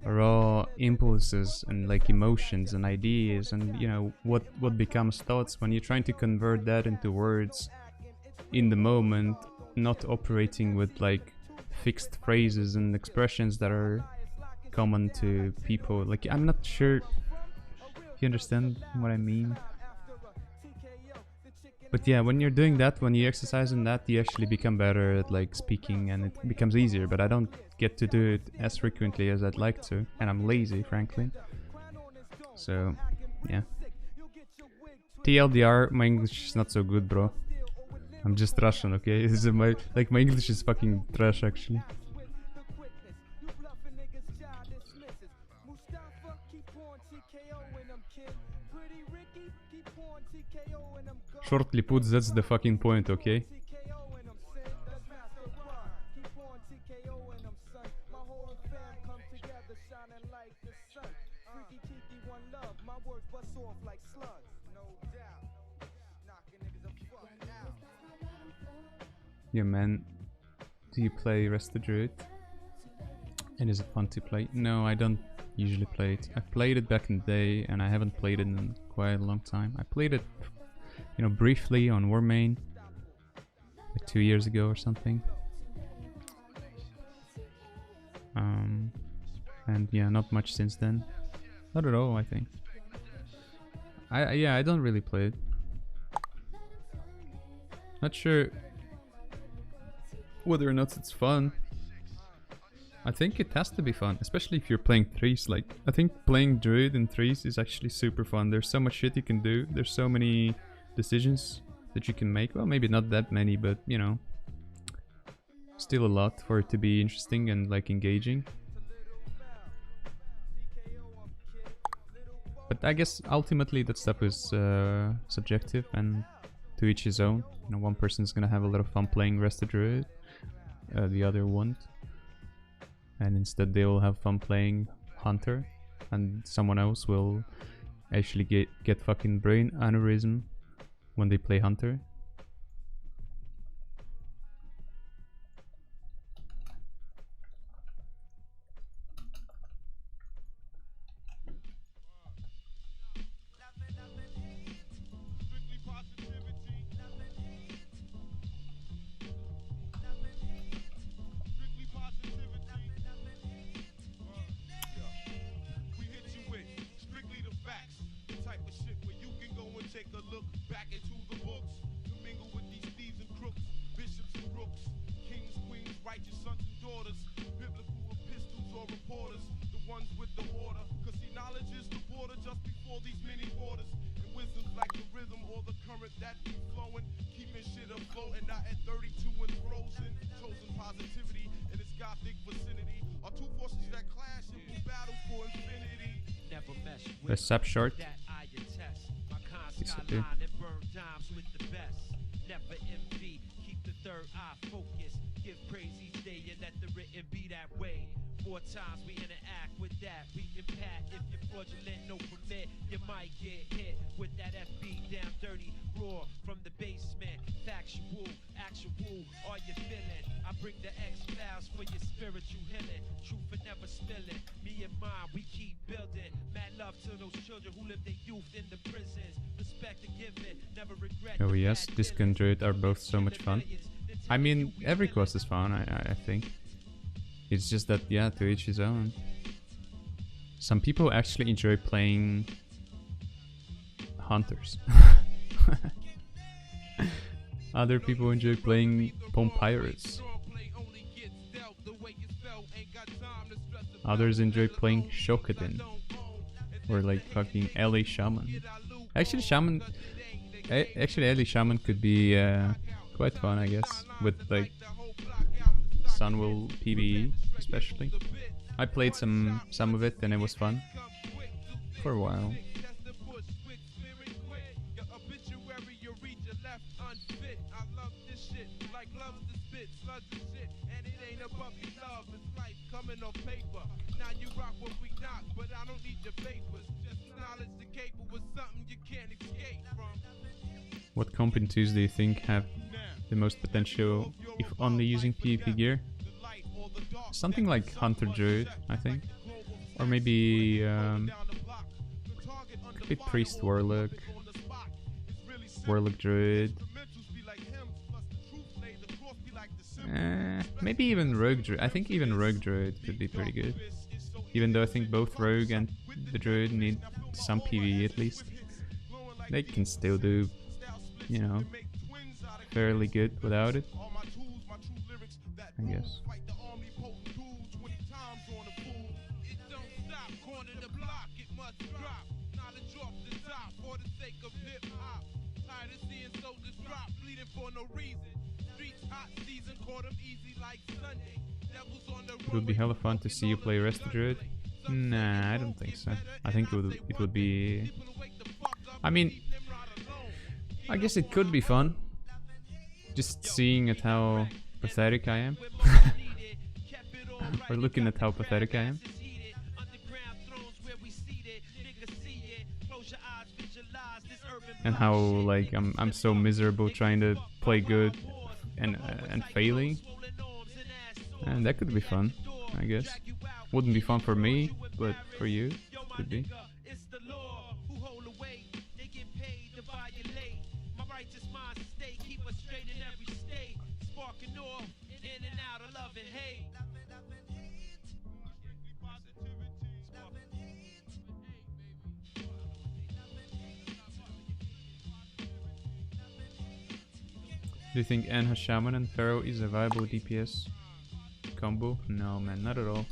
raw impulses and like emotions and ideas and, you know, what becomes thoughts, when you're trying to convert that into words in the moment, not operating with like fixed phrases and expressions that are common to people. Like, I'm not sure if you understand what I mean. But yeah, when you're doing that, when you exercise in that, you actually become better at like speaking and it becomes easier, but I don't get to do it as frequently as I'd like to, and I'm lazy, frankly. So, yeah. TLDR, my English is not so good, bro. I'm just Russian, okay? This is my English is fucking trash, actually. Shortly put, that's the fucking point, okay? Yeah, man. Do you play Rest the Druid? And is it fun to play? No, I don't usually play it. I played it back in the day, and I haven't played it in quite a long time. I played it, you know, briefly on Warmain, like 2 years ago or something. And yeah, not much since then. Not at all, I think. I don't really play it. Not sure whether or not it's fun. I think it has to be fun, especially if you're playing threes. Like, I think playing Druid in threes is actually super fun. There's so much shit you can do. There's so many decisions that you can make. Well, maybe not that many, but you know, still a lot for it to be interesting and like engaging. But I guess ultimately that stuff is subjective and to each his own. You know, one person's gonna have a lot of fun playing Rest of Druid, the other won't. And instead they will have fun playing Hunter, and someone else will actually get fucking brain aneurysm when they play Hunter. The sub short. Disappear. Never envy, keep the third eye focused. Give praise each day and let the written be that way. More times we interact with that, we can pat. If you're fraudulent, no permit, you might get hit with that FB down dirty roar from the basement. Factual, actual, are you feeling? I bring the X-Files for your spiritual healing. Truth and never spilling. Me and mine, we keep building. Mad love to those children who live their youth in the prisons. Respect and give it, never regret. Oh yes, Disco and Druid are both so much fun. I mean, every quest is fun, I think. It's just that, yeah, to each his own. Some people actually enjoy playing hunters. Other people enjoy playing Pom Pirates. Others enjoy playing Schakaqt. Or like fucking LA Shaman. Actually, LA Shaman could be quite fun, I guess. With like Sunwell PvE, especially. I played some of it and it was fun. For a while. What competencies do you think have the most potential if only using PvP gear? Something like Hunter Druid, I think. Or maybe could be Priest Warlock. Warlock Druid. Maybe even Rogue Druid. I think even Rogue Druid could be pretty good. Even though I think both Rogue and the Druid need some PvE at least. They can still do, you know, fairly good without it, I guess. It would be hella fun to see you play Rest Druid. Nah, I don't think so. I think it would be... I mean, I guess it could be fun. Just seeing at how pathetic I am. Or looking at how pathetic I am. And how like I'm so miserable trying to play good and failing. And that could be fun, I guess. Wouldn't be fun for me, but for you, could be. Do you think Anha Shaman and Pharaoh is a viable DPS combo? No man, not at all.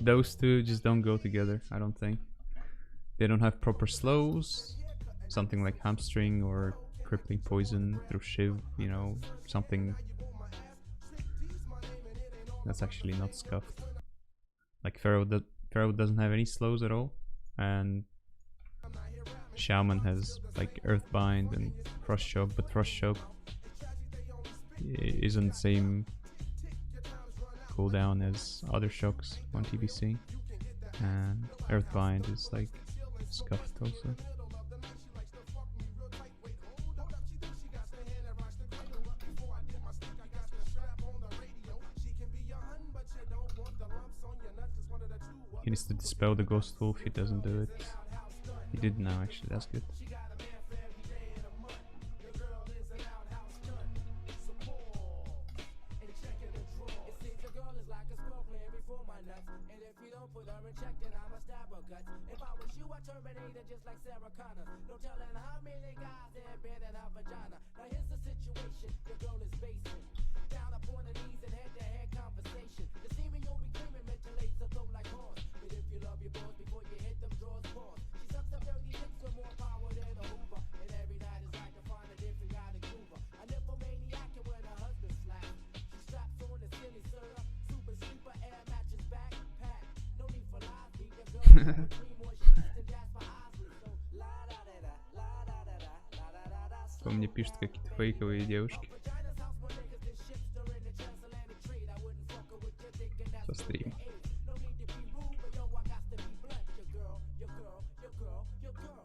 Those two just don't go together, I don't think. They don't have proper slows. Something like Hamstring or Crippling Poison through Shiv, you know, something that's actually not scuffed. Like Pharaoh doesn't have any slows at all. And Shaman has like Earthbind and Frost Shock, but Frost Shock isn't the same cooldown as other shocks on TBC, and Earthbind is like scuffed also. He needs to dispel the Ghost Wolf, he doesn't do it. He did now actually, that's good. мне пишут какие-то фейковые девушки. Со стрима.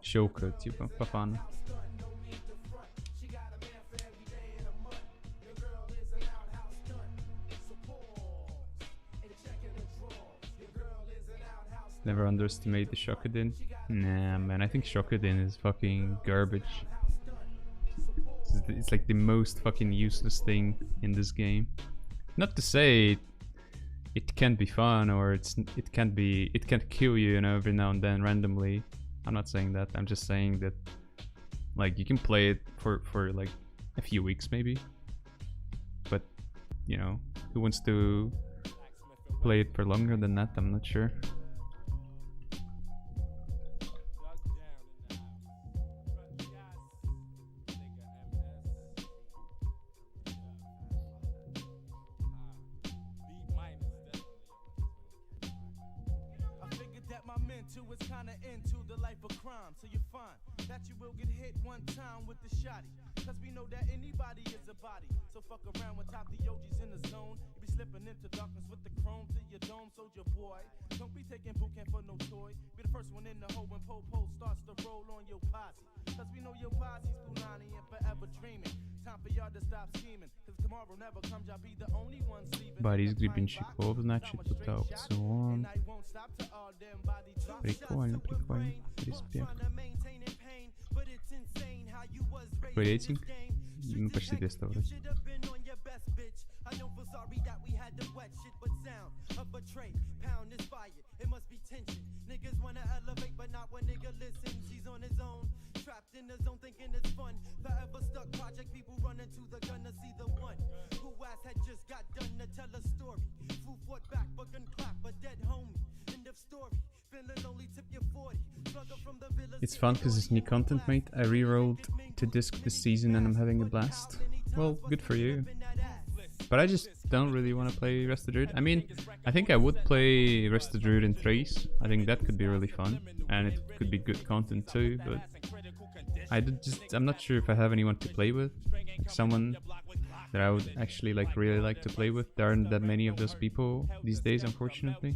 Щелкают, типа, по фану. Never underestimate the Schakaqt. Nah, man, I think Schakaqt is fucking garbage. It's like the most fucking useless thing in this game. Not to say it can't be fun or it can't kill you, you know, every now and then randomly. I'm not saying that. I'm just saying that, like, you can play it for like a few weeks maybe. But, you know, who wants to play it for longer than that? I'm not sure. So you're fine that you will get hit one time with the shotty, cause we know that anybody is a body. So fuck around with top the OGs in the zone. You be slipping into darkness with the chrome to your dome, soldier boy. Don't be taking boot camp for no toy. Be the first one in the hole when Po-Po starts to roll on your posse, cause we know your posse's Punani and forever dreaming. Time for y'all to stop scheming, cause tomorrow never comes. Y'all be the only ones leaving. Борис Гребенщиков, значит, тут аукцион. Прикольно, прикольно. Респект. Какой рейтинг? Ну, почти 200 вроде. Trapped in the zone thinking it's fun. Forever stuck project people running to the gun to see the one who ass had just got done to tell a story. Flew fought back but gun clap a dead homie. End of story. Feeling only tip your 40. Slugger from the villa. It's fun because it's new content, mate. I re-rolled to disc this season and I'm having a blast. Well, good for you. But I just don't really want to play Rest of Druid. I mean, I think I would play Rest of Druid in threes. I think that could be really fun. And it could be good content too, but I'm not sure if I have anyone to play with. Like someone that I would actually really like to play with. There aren't that many of those people these days, unfortunately.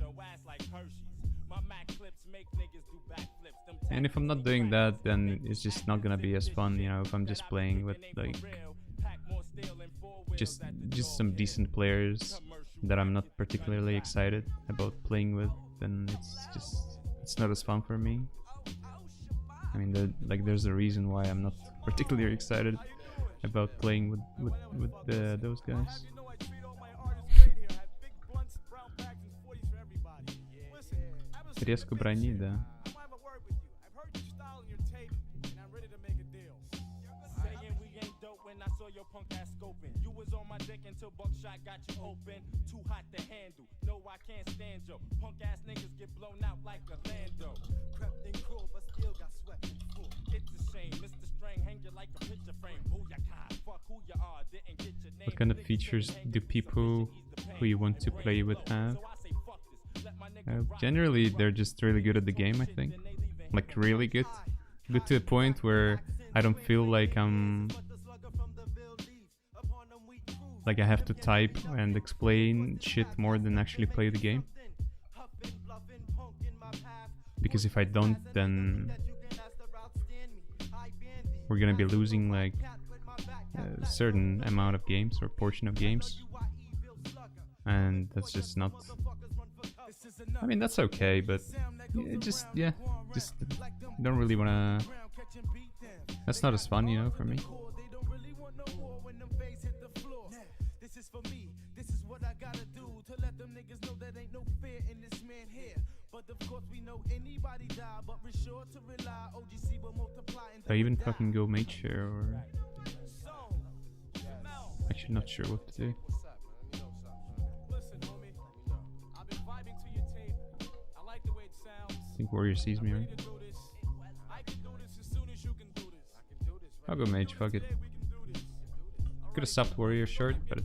And if I'm not doing that, then it's just not gonna be as fun, you know, if I'm just playing with like just some decent players that I'm not particularly excited about playing with, then it's not as fun for me. I mean, there's a reason why I'm not particularly excited about playing with those guys. Резко брони, да. You was on my dick until buckshot got you open. Too hot to handle. No, I can't stand you. Punk ass niggas get blown out like a Lando. Crept in cruel, but still got swept in full. It's a shame, Mr. String hang you like a picture frame. Booyaka, fuck who you are, didn't get your name. What kind of features do people who you want to play with have? Generally, they're just really good at the game, I think. Like, really good. Good to the point where I don't feel like I have to type and explain shit more than actually play the game. Because if I don't, then we're gonna be losing like a certain amount of games or portion of games. And that's just not... I mean, that's okay, but just don't really wanna... That's not as fun, you know, for me. Do I even fucking go mage share or... Actually not sure what to do. I think Warrior sees me, right? I'll go mage, fuck it. Could have stopped Warrior short, but...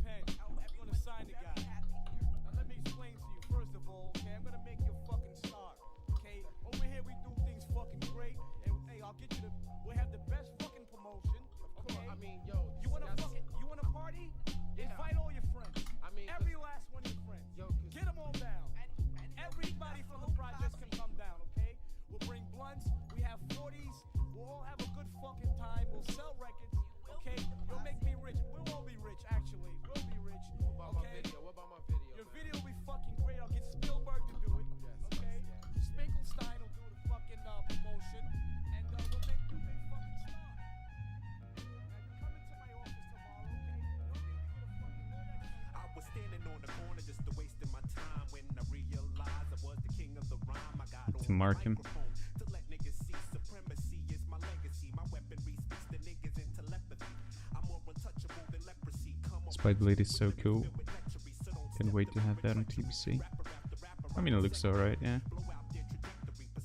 to mark him. Spike Blade is so cool. Can't wait to have that on TBC. I mean, it looks alright, yeah.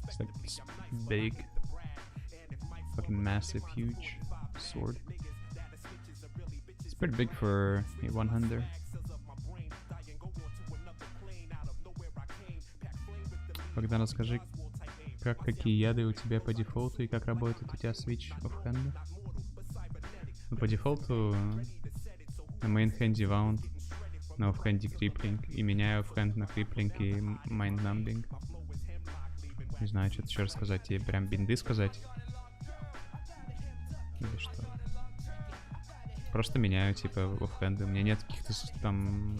It's like this big, fucking massive, huge sword. It's pretty big for a 100. Богдан, расскажи, какие яды у тебя по дефолту и как работает у тебя switch оффхенда? Ну, по дефолту на мейнхенде ваунд, на оффхенде криплинг, и меняю оффхенд на криплинг и майнднамбинг. Не знаю, что-то еще рассказать, тебе прям бинды сказать? Или что? Просто меняю, типа, оффхенды. У меня нет каких-то там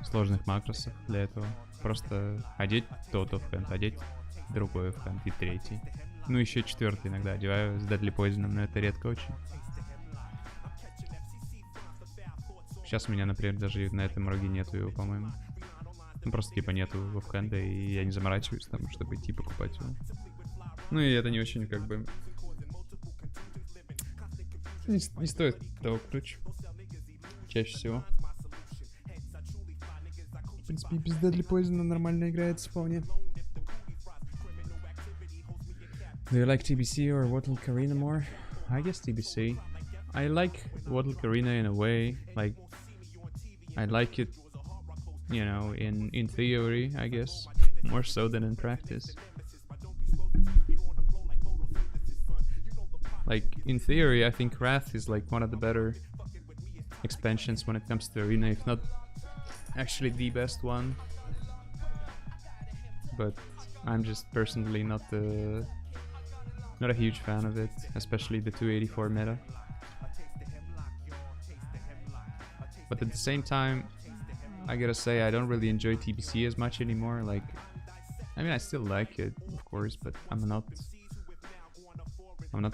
сложных макросов для этого. Просто одеть тот оффхенд, одеть другой оффхенд и третий. Ну, еще четвертый иногда одеваю с Deadly Poison, но это редко очень. Сейчас у меня, например, даже на этом роге нету его, по-моему. Ну, просто типа нету оффхенда, и я не заморачиваюсь там, чтобы идти покупать его. Ну и это не очень как бы... Не стоит того ключ. Чаще всего. В принципе, без Deadly Poison нормально играется вполне. Do you like TBC or Wattle Arena more? I guess TBC. I like Wattle Arena in a way. Like, I like it, you know, in theory, I guess, more so than in practice. Like, in theory, I think Wrath is like one of the better expansions when it comes to Arena, if not actually the best one. But I'm just personally not a huge fan of it, especially the 284 meta. But at the same time, I gotta say I don't really enjoy TBC as much anymore. Like, I mean, I still like it, of course, but I'm not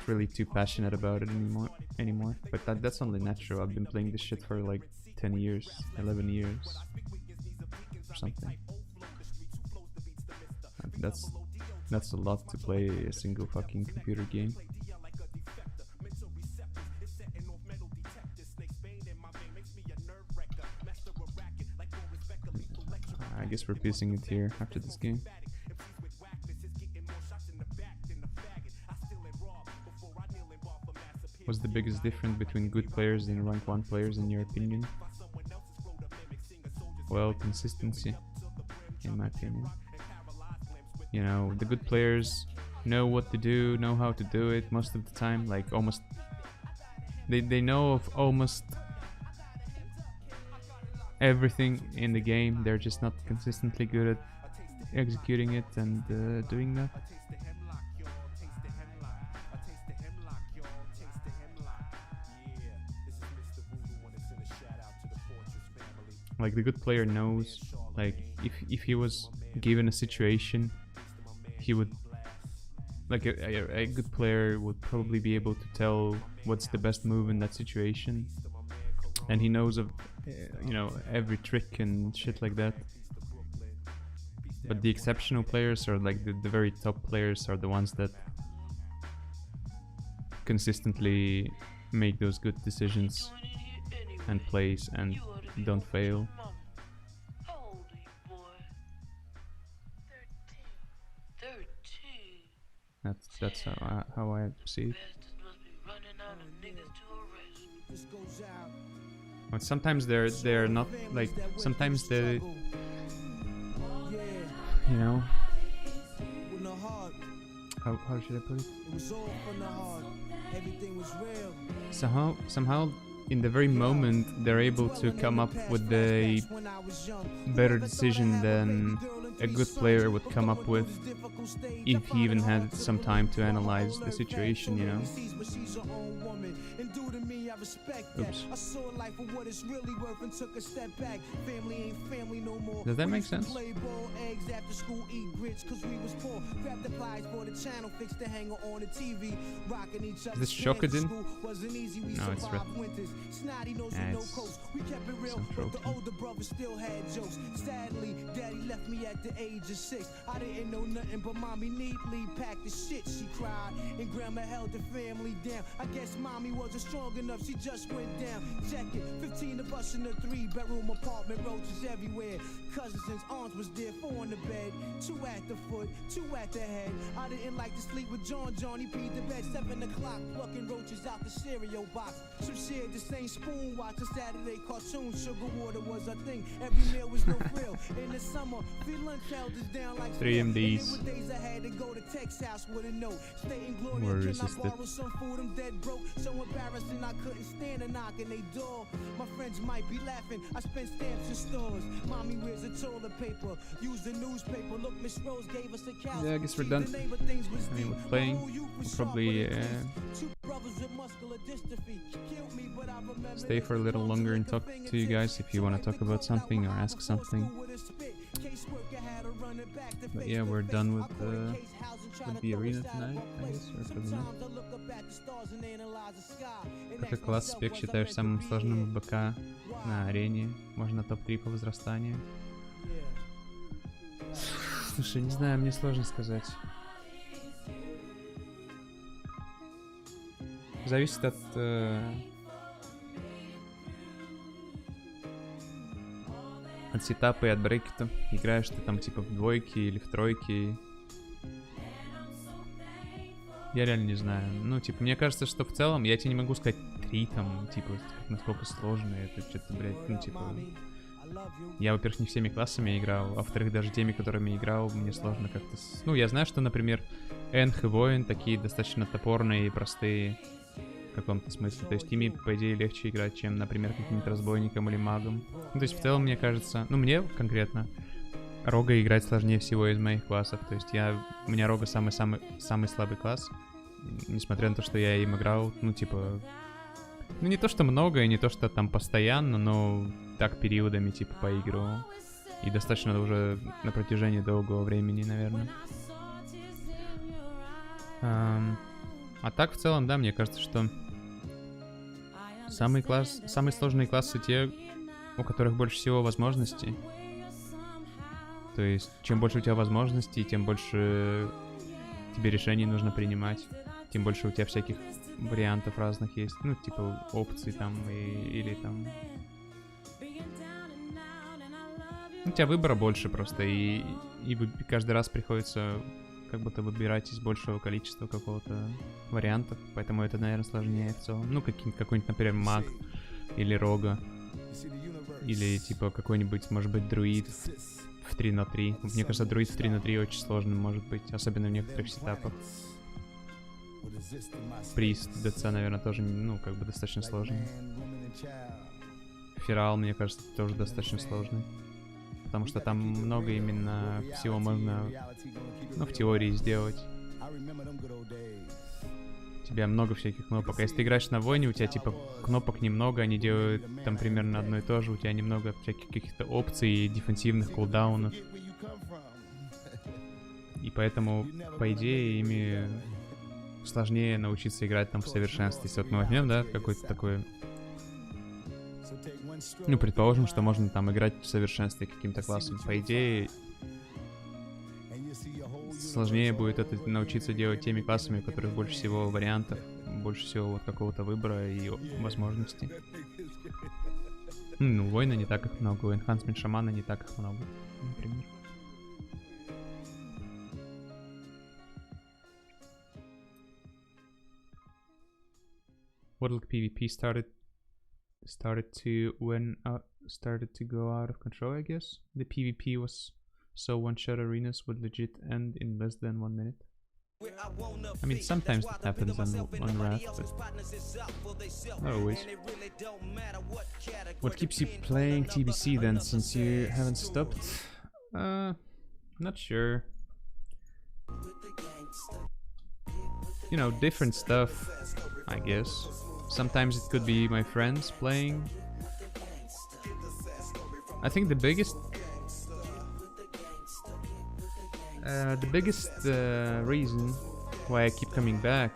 really too passionate about it anymore. But that's only natural. I've been playing this shit for like 10 years, 11 years, or something. That's a lot to play a single fucking computer game. I guess we're piecing it here after this game. What's the biggest difference between good players and rank 1 players in your opinion? Well, consistency, in my opinion. You know, the good players know what to do, know how to do it most of the time, like almost... They know of almost everything in the game, they're just not consistently good at executing it and doing that. Like, the good player knows, like, if he was given a situation, he would, like, a good player would probably be able to tell what's the best move in that situation, and he knows of, you know, every trick and shit like that. But the exceptional players, or like the very top players, are the ones that consistently make those good decisions and plays and don't fail. That's how I see it. But sometimes they're not, like, sometimes they, you know, how should I put it? Somehow in the very moment they're able to come up with a better decision than a good player would come up with if he even had some time to analyze the situation, you know. respect that. I saw life for what it's really worth and took a step back. Family ain't family no more. Does that make sense? Play ball, eggs after school, eat grits, cause we was poor. Grab the plies for the channel, fix the hanger on the TV. Rocking each other. Is this Schakaqt? Wasn't easy, we No, it's survived winters. Snotty nose with no coats. We kept it real, but the older brother still had jokes. Sadly, daddy left me at the age of 6. I didn't know nothing, but mommy neatly packed the shit. She cried, and grandma held the family down. I guess mommy wasn't strong enough, she just went down. Check it, 15 of us in a 3-bedroom apartment, roaches everywhere. Cousins and aunts was there, 4 on the bed, 2 at the foot, 2 at the head. I didn't like to sleep with John, he peed the bed, 7 o'clock, plucking roaches out the cereal box. Some shared the same spoon, watching Saturday cartoons. Sugar water was a thing, every meal was no frill. In the summer, free lunch held us down like 3MDs. days I had to go to Tech's house with a note. Stay in glory, can I borrow some food? I'm dead broke, so embarrassing I couldn't stand a knock on they door. My friends might be laughing, I spent stamps in stores. Mommy wears a toilet paper, use the newspaper. Look, Miss Rose gave us a couch. Yeah, I guess we're done. I mean, we're playing. We'll probably stay for a little longer and talk to you guys if you want to talk about something or ask something. But yeah, we're done with the arena tonight, I guess, or for the night. Какой класс спек считаешь самым сложным в БК на арене? Можно топ-3 по возрастанию? Слушай, не знаю, мне сложно сказать. Зависит от сетапа и от брекета. Играешь ты там типа в двойке или в тройке. Я реально не знаю. Ну, типа, мне кажется, что в целом я тебе не могу сказать 3 там, типа, насколько сложно это, что-то, блядь, ну, типа... Я, во-первых, не всеми классами играл, а во-вторых, даже теми, которыми играл, мне сложно как-то... Ну, я знаю, что, например, Энх и Воин такие достаточно топорные и простые в каком-то смысле. То есть ими, по идее, легче играть, чем, например, каким-нибудь разбойником или магом. Ну, то есть, в целом, мне кажется... Ну, мне конкретно Рога играть сложнее всего из моих классов. То есть у меня Рога самый слабый класс. Несмотря на то, что я им играл, ну, типа... Ну, не то, что много, и не то, что там постоянно, но так периодами, типа, поигрывал. И достаточно уже на протяжении долгого времени, наверное. А так, в целом, да, мне кажется, что самые сложные классы те, у которых больше всего возможностей. То есть, чем больше у тебя возможностей, тем больше тебе решений нужно принимать. Тем больше у тебя всяких вариантов разных есть. Ну, типа, опций там, или там... У тебя выбора больше просто, и каждый раз приходится как будто выбирать из большего количества какого-то вариантов. Поэтому это, наверное, сложнее в целом. Ну, какой-нибудь, например, маг или Рога. Или, типа, какой-нибудь, может быть, друид в 3 на 3. Мне кажется, друид в 3 на 3 очень сложным может быть, особенно в некоторых сетапах. Прист ДЦ, наверное, тоже, ну, как бы достаточно сложный. Ферал, мне кажется, тоже достаточно сложный. Потому что там много именно всего можно, ну, в теории сделать. У тебя много всяких кнопок. А если ты играешь на Войне, у тебя, типа, кнопок немного, они делают там примерно одно и то же. У тебя немного всяких каких-то опций и дефенсивных кулдаунов. И поэтому, по идее, ими сложнее научиться играть там в совершенстве. Если вот мы возьмем, да, какой-то такой... Ну, предположим, что можно там играть в совершенстве каким-то классом. По идее, сложнее будет это научиться делать теми классами, у которых больше всего вариантов, больше всего вот какого-то выбора и возможностей. Ну, воина не так их много, у энхансмент шамана не так их много, например. World PvP started to go out of control, I guess. The PvP was so one-shot arenas would legit end in less than 1 minute. I mean, sometimes that happens on Wrath, but not always. What keeps you playing TBC then, since you haven't stopped? Not sure. You know, different stuff, I guess. Sometimes it could be my friends playing. I think the biggest reason why I keep coming back,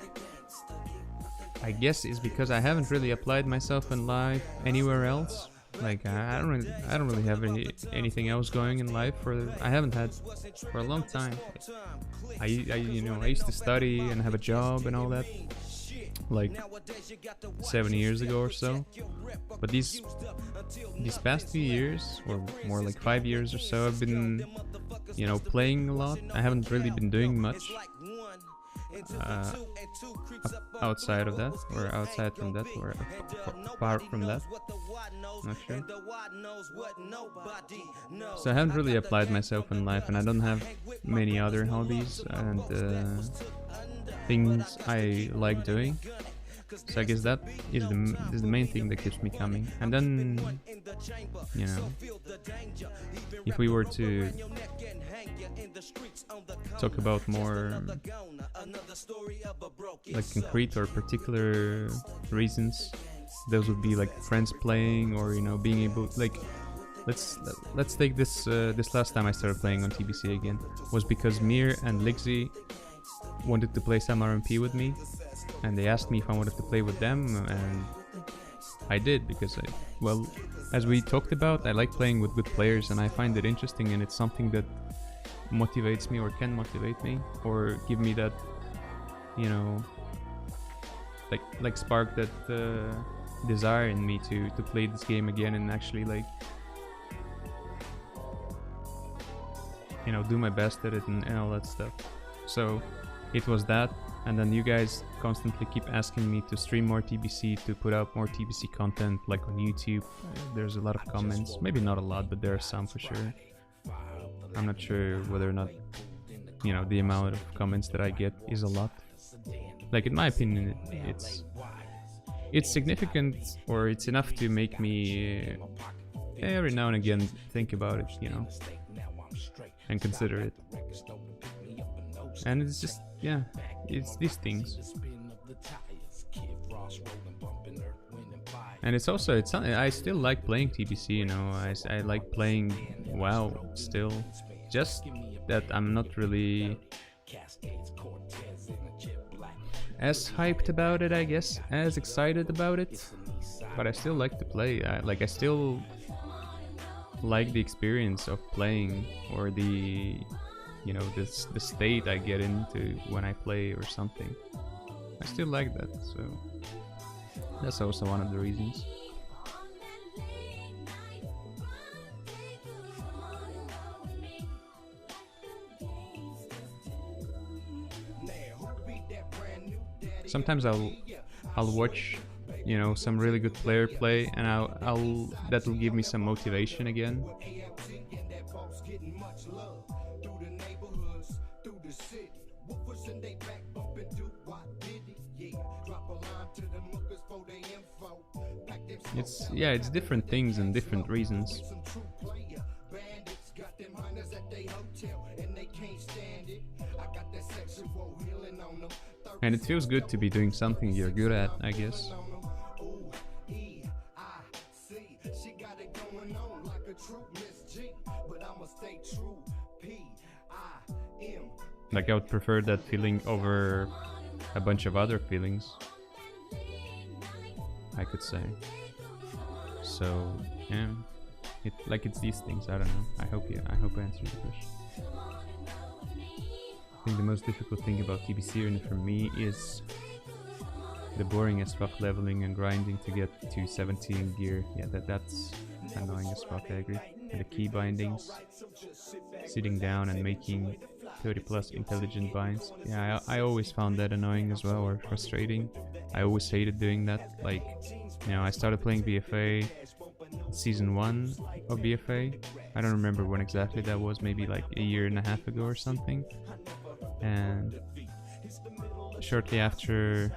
I guess, is because I haven't really applied myself in life anywhere else. Like I don't really have anything else going in life, I haven't had for a long time. I used to study and have a job and all that, like 7 years ago or so. But these past few years, or more like 5 years or so, I've been, playing a lot. I haven't really been doing much outside of that, or outside from that, or apart from that. Not sure. So I haven't really applied myself in life, and I don't have many other hobbies and things I like doing. So I guess that is the main thing that keeps me coming. And then, if we were to talk about more like concrete or particular reasons, those would be like friends playing, or being able, like, let's take this last time I started playing on TBC again was because Mir and Lixi wanted to play some RMP with me, and they asked me if I wanted to play with them, and I did, because as we talked about, I like playing with good players, and I find it interesting, and it's something that motivates me, or can motivate me, or give me that, like spark that desire in me to play this game again, and actually, like, do my best at it and all that stuff. So it was that, and then you guys constantly keep asking me to stream more TBC, to put out more TBC content, like on YouTube. There's a lot of comments, maybe not a lot, but there are some for sure. I'm not sure whether or not, the amount of comments that I get is a lot. Like, in my opinion, it's significant, or it's enough to make me every now and again think about it, and consider it. And it's just, it's these things. And it's also, I still like playing TBC, I like playing WoW still. Just that I'm not really as hyped about it, I guess, as excited about it. But I still like to play. I still like the experience of playing, or the, the state I get into when I play or something. I still like that, so that's also one of the reasons. Sometimes I'll watch, some really good player play, and that'll give me some motivation again. It's different things and different reasons. And it feels good to be doing something you're good at, I guess. Like, I would prefer that feeling over a bunch of other feelings, I could say. So, yeah, it's these things. I don't know. I hope I answered the question. I think the most difficult thing about TBC, and for me, is the boring as fuck leveling and grinding to get to 17 gear. Yeah, that's annoying as fuck, I agree. And the key bindings, sitting down and making 30 plus intelligent binds. Yeah, I always found that annoying as well, or frustrating. I always hated doing that. Like, I started playing BFA season 1 of BFA. I don't remember when exactly that was, maybe like a year and a half ago or something. And shortly after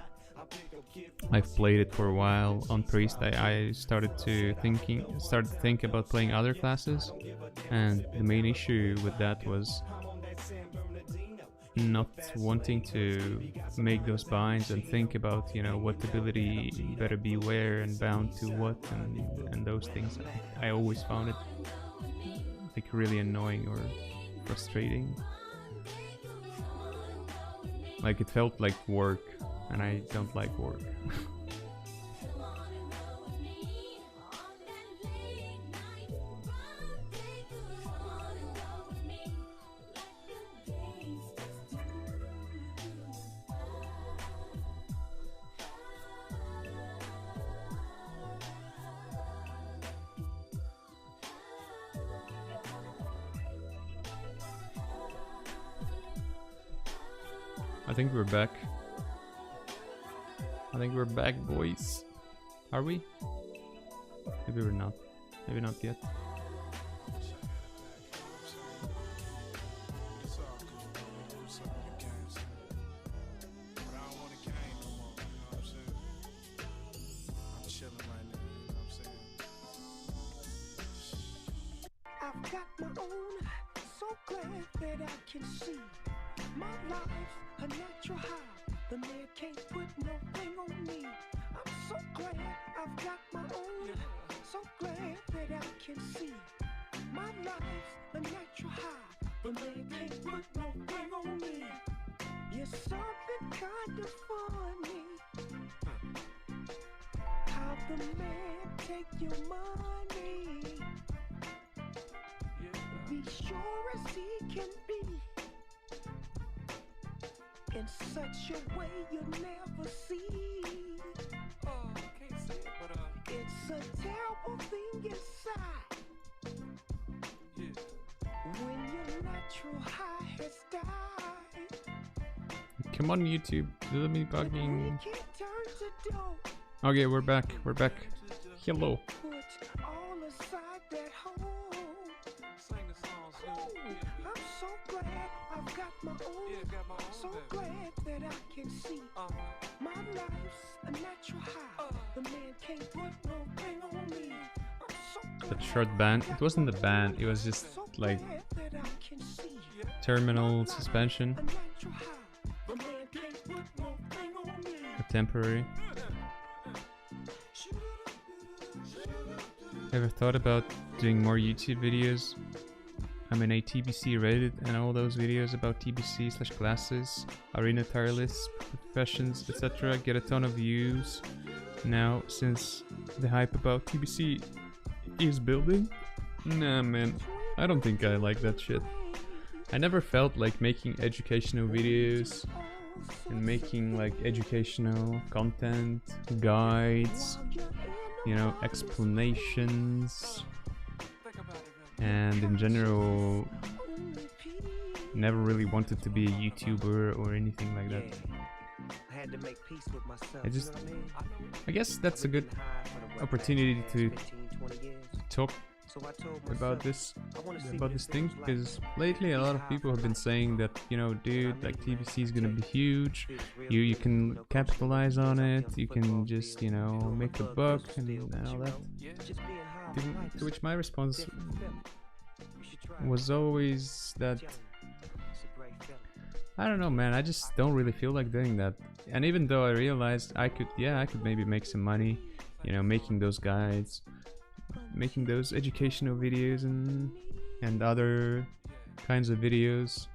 I've played it for a while on Priest, I started to think about playing other classes, and the main issue with that was not wanting to make those binds and think about, you know, what ability better be where and bound to what and those things. I always found it like really annoying or frustrating. Like it felt like work, and I don't like work. I think we're back. I think we're back, boys. Are we? Maybe we're not. Maybe not yet. I've got my own, so glad that I can see my life's a natural high. The man can't put no thing on me. I'm so glad I've got my own, so glad that I can see my life's a natural high. The man can't put no thing on me. It's something kind of funny how the man take your money. Be sure as he can be, in such a way you'll never see. Can't say it, but it's a terrible thing inside. When your natural high has died. Come on, YouTube. Let me bugging. Can't turn to dope. Okay, we're back. We're back. Hello. Put all aside that hole. I'm so glad I've got my own. So glad that I can see my life's a natural high. The man can't put no thing on me. I'm so glad That short ban. It wasn't a ban. It was just like terminal suspension. A temporary. Ever thought about doing more YouTube videos? I'm in a TBC Reddit and all those videos about TBC/classes, arena tier lists, professions, etc. get a ton of views now since the hype about TBC is building. Nah man, I don't think I like that shit. I never felt like making educational videos and making like educational content, guides, you know, explanations. And in general, never really wanted to be a YouTuber or anything like that. I guess that's a good opportunity to talk about this thing, because lately a lot of people have been saying that, you know, dude, like TBC is gonna be huge, you can capitalize on it, you can just, you know, make a buck and all that. To which my response was always that, I don't know man, I just don't really feel like doing that. And even though I realized I could maybe make some money, you know, making those guides, making those educational videos and other kinds of videos.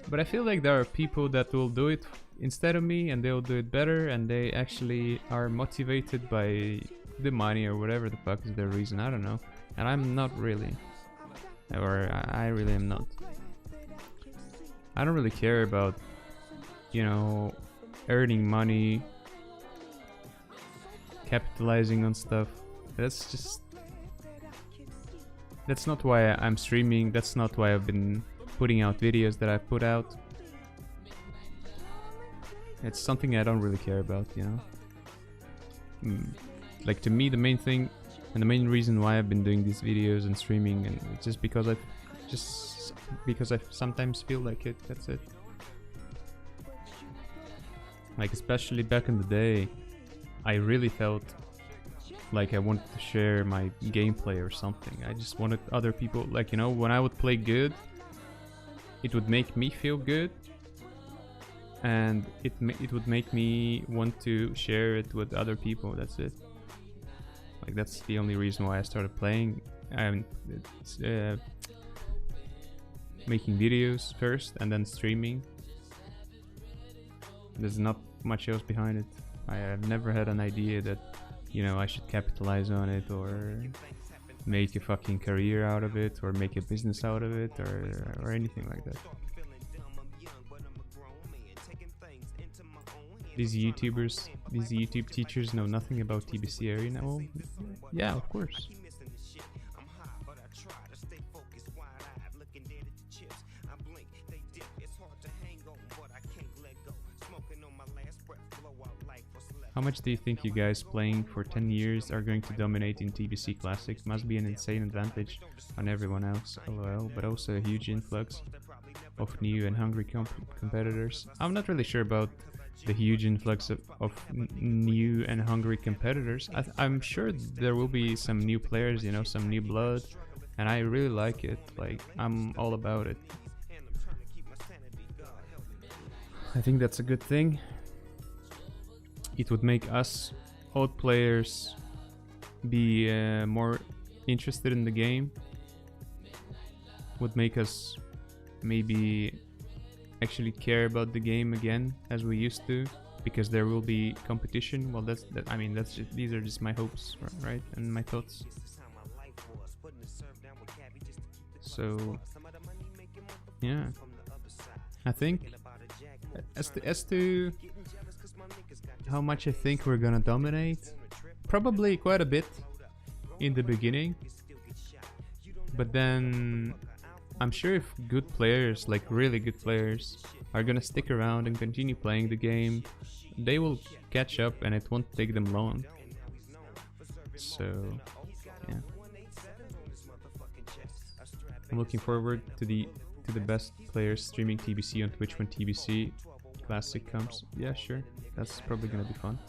But I feel like there are people that will do it instead of me, and they'll do it better, and they actually are motivated by the money or whatever the fuck is their reason, I don't know. And I'm not really, or I really am not. I don't really care about, you know, earning money, capitalizing on stuff. That's not why I'm streaming, that's not why I've been putting out videos that I put out. It's something I don't really care about, you know. Like to me, the main thing and the main reason why I've been doing these videos and streaming, and it's just because I sometimes feel like it. That's it. Like especially back in the day, I really felt like I wanted to share my gameplay or something. I just wanted other people, like, you know, when I would play good, it would make me feel good, and it would make me want to share it with other people. That's it. Like that's the only reason why I started playing. It's, making videos first and then streaming. There's not much else behind it. I have never had an idea that, you know, I should capitalize on it or make a fucking career out of it or make a business out of it or anything like that. These YouTubers, these YouTube teachers know nothing about TBC Arena. Well, yeah, of course. How much do you think you guys playing for 10 years are going to dominate in TBC Classic? Must be an insane advantage on everyone else, lol, but also a huge influx of new and hungry competitors. I'm not really sure about the huge influx of new and hungry competitors. I'm sure there will be some new players, you know, some new blood, and I really like it. Like, I'm all about it. I think that's a good thing. It would make us old players be more interested in the game. Would make us maybe actually care about the game again as we used to, because there will be competition. Well, I mean, that's just, these are just my hopes, right, and my thoughts. So yeah, I think as to how much I think we're gonna dominate, probably quite a bit in the beginning, but then I'm sure if good players, like really good players, are gonna stick around and continue playing the game, they will catch up and it won't take them long. So yeah, I'm looking forward to the best players streaming TBC on Twitch when TBC Classic comes. Yeah, sure. That's probably gonna be fun.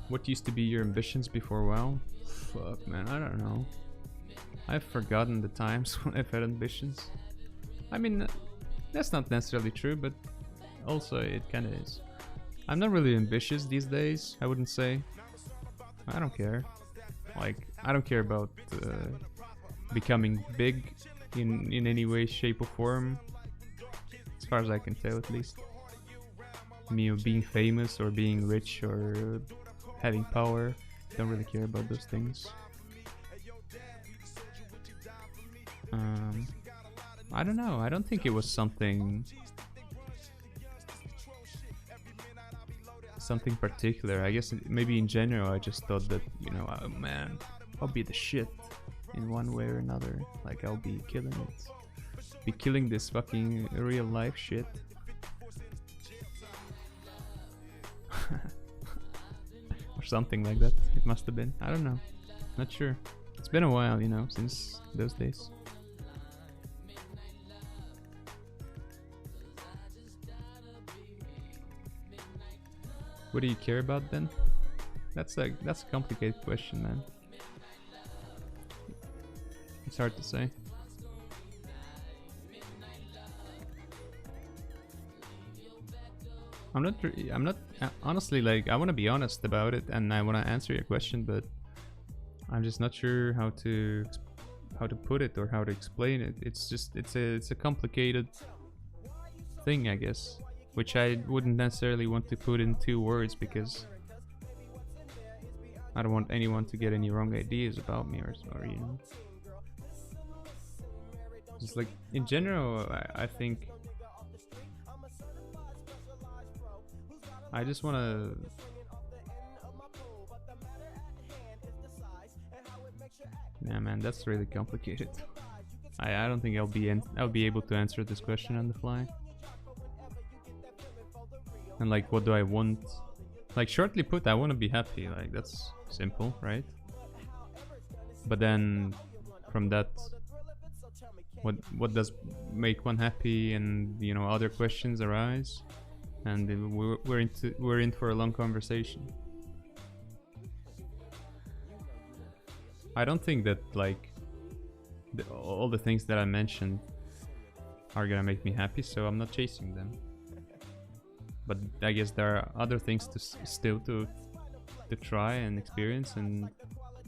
What used to be your ambitions before WoW? Fuck, man, I don't know. I've forgotten the times when I've had ambitions. I mean, that's not necessarily true, but also it kinda is. I'm not really ambitious these days, I wouldn't say. I don't care. Like, I don't care about becoming big in any way, shape or form. As far as I can tell, at least. Me being famous or being rich or having power, don't really care about those things. I don't know. I don't think it was something particular. I guess maybe in general, I just thought that, you know, oh man, I'll be the shit in one way or another. Like, I'll be killing it. Be killing this fucking real life shit. Or something like that. It must have been. I don't know. Not sure. It's been a while, you know, since those days. What do you care about then? That's a complicated question, man. It's hard to say. I'm not honestly, like, I want to be honest about it and I want to answer your question, but I'm just not sure how to put it or how to explain it. It's just it's a complicated thing, I guess, which I wouldn't necessarily want to put in 2 words because I don't want anyone to get any wrong ideas about me or you know. Just like in general, I think I just want to. Nah, man, that's really complicated. I don't think I'll be able to answer this question on the fly. And like, what do I want? Like, shortly put, I want to be happy. Like, that's simple, right? But then, from that, what does make one happy? And you know, other questions arise. And we're in for a long conversation. I don't think that like all the things that I mentioned are gonna make me happy, so I'm not chasing them. But I guess there are other things to still to try and experience, and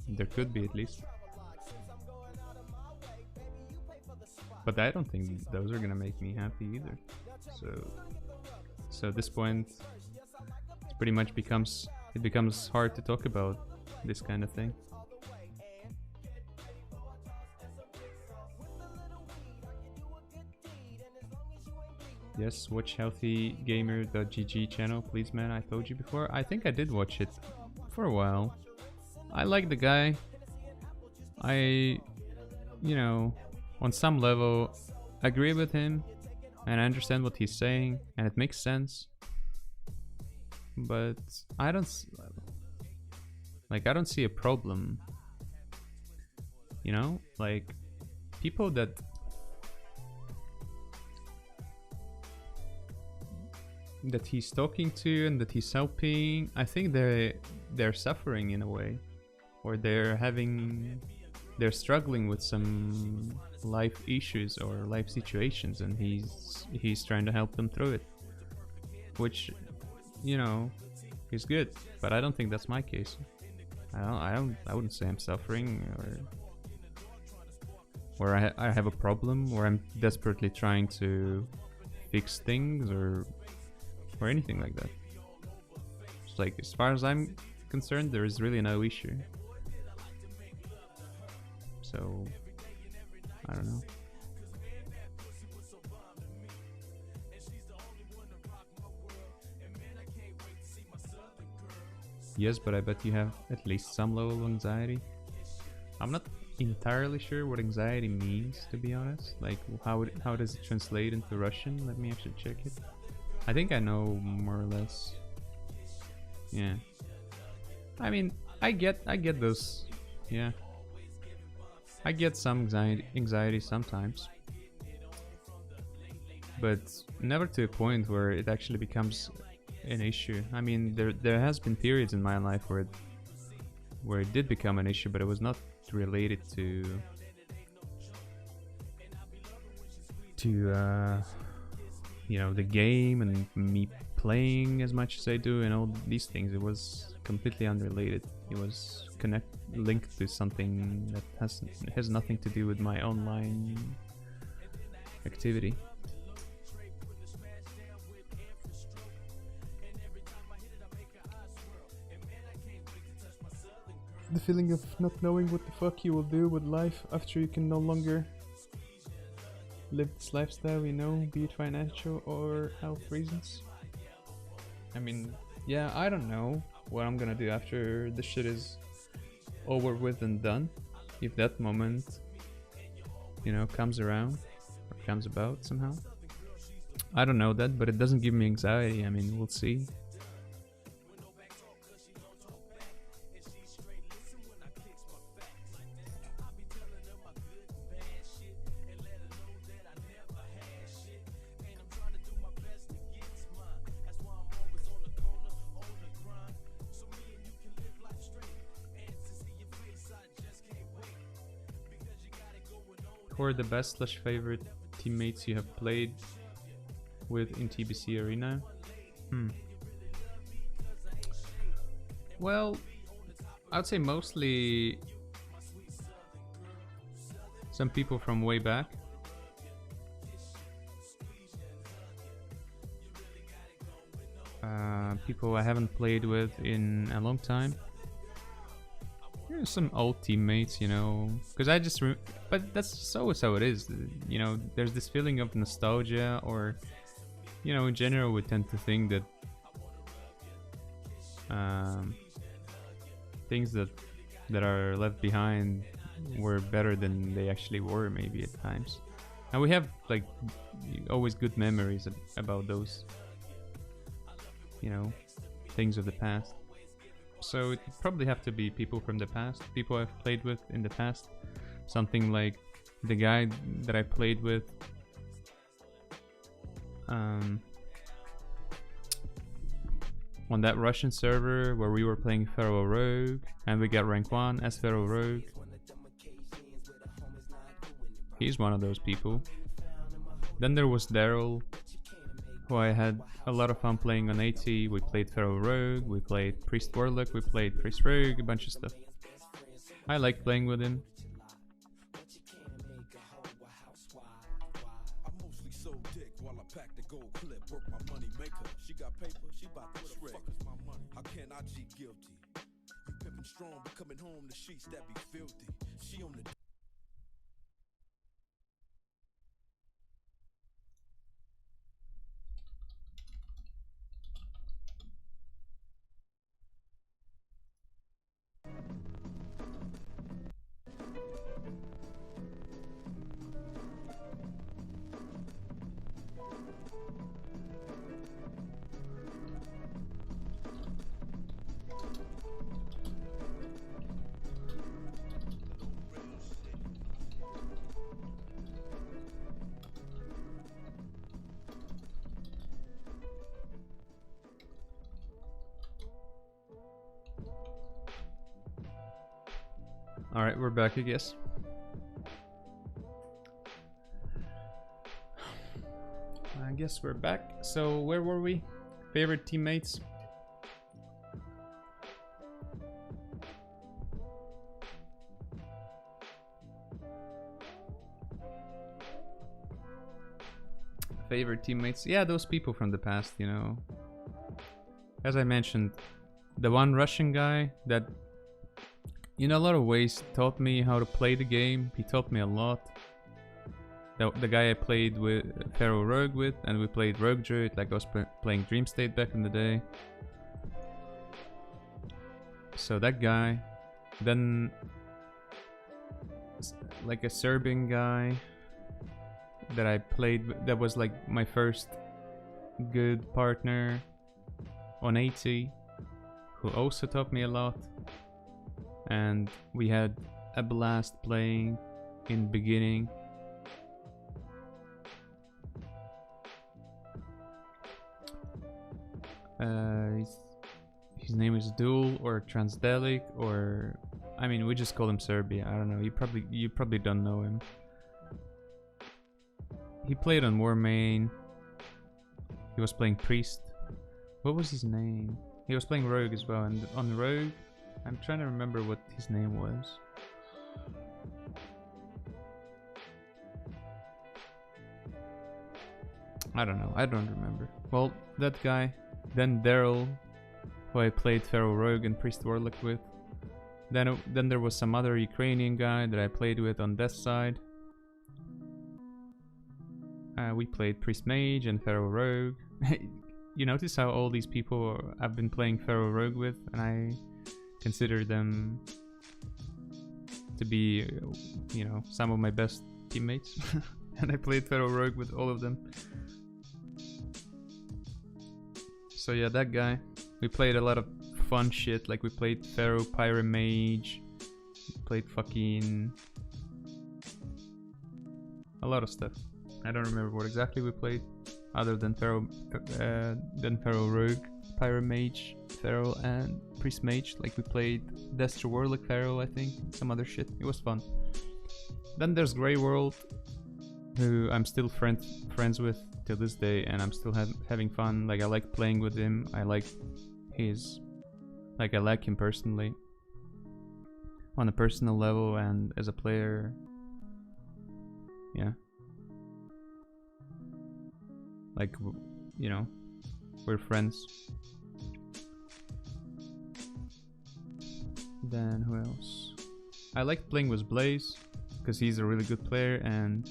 there could be at least. But I don't think those are gonna make me happy either. So at this point, it pretty much becomes hard to talk about this kind of thing. Yes, watch healthygamer.gg channel, please, man. I told you before. I think I did watch it for a while. I like the guy. I, you know, on some level, agree with him, and I understand what he's saying, and it makes sense. But I don't see a problem. You know, like people that he's talking to and that he's helping, I think they're suffering in a way, or they're struggling with some life issues or life situations, and he's trying to help them through it, which, you know, is good. But I don't think that's my case. I wouldn't say I'm suffering or I have a problem, or I'm desperately trying to fix things or anything like that. It's like, as far as I'm concerned, there is really no issue. So I don't know. Yes, but I bet you have at least some level of anxiety. I'm not entirely sure what anxiety means, to be honest. Like, how does it translate into Russian? Let me actually check it. I think I know more or less. Yeah. I mean, I get those. Yeah. I get some anxiety sometimes. But never to a point where it actually becomes an issue. I mean, there has been periods in my life where it did become an issue, but it was not related to you know, the game and me playing as much as I do and all these things. It was completely unrelated. It was linked to something that has nothing to do with my online activity. The feeling of not knowing what the fuck you will do with life after you can no longer live this lifestyle, you know, be it financial or health reasons. I mean, yeah, I don't know what I'm gonna do after this shit is over with and done. If that moment, you know, comes around or comes about somehow. I don't know that, but it doesn't give me anxiety. I mean, we'll see. Who are the best / favorite teammates you have played with in TBC Arena? Well, I would say mostly some people from way back. People I haven't played with in a long time. Some old teammates, you know, because I just but that's just always how it is, you know. There's this feeling of nostalgia, or, you know, in general we tend to think that things that are left behind were better than they actually were, maybe at times, and we have like always good memories about those, you know, things of the past. So it would probably have to be people from the past, people I've played with in the past. Something like the guy that I played with on that Russian server where we were playing Feral Rogue and we got rank 1 as Feral Rogue. He's one of those people. Then there was Daryl, who I had a lot of fun playing on AT. We played Pharaoh Rogue, we played Priest Warlock, we played Priest Rogue, a bunch of stuff. I like playing with him. Alright, we're back, I guess. I guess we're back. So, where were we? Favorite teammates? Favorite teammates? Yeah, those people from the past, you know. As I mentioned, the one Russian guy that in a lot of ways taught me how to play the game. He taught me a lot. The guy I played with Pharaoh Rogue with, and we played Rogue Druid like I was playing Dream State back in the day. So that guy. Then like a Serbian guy that I played with, that was like my first good partner on AT, who also taught me a lot. And we had a blast playing in the beginning. His name is Duel or Transdelic, or I mean we just call him Serbia. I don't know. You probably don't know him. He played on War Main. He was playing Priest. What was his name? He was playing Rogue as well, and on Rogue I'm trying to remember what his name was. I don't know. I don't remember. Well, that guy. Then Daryl, who I played Pharaoh Rogue and Priest Warlock with. Then there was some other Ukrainian guy that I played with on Death Side. We played Priest Mage and Pharaoh Rogue. You notice how all these people I've been playing Pharaoh Rogue with, and I consider them to be, you know, some of my best teammates. And I played Pharaoh Rogue with all of them. So yeah, that guy. We played a lot of fun shit, like we played Pharaoh Pyro Mage, we played fucking a lot of stuff. I don't remember what exactly we played, other than Pharaoh Rogue, Pyro Mage, Pharaoh, and Priest Mage. Like we played Destro Warlock Pharaoh, I think, some other shit. It was fun. Then there's Grey World, who I'm still friends with till this day, and I'm still having fun. Like I like playing with him. I like him personally, on a personal level and as a player. Yeah. Like, you know, we're friends. Then who else? I like playing with Blaze because he's a really good player, and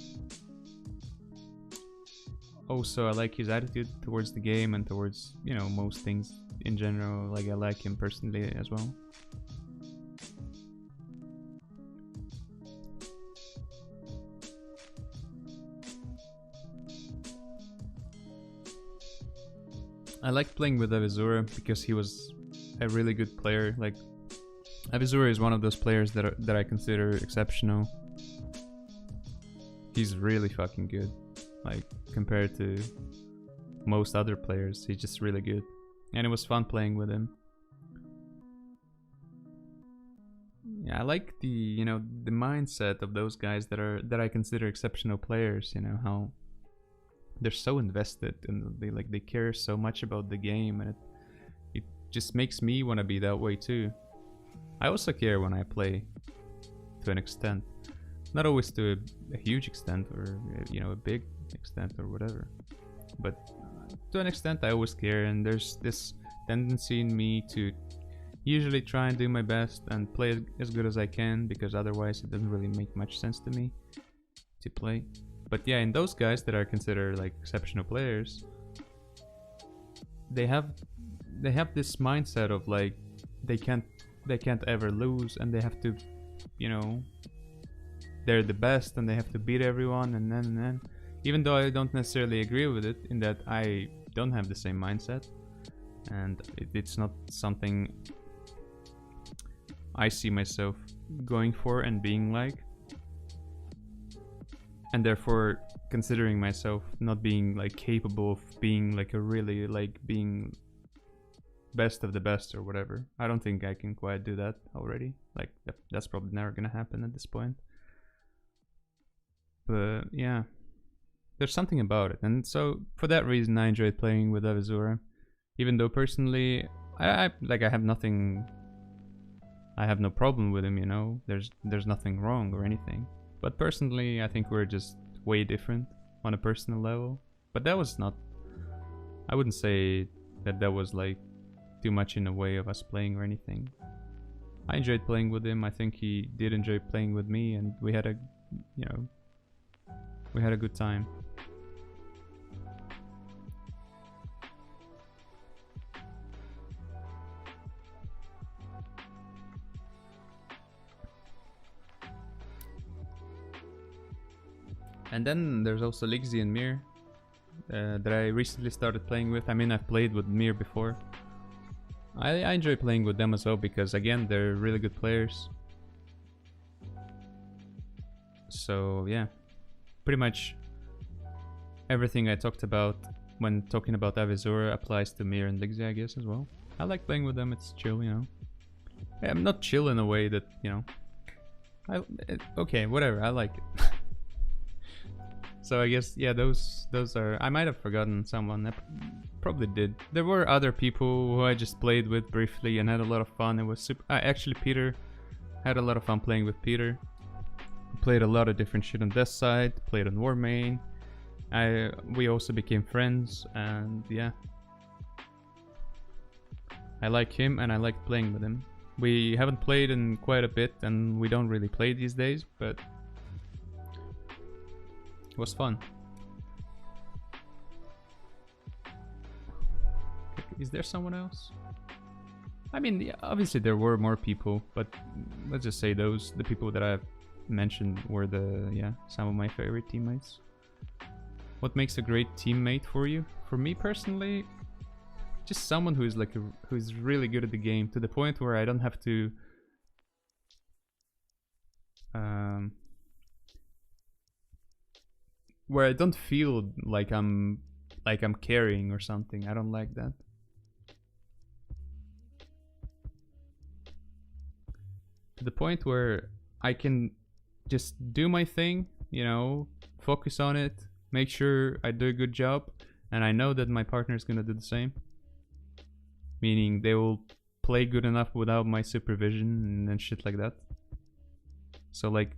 also I like his attitude towards the game and towards, you know, most things in general. Like I like him personally as well. I like playing with Avisura because he was a really good player. Like Avisura is one of those players that I consider exceptional. He's really fucking good. Like compared to most other players, he's just really good. And it was fun playing with him. Yeah, I like the, you know, the mindset of those guys that I consider exceptional players, you know, how they're so invested and they care so much about the game, and it just makes me want to be that way too. I also care when I play, to an extent, not always to a huge extent or you know, a big extent or whatever, but to an extent I always care, and there's this tendency in me to usually try and do my best and play as good as I can, because otherwise it doesn't really make much sense to me to play. But yeah, in those guys that are considered like exceptional players, they have this mindset of like they can't ever lose, and they have to, you know, they're the best and they have to beat everyone, and then even though I don't necessarily agree with it, in that I don't have the same mindset, and it's not something I see myself going for and being like, and therefore considering myself not being like capable of being like a really like being best of the best or whatever. I don't think I can quite do that already. Like that's probably never gonna happen at this point. But yeah, there's something about it, and so for that reason I enjoyed playing with Avizura, even though personally I have no problem with him, you know, there's nothing wrong or anything, but personally I think we're just way different on a personal level. But that was not, I wouldn't say that was like too much in the way of us playing or anything. I enjoyed playing with him, I think he did enjoy playing with me, and we had a, you know, we had a good time. And then there's also Lixi and Mir that I recently started playing with. I mean, I've played with Mir before. I enjoy playing with them as well, because again, they're really good players. So yeah, pretty much everything I talked about when talking about Avizura applies to Mir and Lixi, I guess, as well. I like playing with them, it's chill, you know. Yeah, I'm not chill in a way that, you know, okay, whatever, I like it. So I guess, yeah, those are, I might have forgotten someone, I probably did. There were other people who I just played with briefly and had a lot of fun. It was super, actually Peter, had a lot of fun playing with Peter. Played a lot of different shit on this side, played on War Main. We also became friends, and yeah. I like him and I like playing with him. We haven't played in quite a bit and we don't really play these days, but it was fun. Is there someone else? I mean, yeah, obviously there were more people, but let's just say the people that I've mentioned were some of my favorite teammates. What makes a great teammate for you? For me personally, just someone who's like who's really good at the game, to the point where I don't have to where I don't feel like I'm carrying or something. I don't like that. To the point where I can just do my thing, you know, focus on it, make sure I do a good job, and I know that my partner is gonna do the same. Meaning they will play good enough without my supervision and shit like that. So like,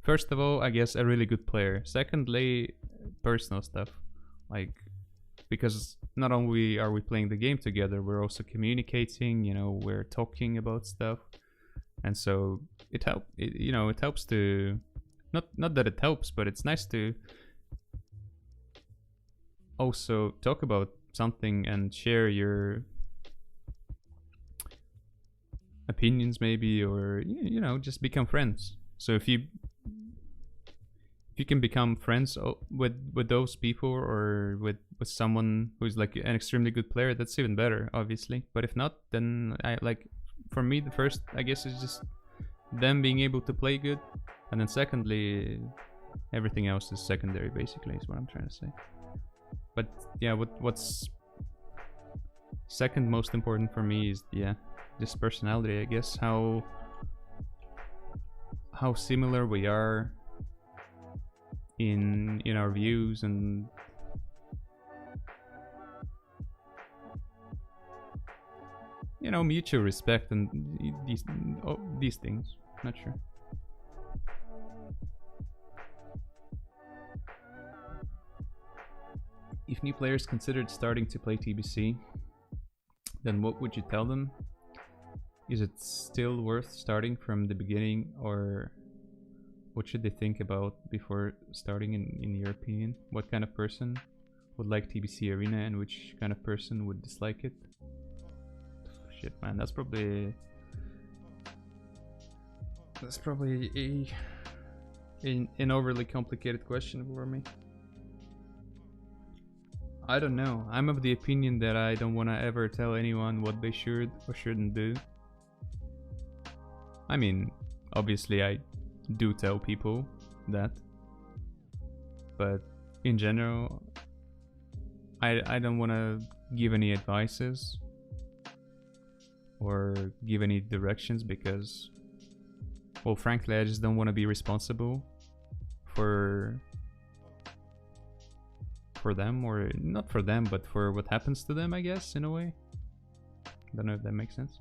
first of all, I guess a really good player. Secondly, personal stuff. Like, because not only are we playing the game together, we're also communicating, you know, we're talking about stuff. And so it helps to, not that it helps, but it's nice to also talk about something and share your opinions maybe, or, you know, just become friends. So if you can become friends with those people, or with someone who's like an extremely good player, that's even better, obviously. But if not, then for me, the first, I guess, is just them being able to play good, and then secondly, everything else is secondary, basically, is what I'm trying to say. But yeah, what's second most important for me is, yeah, just personality, I guess. How similar we are in our views and mutual respect and these things. Not sure. If new players considered starting to play TBC, then what would you tell them? Is it still worth starting from the beginning, or what should they think about before starting in your opinion? What kind of person would like TBC Arena and which kind of person would dislike it? Shit, man, that's probably an overly complicated question for me. I don't know. I'm of the opinion that I don't want to ever tell anyone what they should or shouldn't do. I mean, obviously I do tell people that, but in general, I don't want to give any advices or give any directions because, well, frankly, I just don't want to be responsible for them, or not for them, but for what happens to them, I guess, in a way. Don't know if that makes sense.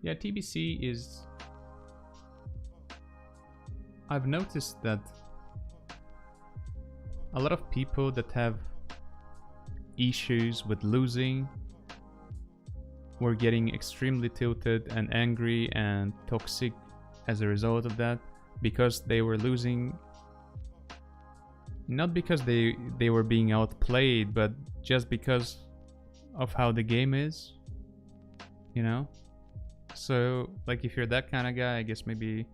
Yeah, TBC is... I've noticed that a lot of people that have issues with losing were getting extremely tilted and angry and toxic as a result of that, because they were losing, not because they were being outplayed, but just because of how the game is, you know? So, like, if you're that kind of guy, I guess maybe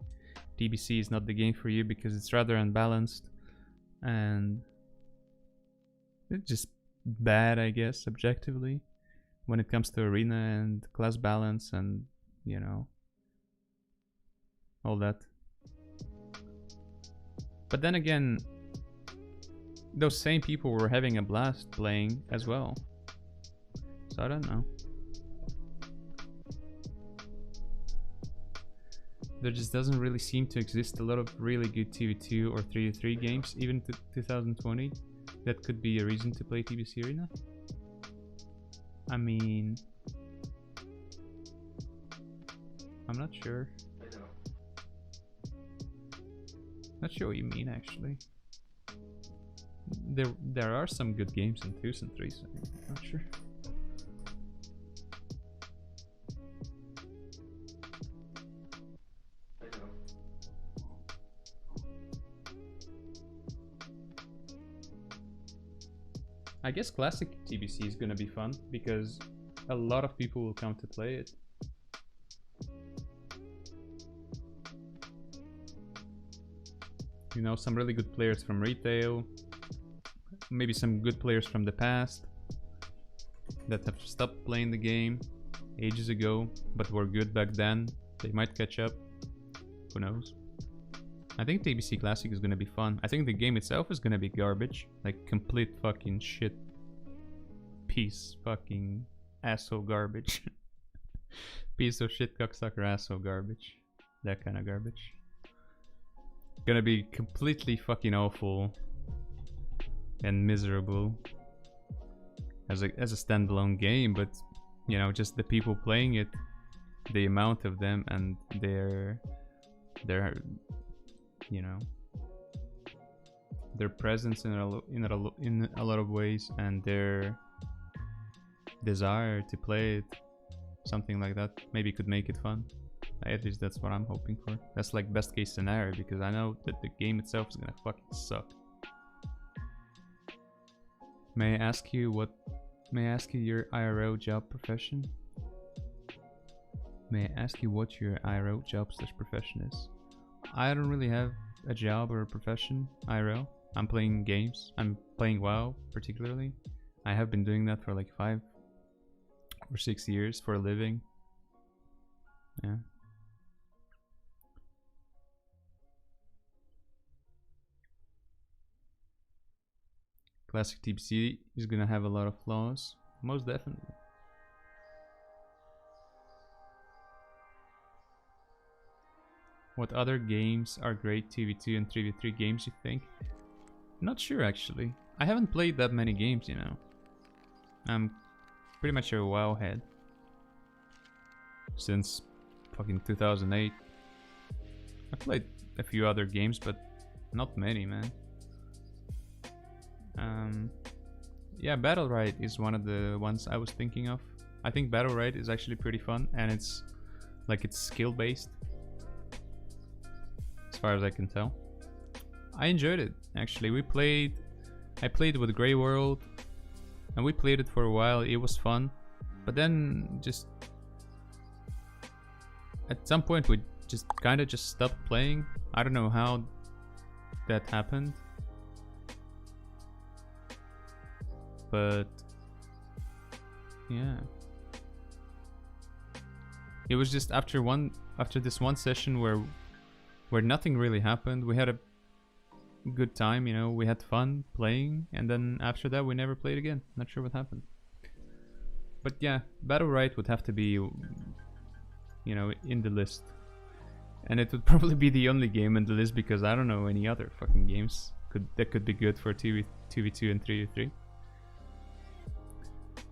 TBC is not the game for you because it's rather unbalanced and it's just bad, I guess, objectively, when it comes to arena and class balance and, you know, all that. But then again, those same people were having a blast playing as well. So I don't know. There just doesn't really seem to exist a lot of really good TV2 or 3v3 games, even to 2020, that could be a reason to play TBC Arena. I mean, I'm not sure. Not sure what you mean, actually. There are some good games in 2s and 3s, I'm not sure. I guess classic TBC is gonna be fun because a lot of people will come to play it. You know, some really good players from retail, maybe some good players from the past that have stopped playing the game ages ago but were good back then. They might catch up, who knows. I think TBC Classic is gonna be fun. I think the game itself is gonna be garbage, like complete fucking shit, piece fucking asshole garbage. Piece of shit cocksucker asshole garbage, that kind of garbage. Gonna be completely fucking awful and miserable as a standalone game, but you know, just the people playing it, the amount of them and their you know, their presence in a lot of ways, and their desire to play it, something like that, maybe could make it fun. At least that's what I'm hoping for. That's like best case scenario, because I know that the game itself is gonna fucking suck. May I ask you your IRO job profession? May I ask you what your IRO job/profession is? I don't really have a job or a profession, IRL. I'm playing games. I'm playing WoW particularly. I have been doing that for like 5 or 6 years for a living. Yeah. Classic TBC is gonna have a lot of flaws, most definitely. What other games are great 2v2 and 3v3 games, you think? Not sure, actually. I haven't played that many games, you know. I'm pretty much a WoW head. Since fucking 2008. I played a few other games, but not many, man. Yeah, Battle Riot is one of the ones I was thinking of. I think Battle Riot is actually pretty fun, and it's like it's skill based, as far as I can tell. I enjoyed it actually. I played with Grey World, and we played it for a while. It was fun, but then just at some point we just kind of just stopped playing. I don't know how that happened, but yeah, it was just after this one session where nothing really happened. We had a good time, you know, we had fun playing, and then after that we never played again. Not sure what happened. But yeah, Battle Riot would have to be, you know, in the list. And it would probably be the only game in the list, because I don't know any other fucking games that could be good for 2v2 and 3v3.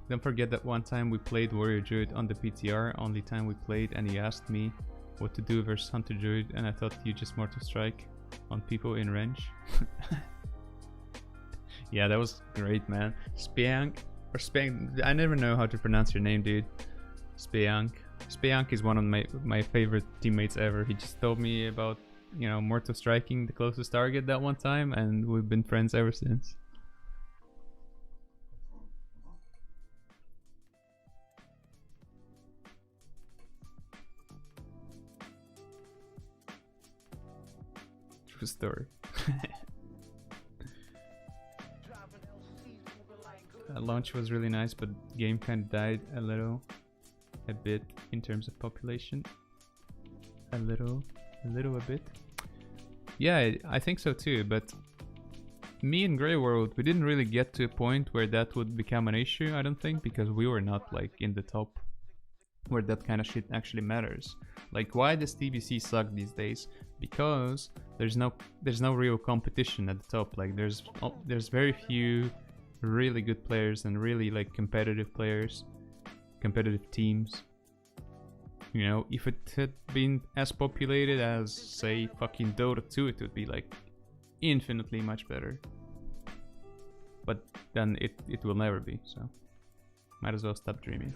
Don't forget that one time we played Warrior Druid on the PTR, only time we played, and he asked me what to do versus Hunter Druid, and I thought you just mortal strike on people in range. Yeah, that was great, man. Speank or Spank, I never know how to pronounce your name, dude. Speank is one of my favorite teammates ever. He just told me about, you know, mortal striking the closest target that one time, and we've been friends ever since. True story. Launch was really nice, but game kind of died a bit in terms of population. A bit. Yeah, I think so too, but me and Grey World, we didn't really get to a point where that would become an issue, I don't think, because we were not like in the top where that kind of shit actually matters. Like, why does TBC suck these days? Because there's no real competition at the top. Like, there's very few really good players and really like competitive players, competitive teams. You know, if it had been as populated as, say, fucking Dota 2, it would be like infinitely much better. But then it will never be, so might as well stop dreaming.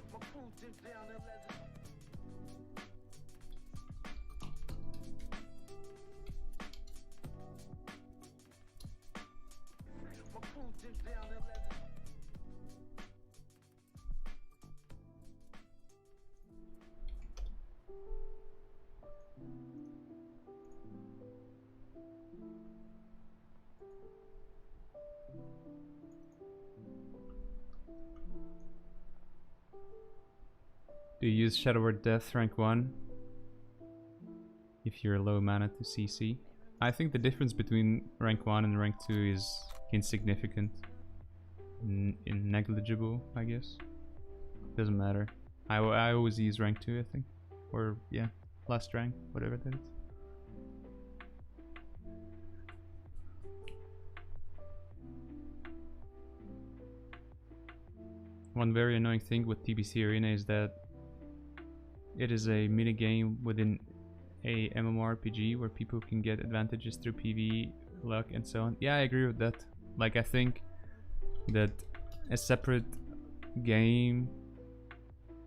Do you use Shadow Word Death rank 1 if you're low mana to CC? I think the difference between rank 1 and rank 2 is insignificant. Negligible, I guess. Doesn't matter. I always use rank 2, I think. Or, yeah, last rank, whatever that is. One very annoying thing with TBC Arena is that it is a minigame within a MMORPG where people can get advantages through PvE, luck, and so on. Yeah, I agree with that. Like, I think that a separate game,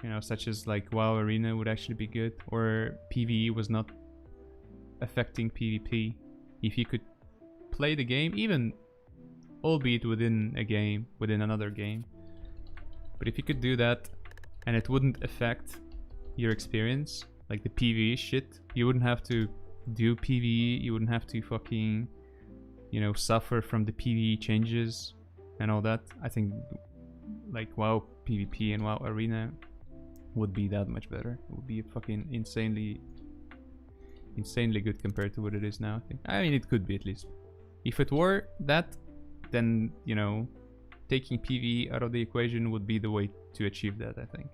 you know, such as like WoW Arena would actually be good, or PvE was not affecting PvP. If you could play the game, even albeit within a game, within another game, but if you could do that and it wouldn't affect your experience, like the PvE shit, you wouldn't have to do PvE, you wouldn't have to fucking, you know, suffer from the PvE changes and all that. I think like WoW PvP and WoW Arena would be that much better. It would be fucking insanely good compared to what it is now, I think. I mean, it could be at least. If it were that, then, you know, taking PvE out of the equation would be the way to achieve that, I think.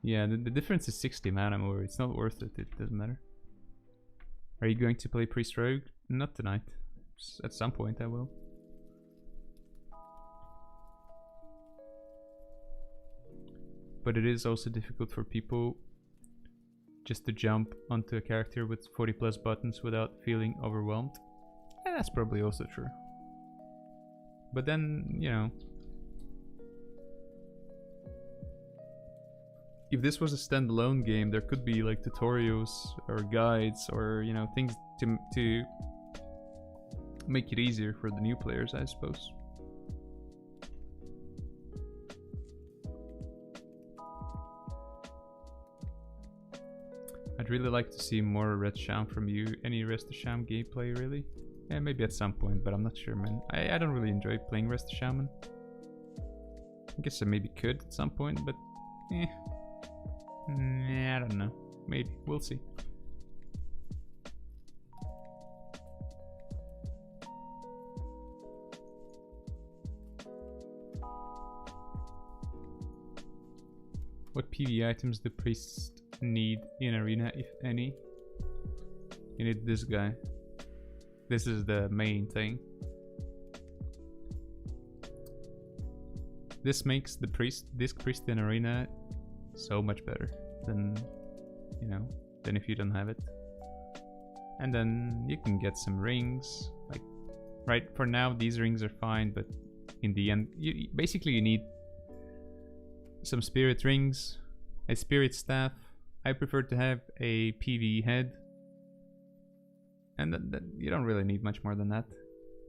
Yeah, the difference is 60 mana more. It's not worth it. It doesn't matter. Are you going to play Priest Rogue? Not tonight. At some point I will. But it is also difficult for people just to jump onto a character with 40 plus buttons without feeling overwhelmed. And that's probably also true. But then, you know, if this was a standalone game, there could be like tutorials or guides or, you know, things to make it easier for the new players, I suppose. I'd really like to see more Red Sham from you. Any Rest of Sham gameplay, really? Yeah, maybe at some point, but I'm not sure, man. I don't really enjoy playing Rest of Shaman. I guess I maybe could at some point, but eh. Nah, I don't know. Maybe. We'll see. What PvE items the priest need in arena, if any? You need this guy. This is the main thing. This makes the disc priest in arena so much better than, you know, than if you don't have it. And then you can get some rings. Like, right, for now these rings are fine, but in the end, basically you need some spirit rings, a spirit staff. I prefer to have a PvE head, and you don't really need much more than that.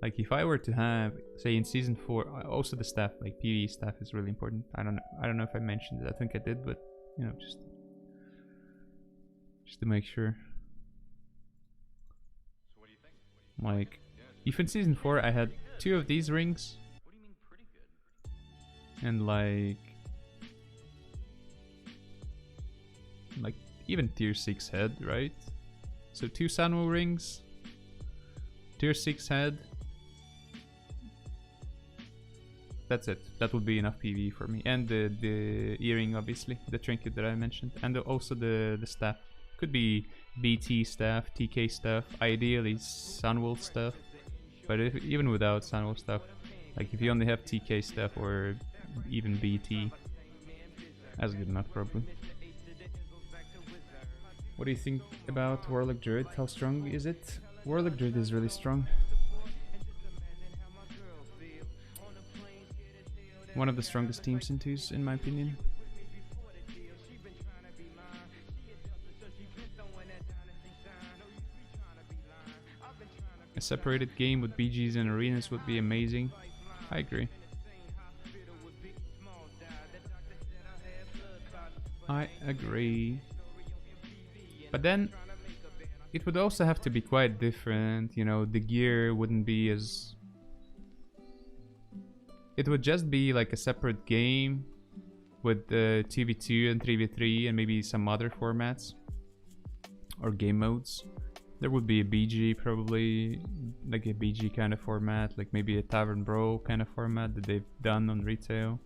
Like if I were to have, say in season 4, also the staff, like PvE staff is really important. I don't know if I mentioned it. I think I did, but you know, just to make sure. So what do you think? Like, if in season 4 I had 2 of these rings, What do you mean pretty good? and like even tier 6 head, right? So 2 Sanwo rings, tier 6 head. That's it. That would be enough PvE for me. And the earring, obviously, the trinket that I mentioned, and also the staff. Could be BT staff, TK staff, ideally Sunwolf stuff. But even without Sunwolf stuff, like if you only have TK staff or even BT, that's good enough probably. What do you think about Warlock Druid? How strong is it? Warlock Druid is really strong. One of the strongest teams in twos, in my opinion. A separated game with BGs and arenas would be amazing. I agree. I agree. But then it would also have to be quite different, you know, the gear wouldn't be as... It would just be like a separate game with the 2v2 and 3v3 and maybe some other formats or game modes. There would be a BG probably, like a BG kind of format, like maybe a Tavern Bro kind of format that they've done on retail.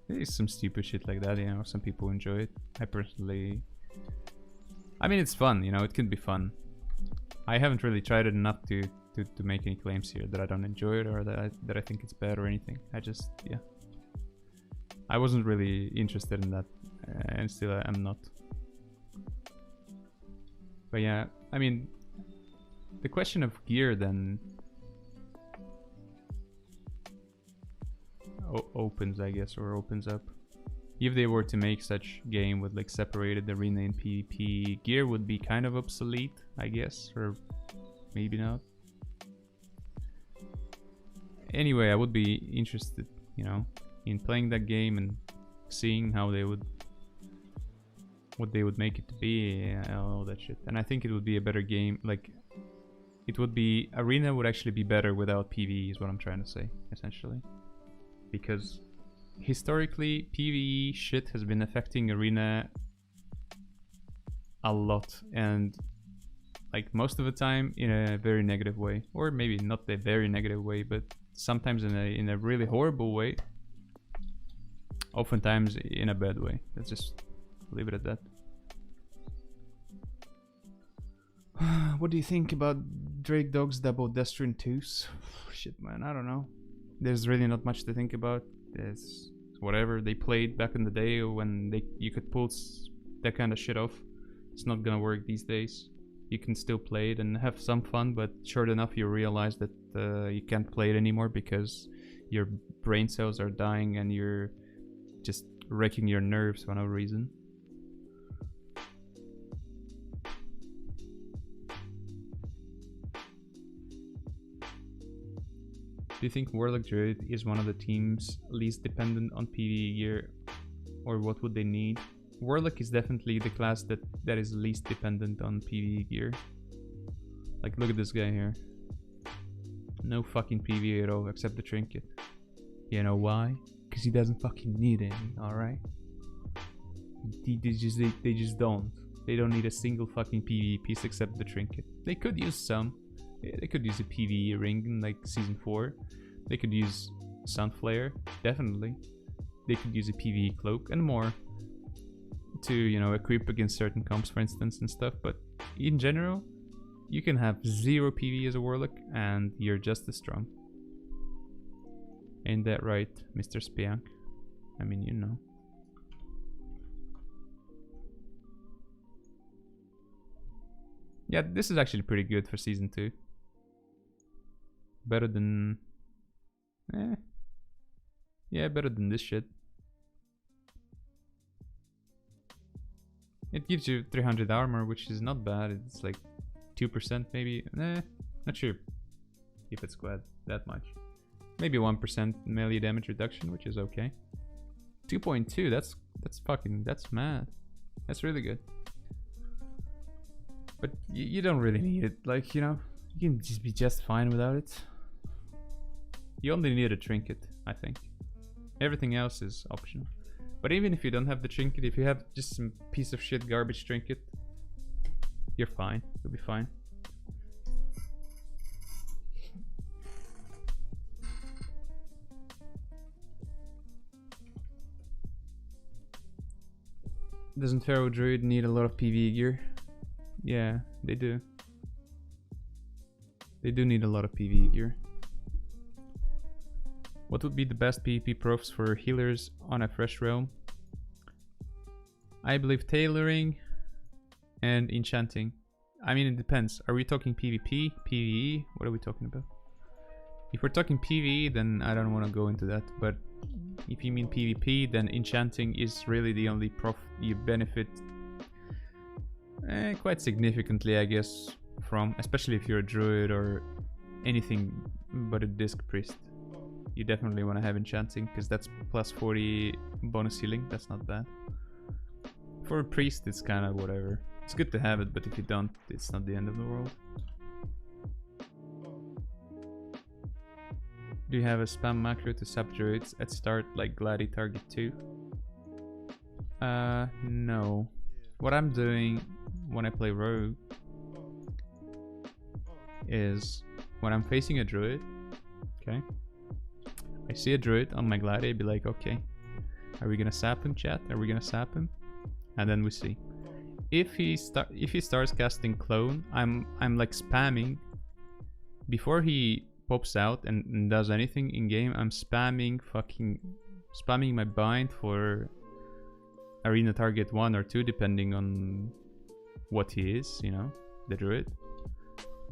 There's some stupid shit like that, you know, some people enjoy it. I personally... I mean, it's fun, you know, it can be fun. I haven't really tried it enough to make any claims here that I don't enjoy it or that I think it's bad or anything. I just, yeah. I wasn't really interested in that, and still I am not. But yeah, I mean, the question of gear then opens, I guess, or opens up. If they were to make such game with like separated arena and PvP, gear would be kind of obsolete, I guess, or maybe not. Anyway, I would be interested, you know, in playing that game and seeing how they would, what they would make it to be and all that shit. And I think it would be a better game. Like, it would be, arena would actually be better without PvE is what I'm trying to say, essentially. Because historically, PvE shit has been affecting arena a lot, and Like most of the time in a very negative way, or maybe not a very negative way, but sometimes in a really horrible way. Oftentimes in a bad way. Let's just leave it at that. What do you think about Drake Dogg's double Destrin 2s? Shit, man, I don't know. There's really not much to think about. There's whatever they played back in the day when you could pull that kind of shit off. It's not gonna work these days. You can still play it and have some fun, but sure enough you realize that you can't play it anymore because your brain cells are dying and you're just wrecking your nerves for no reason. Do you think Warlock Druid is one of the teams least dependent on PvE gear, or what would they need? Warlock is definitely the class that is least dependent on PvE gear. Like, look at this guy here. No fucking PvE at all except the trinket. You know why? Because he doesn't fucking need any, alright? They just don't. They don't need a single fucking PvE piece except the trinket. They could use some. Yeah, they could use a PvE ring in like Season 4. They could use Sunflare, definitely. They could use a PvE cloak and more to, you know, equip against certain comps, for instance, and stuff. But in general, you can have 0 PvE as a Warlock and you're just as strong. Ain't that right, Mr. Spiank? I mean, you know. Yeah, this is actually pretty good for Season 2. Better than... yeah, better than this shit. It gives you 300 armor, which is not bad. It's like 2% maybe. Not sure if it's quite that much. Maybe 1% melee damage reduction, which is okay. 2.2, that's mad. That's really good. But you don't really need it. Like, you know, you can just be just fine without it. You only need a trinket, I think. Everything else is optional. But even if you don't have the trinket, if you have just some piece of shit garbage trinket, you're fine. You'll be fine. Doesn't Pharaoh Druid need a lot of PvE gear? Yeah, they do. They do need a lot of PvE gear. What would be the best PvP profs for healers on a fresh realm? I believe tailoring and enchanting. I mean, it depends. Are we talking PvP, PvE? What are we talking about? If we're talking PvE, then I don't want to go into that. But if you mean PvP, then enchanting is really the only prof you benefit quite significantly, I guess, from. Especially if you're a druid or anything but a disc priest. You definitely want to have enchanting, because that's plus 40 bonus healing. That's not bad. For a priest, it's kind of whatever. It's good to have it, but if you don't, it's not the end of the world. Do you have a spam macro to sub druids at start like Gladi target 2? No. What I'm doing when I play rogue is when I'm facing a druid, okay? I see a druid on my Gladi, I'd be like, okay, are we gonna sap him, chat? Are we gonna sap him? And then we see. If he starts casting clone, I'm like spamming before he pops out and does anything in game. I'm spamming my bind for arena target 1 or 2, depending on what he is, you know, the druid.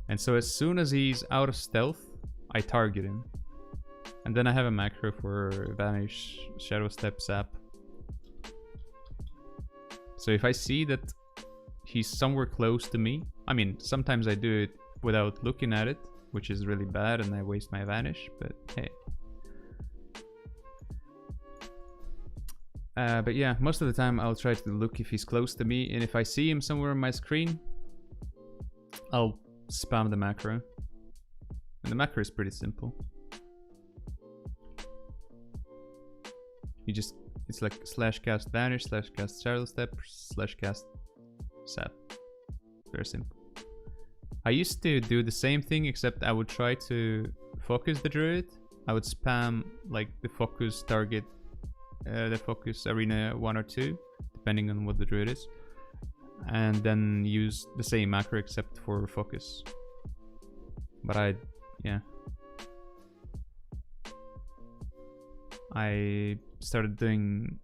And so as soon as he's out of stealth, I target him. And then I have a macro for Vanish, Shadow Step, Zap. So if I see that he's somewhere close to me, I mean, sometimes I do it without looking at it, which is really bad and I waste my Vanish, but hey. But yeah, most of the time I'll try to look if he's close to me, and if I see him somewhere on my screen, I'll spam the macro. And the macro is pretty simple. You just, it's like slash cast Vanish, slash cast Shadow Step, slash cast Sap. Very simple. I used to do the same thing, except I would try to focus the druid. I would spam like the focus target, the focus arena 1 or 2, depending on what the druid is, and then use the same macro except for focus. But I started doing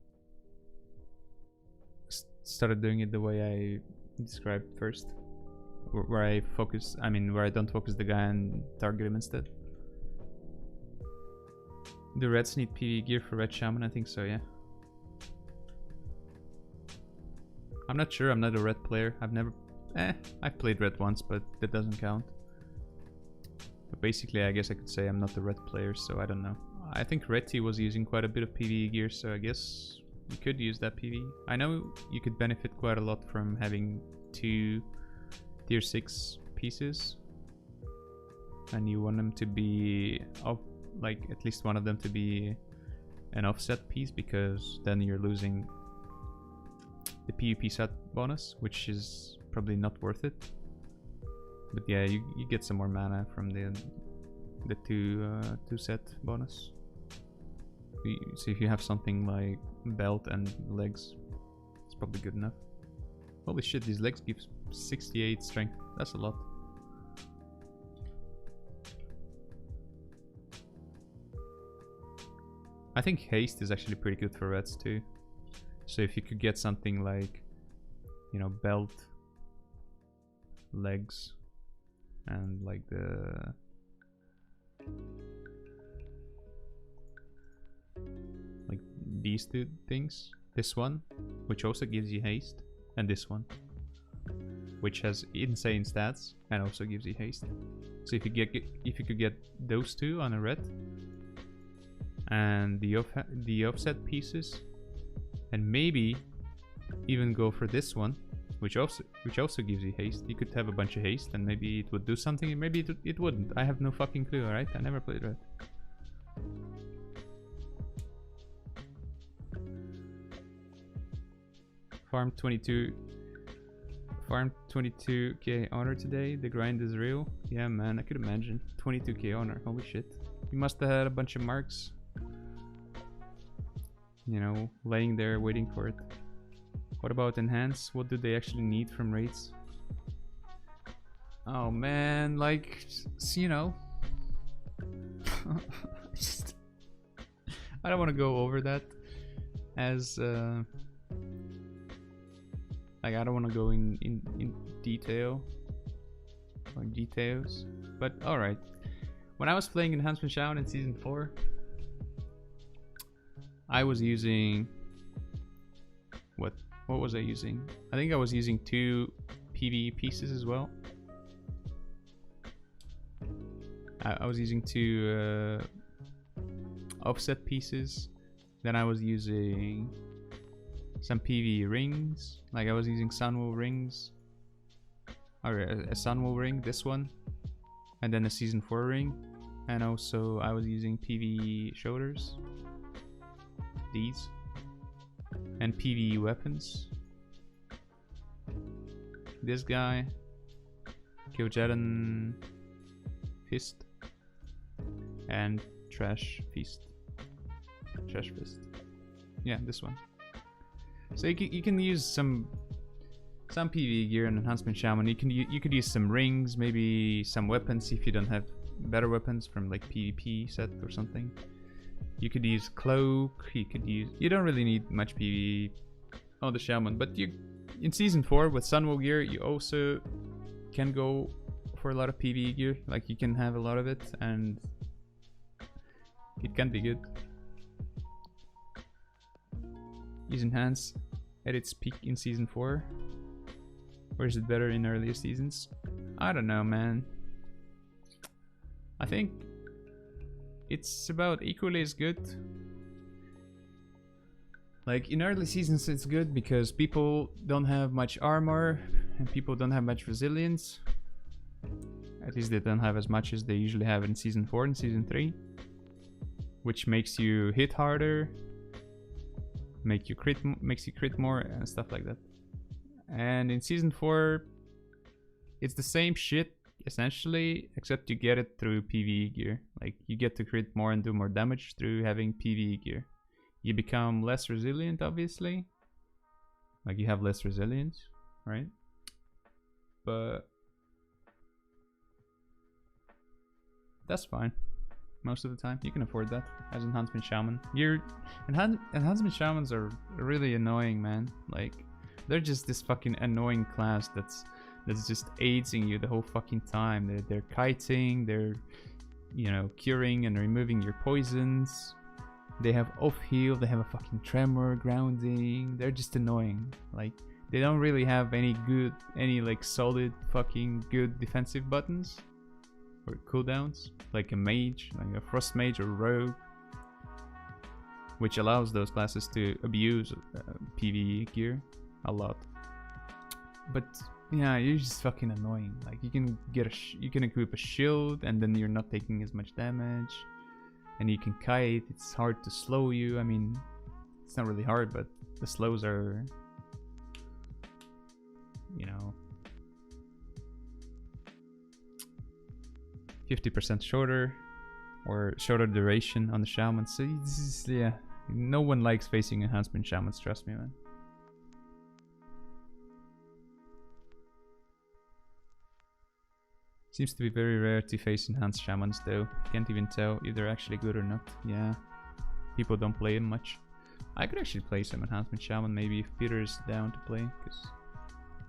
it the way I described first, where I focus. I mean, where I don't focus the guy and target him instead. Do reds need PvE gear for red shaman? I think so, yeah. I'm not sure. I'm not a red player. I've played red once, but that doesn't count. But basically, I guess I could say I'm not a red player, so I don't know. I think red T was using quite a bit of PvE gear, so I guess you could use that PvE. I know you could benefit quite a lot from having 2 tier 6 pieces, and you want them to be like at least one of them to be an offset piece, because then you're losing the PvP set bonus, which is probably not worth it. But yeah, you get some more mana from the two set bonus. So if you have something like belt and legs, it's probably good enough. Holy shit, these legs give 68 strength. That's a lot. I think haste is actually pretty good for reds too. So if you could get something like, you know, belt, legs, and like these two things, this one, which also gives you haste, and this one, which has insane stats and also gives you haste. So if you could get those two on a red, and the offset pieces, and maybe even go for this one, which also gives you haste. You could have a bunch of haste, and maybe it would do something, and maybe it wouldn't. I have no fucking clue, alright? I never played red. Farm 22k honor today. The grind is real. Yeah, man, I could imagine. 22k honor. Holy shit. You must have had a bunch of marks, you know, laying there waiting for it. What about enhance? What do they actually need from raids? Oh man, like, you know, I don't want to go over that as like, I don't want to go in detail or details, but all right. When I was playing Enhancement Shaman in season 4, I was using what was I using? I think I was using 2 PvE pieces as well. I was using 2 offset pieces. Then I was using some PvE rings. Like I was using Sunwool rings, or a Sunwool ring, this one, and then a season 4 ring. And also I was using PvE shoulders, these, and PvE weapons. This guy, Kyojadan Fist, and Trash Fist. Yeah, this one. So you can use some PvE gear and Enhancement Shaman. You could use some rings, maybe some weapons if you don't have better weapons from like PvP set or something. You could use cloak. You don't really need much PvE on the Shaman, but in season 4 with Sunwool gear, you also can go for a lot of PvE gear. Like you can have a lot of it, and it can be good. Use enhance at its peak in season 4, or is it better in earlier seasons? I don't know, man. I think it's about equally as good. Like in early seasons it's good because people don't have much armor and people don't have much resilience. At least they don't have as much as they usually have in season 4 and season 3, which makes you hit harder, makes you crit more and stuff like that. And in season 4 it's the same shit essentially, except you get it through PvE gear. Like, you get to crit more and do more damage through having PvE gear. You become less resilient, obviously. Like, you have less resilience, right? But that's fine. Most of the time, you can afford that as enhancement shaman. Enhancement shamans are really annoying, man. Like, they're just this fucking annoying class that's just aiding you the whole fucking time. They're kiting, they're, you know, curing and removing your poisons. They have off heal, they have a fucking tremor, grounding. They're just annoying. Like, they don't really have any like solid fucking good defensive buttons or cooldowns, like a mage, like a frost mage or rogue, which allows those classes to abuse PvE gear a lot. But yeah, you're just fucking annoying. Like, you can get you can equip a shield and then you're not taking as much damage, and you can kite. It's hard to slow you. I mean, it's not really hard, but the slows are, you know, 50% shorter or shorter duration on the shamans. So this is, yeah, no one likes facing enhancement shamans, trust me, man. Seems to be very rare to face enhanced shamans though. Can't even tell if they're actually good or not. Yeah, people don't play them much. I could actually play some enhancement shaman maybe if Peter is down to play, because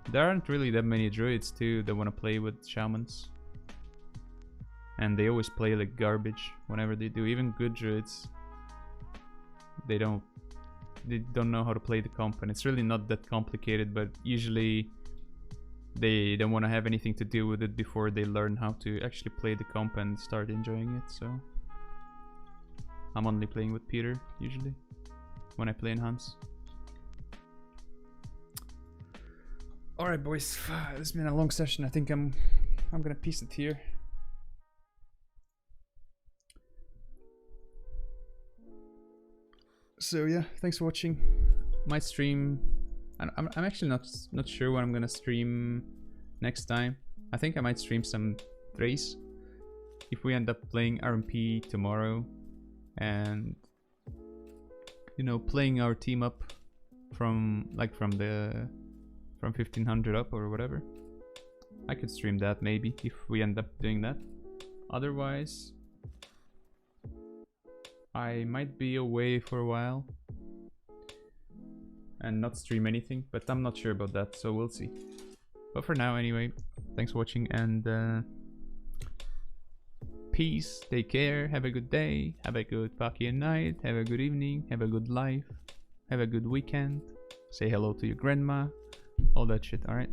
there aren't really that many druids too that want to play with shamans. And they always play like garbage whenever they do. Even good druids, they don't know how to play the comp, and it's really not that complicated, but usually they don't want to have anything to do with it before they learn how to actually play the comp and start enjoying it. So I'm only playing with Peter usually when I play enhance. Alright boys, this has been a long session. I think I'm gonna piece it here. So yeah, thanks for watching. Might stream. I'm actually not sure when I'm gonna stream next time. I think I might stream some Thrace if we end up playing RMP tomorrow, and you know, playing our team up from 1500 up or whatever. I could stream that maybe if we end up doing that. Otherwise, I might be away for a while and not stream anything, but I'm not sure about that, so we'll see. But for now anyway, thanks for watching, and peace, take care, have a good day, have a good fucking night, have a good evening, have a good life, have a good weekend, say hello to your grandma, all that shit, alright?